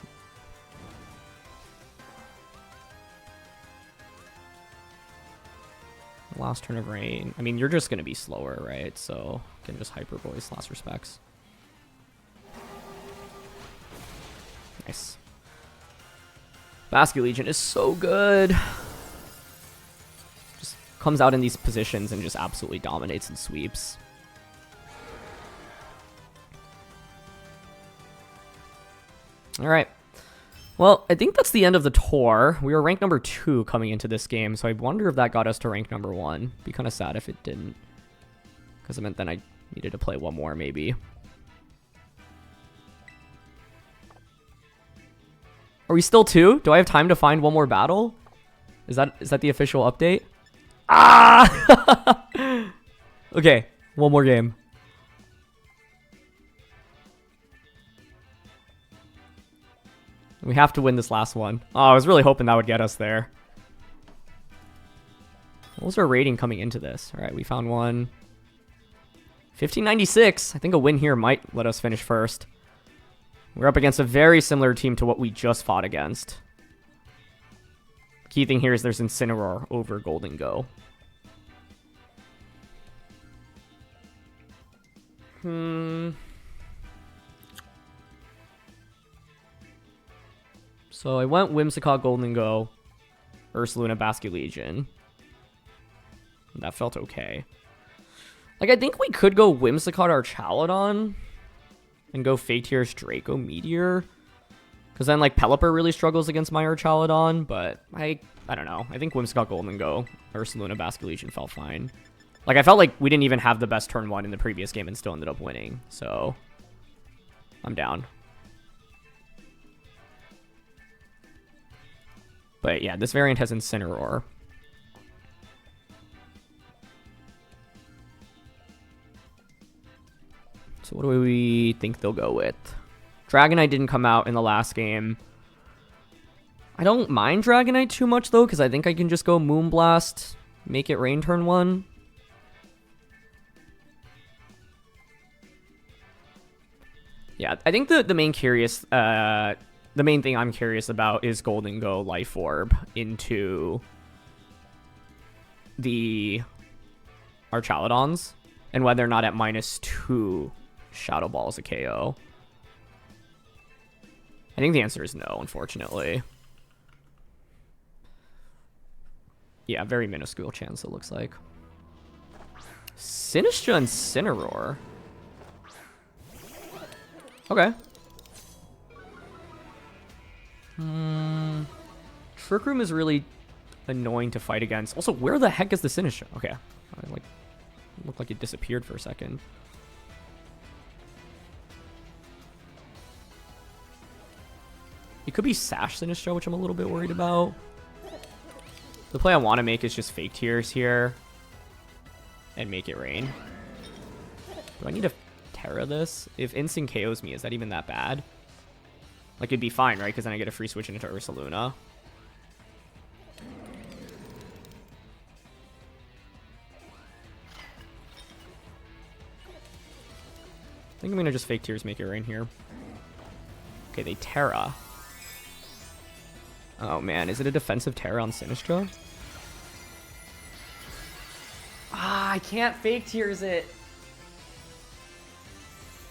S1: Last turn of rain. I mean, you're just going to be slower, right? So, you can just Hyper Voice Last Respects. Nice. Basculegion is so good. Just comes out in these positions and just absolutely dominates and sweeps. Alright. Well, I think that's the end of the tour. We were ranked number 2 coming into this game, so I wonder if that got us to rank number 1. Be kind of sad if it didn't. Because it meant then I needed to play one more, maybe. Are we still 2? Do I have time to find one more battle? Is that the official update? Ah! Okay, one more game. We have to win this last one. Oh, I was really hoping that would get us there. What was our rating coming into this? All right, we found one. 1596. I think a win here might let us finish first. We're up against a very similar team to what we just fought against. Key thing here is there's Incineroar over Gholdengo. So I went Whimsicott, Gholdengo, Ursaluna, Basculegion. That felt okay. Like, I think we could go Whimsicott, Archaludon, and go Fake Tears, Draco, Meteor. Because then, like, Pelipper really struggles against my Archaludon, but I don't know. I think Whimsicott, Gholdengo, Ursaluna, Basculegion felt fine. Like, I felt like we didn't even have the best turn 1 in the previous game and still ended up winning. So, I'm down. But yeah, this variant has Incineroar. So what do we think they'll go with? Dragonite didn't come out in the last game. I don't mind Dragonite too much, though, because I think I can just go Moonblast, make it rain turn 1. Yeah, I think the main the main thing I'm curious about is Gholdengo Life Orb into the Archaludons, and whether or not at -2 Shadow Ball is a KO. I think the answer is no, unfortunately. Yeah, very minuscule chance, it looks like. Sinistra and Incineroar. Okay. Trick Room is really annoying to fight against. Also, where the heck is the Sinistra? Okay. It looked like it disappeared for a second. It could be Sash Sinistra, which I'm a little bit worried about. The play I want to make is just Fake Tears here and make it rain. Do I need to Tera this? If Instinct KOs me, is that even that bad? Like, it'd be fine, right? Because then I get a free switch into Ursaluna. I think I'm going to just Fake Tears, make it rain here. Okay, they Tera. Oh man, is it a defensive Tera on Sinistra? Ah, I can't fake Tears it.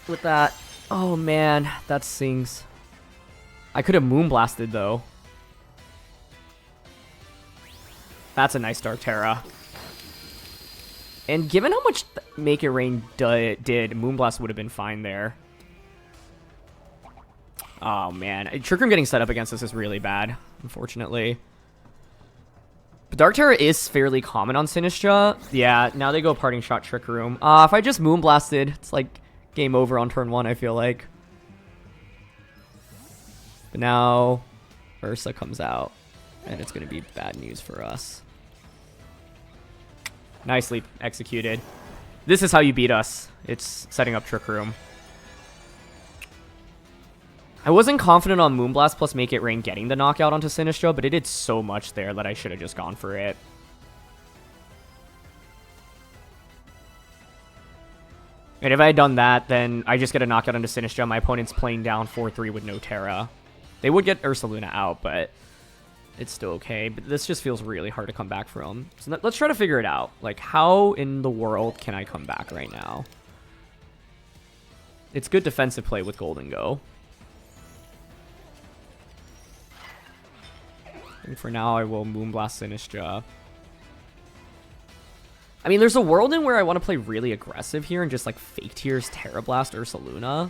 S1: With that. Oh man, that stings. I could have Moonblasted though. That's a nice Dark Tera. And given how much Make It Rain did, Moonblast would have been fine there. Oh man, Trick Room getting set up against this is really bad, unfortunately. But Dark Tera is fairly common on Sinistra. Yeah, now they go Parting Shot Trick Room. If I just Moonblasted, it's like game over on turn 1, I feel like. But now Ursa comes out, and it's going to be bad news for us. Nicely executed. This is how you beat us. It's setting up Trick Room. I wasn't confident on Moonblast plus Make It Rain getting the knockout onto Sinistra, but it did so much there that I should have just gone for it. And if I had done that, then I just get a knockout onto Sinistra. My opponent's playing down 4-3 with no Tera. They would get Ursaluna out, but it's still okay. But this just feels really hard to come back from. So let's try to figure it out. Like, how in the world can I come back right now? It's good defensive play with Gholdengo. And for now, I will Moonblast Sinistra. I mean, there's a world in where I want to play really aggressive here and just, like, fake Tears, Tera Blast, Ursaluna.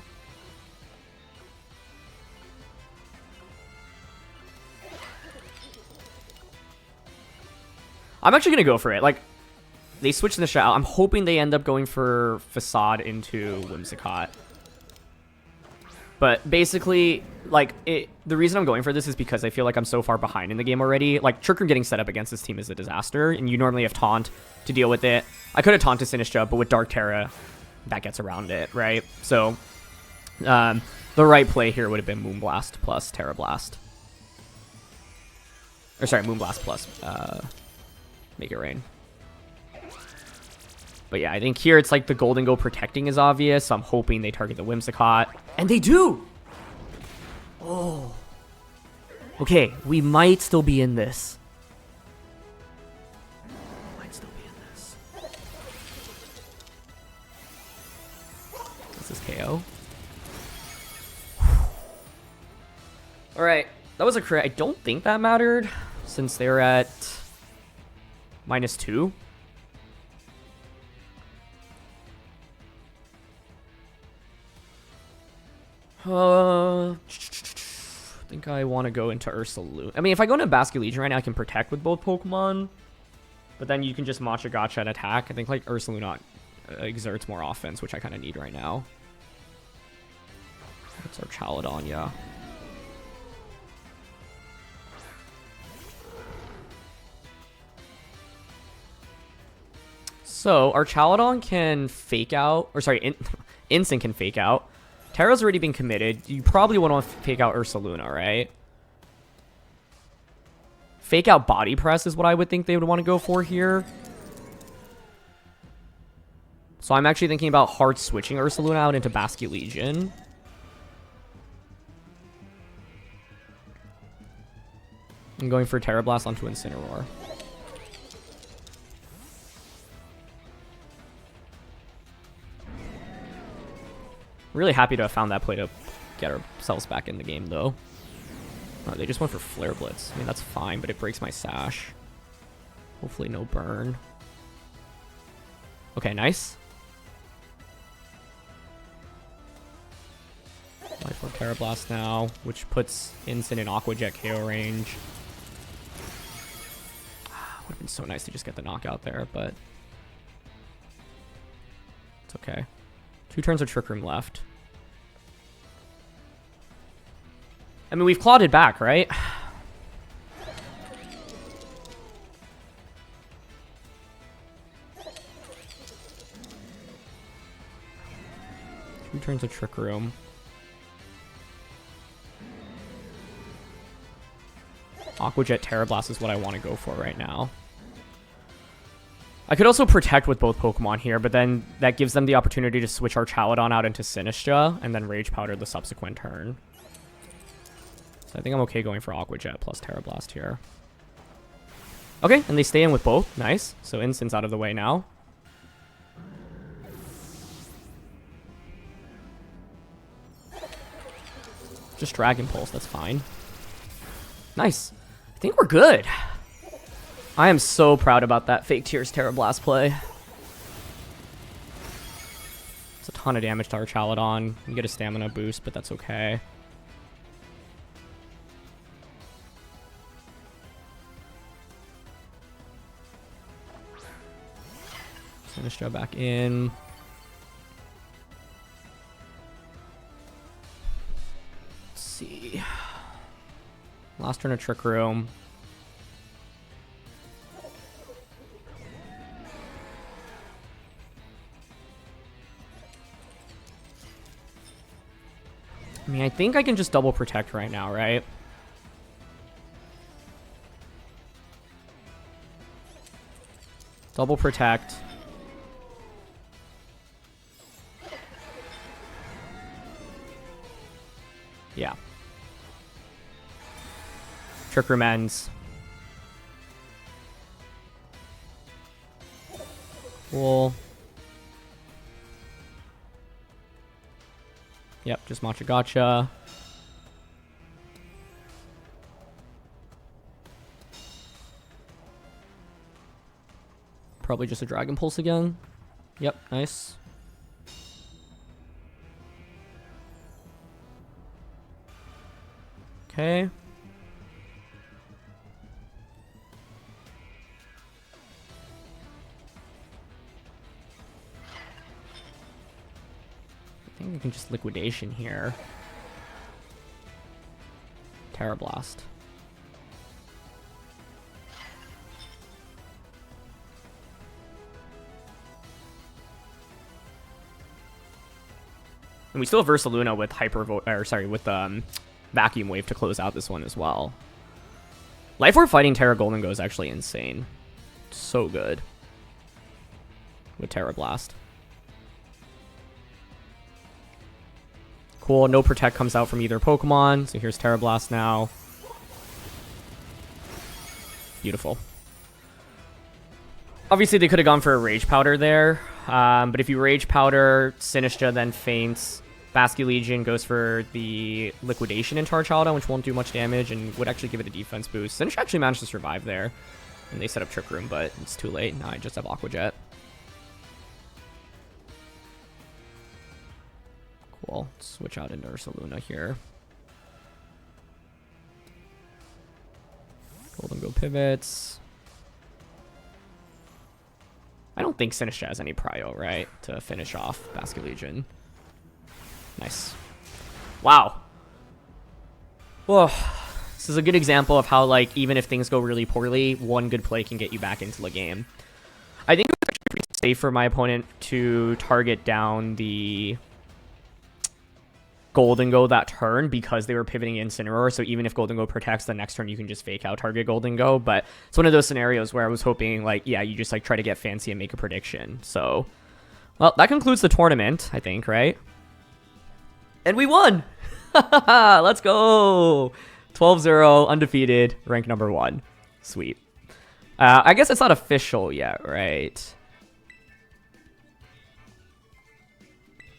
S1: I'm actually going to go for it. Like, they switched the shot out. I'm hoping they end up going for Facade into Whimsicott. But basically, like, the reason I'm going for this is because I feel like I'm so far behind in the game already. Like, Trick Room getting set up against this team is a disaster, and you normally have Taunt to deal with it. I could have Taunted Sinistra, but with Dark Tera, that gets around it, right? So, the right play here would have been Moonblast plus Tera Blast. Or sorry, Moonblast plus Make It Rain. But yeah, I think here it's like the Gholdengo protecting is obvious. So I'm hoping they target the Whimsicott. And they do! Oh. Okay, we might still be in this. Might still be in this. This is KO. Alright, that was a crit. I don't think that mattered since they're at -2. I think I want to go into Ursaluna. I mean, if I go into Basculegion right now, I can protect with both Pokemon. But then you can just Matcha Gotcha and attack. I think like Ursaluna exerts more offense, which I kind of need right now. That's Archaludon, yeah. So Archaludon can fake out, or sorry, Instant can fake out. Tera's already been committed. You probably want to fake out Ursaluna, right? Fake out Body Press is what I would think they would want to go for here. So I'm actually thinking about hard switching Ursaluna out into Basculegion. I'm going for Tera Blast onto Incineroar. Really happy to have found that play to get ourselves back in the game, though. Oh, they just went for Flare Blitz. I mean, that's fine, but it breaks my Sash. Hopefully no burn. Okay, nice. Life for Tera Blast now, which puts Instant in Aqua Jet KO range. Would have been so nice to just get the knockout there, but it's okay. 2 turns of Trick Room left. I mean, we've clawed it back, right? 2 turns of Trick Room. Aqua Jet Tera Blast is what I want to go for right now. I could also protect with both Pokemon here, but then that gives them the opportunity to switch Archaludon out into Sinistra and then Rage Powder the subsequent turn. So I think I'm okay going for Aqua Jet plus Tera Blast here. Okay, and they stay in with both. Nice. So Instant's out of the way now. Just Dragon Pulse, that's fine. Nice. I think we're good. I am so proud about that fake Tears Tera Blast play. It's a ton of damage to Archaludon. You get a stamina boost, but that's okay. Sinistcha back in. Let's see. Last turn of Trick Room. I mean, I think I can just double protect right now, right? Double protect. Yeah. Trick Room ends. Cool. Yep, just Matcha Gotcha. Probably just a Dragon Pulse again. Yep, nice. Okay. I think we can just Liquidation here. Tera Blast. And we still have Ursaluna with Vacuum Wave to close out this one as well. Life Orb fighting Tera Gholdengo is actually insane. So good. With Tera Blast. Cool, no Protect comes out from either Pokemon. So here's Tera Blast now. Beautiful. Obviously, they could have gone for a Rage Powder there. But if you Rage Powder, Sinistcha then faints. Basculegion goes for the Liquidation into Archaludon, which won't do much damage and would actually give it a defense boost. Sinistcha actually managed to survive there. And they set up Trick Room, but it's too late. Now I just have Aqua Jet. Cool. Switch out into Ursaluna here. Gholdengo pivots. I don't think Sinistcha has any prio, right? To finish off Basculegion. Nice. Wow. Whoa. This is a good example of how, like, even if things go really poorly, one good play can get you back into the game. I think it was actually pretty safe for my opponent to target down the Gholdengo that turn because they were pivoting Incineroar, so even if Gholdengo protects, the next turn you can just fake out target Gholdengo, but it's one of those scenarios where I was hoping, like, yeah, you just, like, try to get fancy and make a prediction. So, well, that concludes the tournament, I think, right? And we won! Let's go! 12-0, undefeated, rank number 1. Sweet. I guess it's not official yet, right?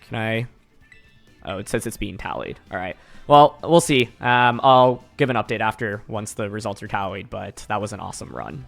S1: Can I... Oh, it says it's being tallied. All right. Well, we'll see. I'll give an update after once the results are tallied, but that was an awesome run.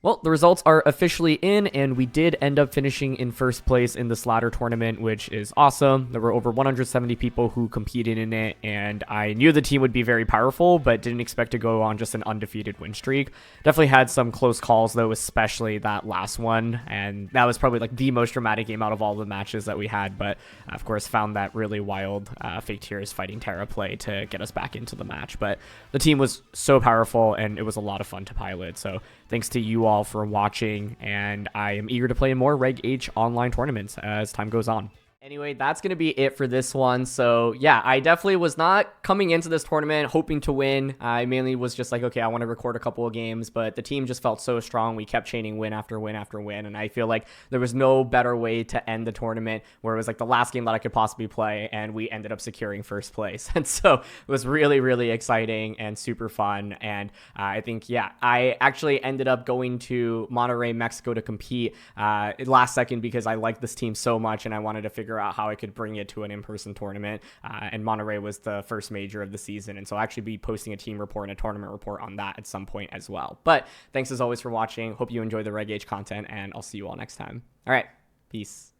S1: Well, the results are officially in, and we did end up finishing in first place in this ladder tournament, which is awesome. There were over 170 people who competed in it, and I knew the team would be very powerful, but didn't expect to go on just an undefeated win streak. Definitely had some close calls, though, especially that last one, and that was probably like the most dramatic game out of all the matches that we had, but of course found that really wild fake Tears fighting Tera play to get us back into the match. But the team was so powerful, and it was a lot of fun to pilot, so thanks to you all for watching, and I am eager to play more Reg H online tournaments as time goes on. Anyway, that's going to be it for this one. So yeah, I definitely was not coming into this tournament hoping to win. I mainly was just like, okay, I want to record a couple of games, but the team just felt so strong. We kept chaining win after win after win. And I feel like there was no better way to end the tournament where it was like the last game that I could possibly play. And we ended up securing first place. And so it was really, really exciting and super fun. And I think, yeah, I actually ended up going to Monterrey, Mexico to compete last second because I liked this team so much and I wanted to figure out how I could bring it to an in-person tournament. And Monterrey was the first major of the season. And so I'll actually be posting a team report and a tournament report on that at some point as well. But thanks as always for watching. Hope you enjoy the Reg H content and I'll see you all next time. All right. Peace.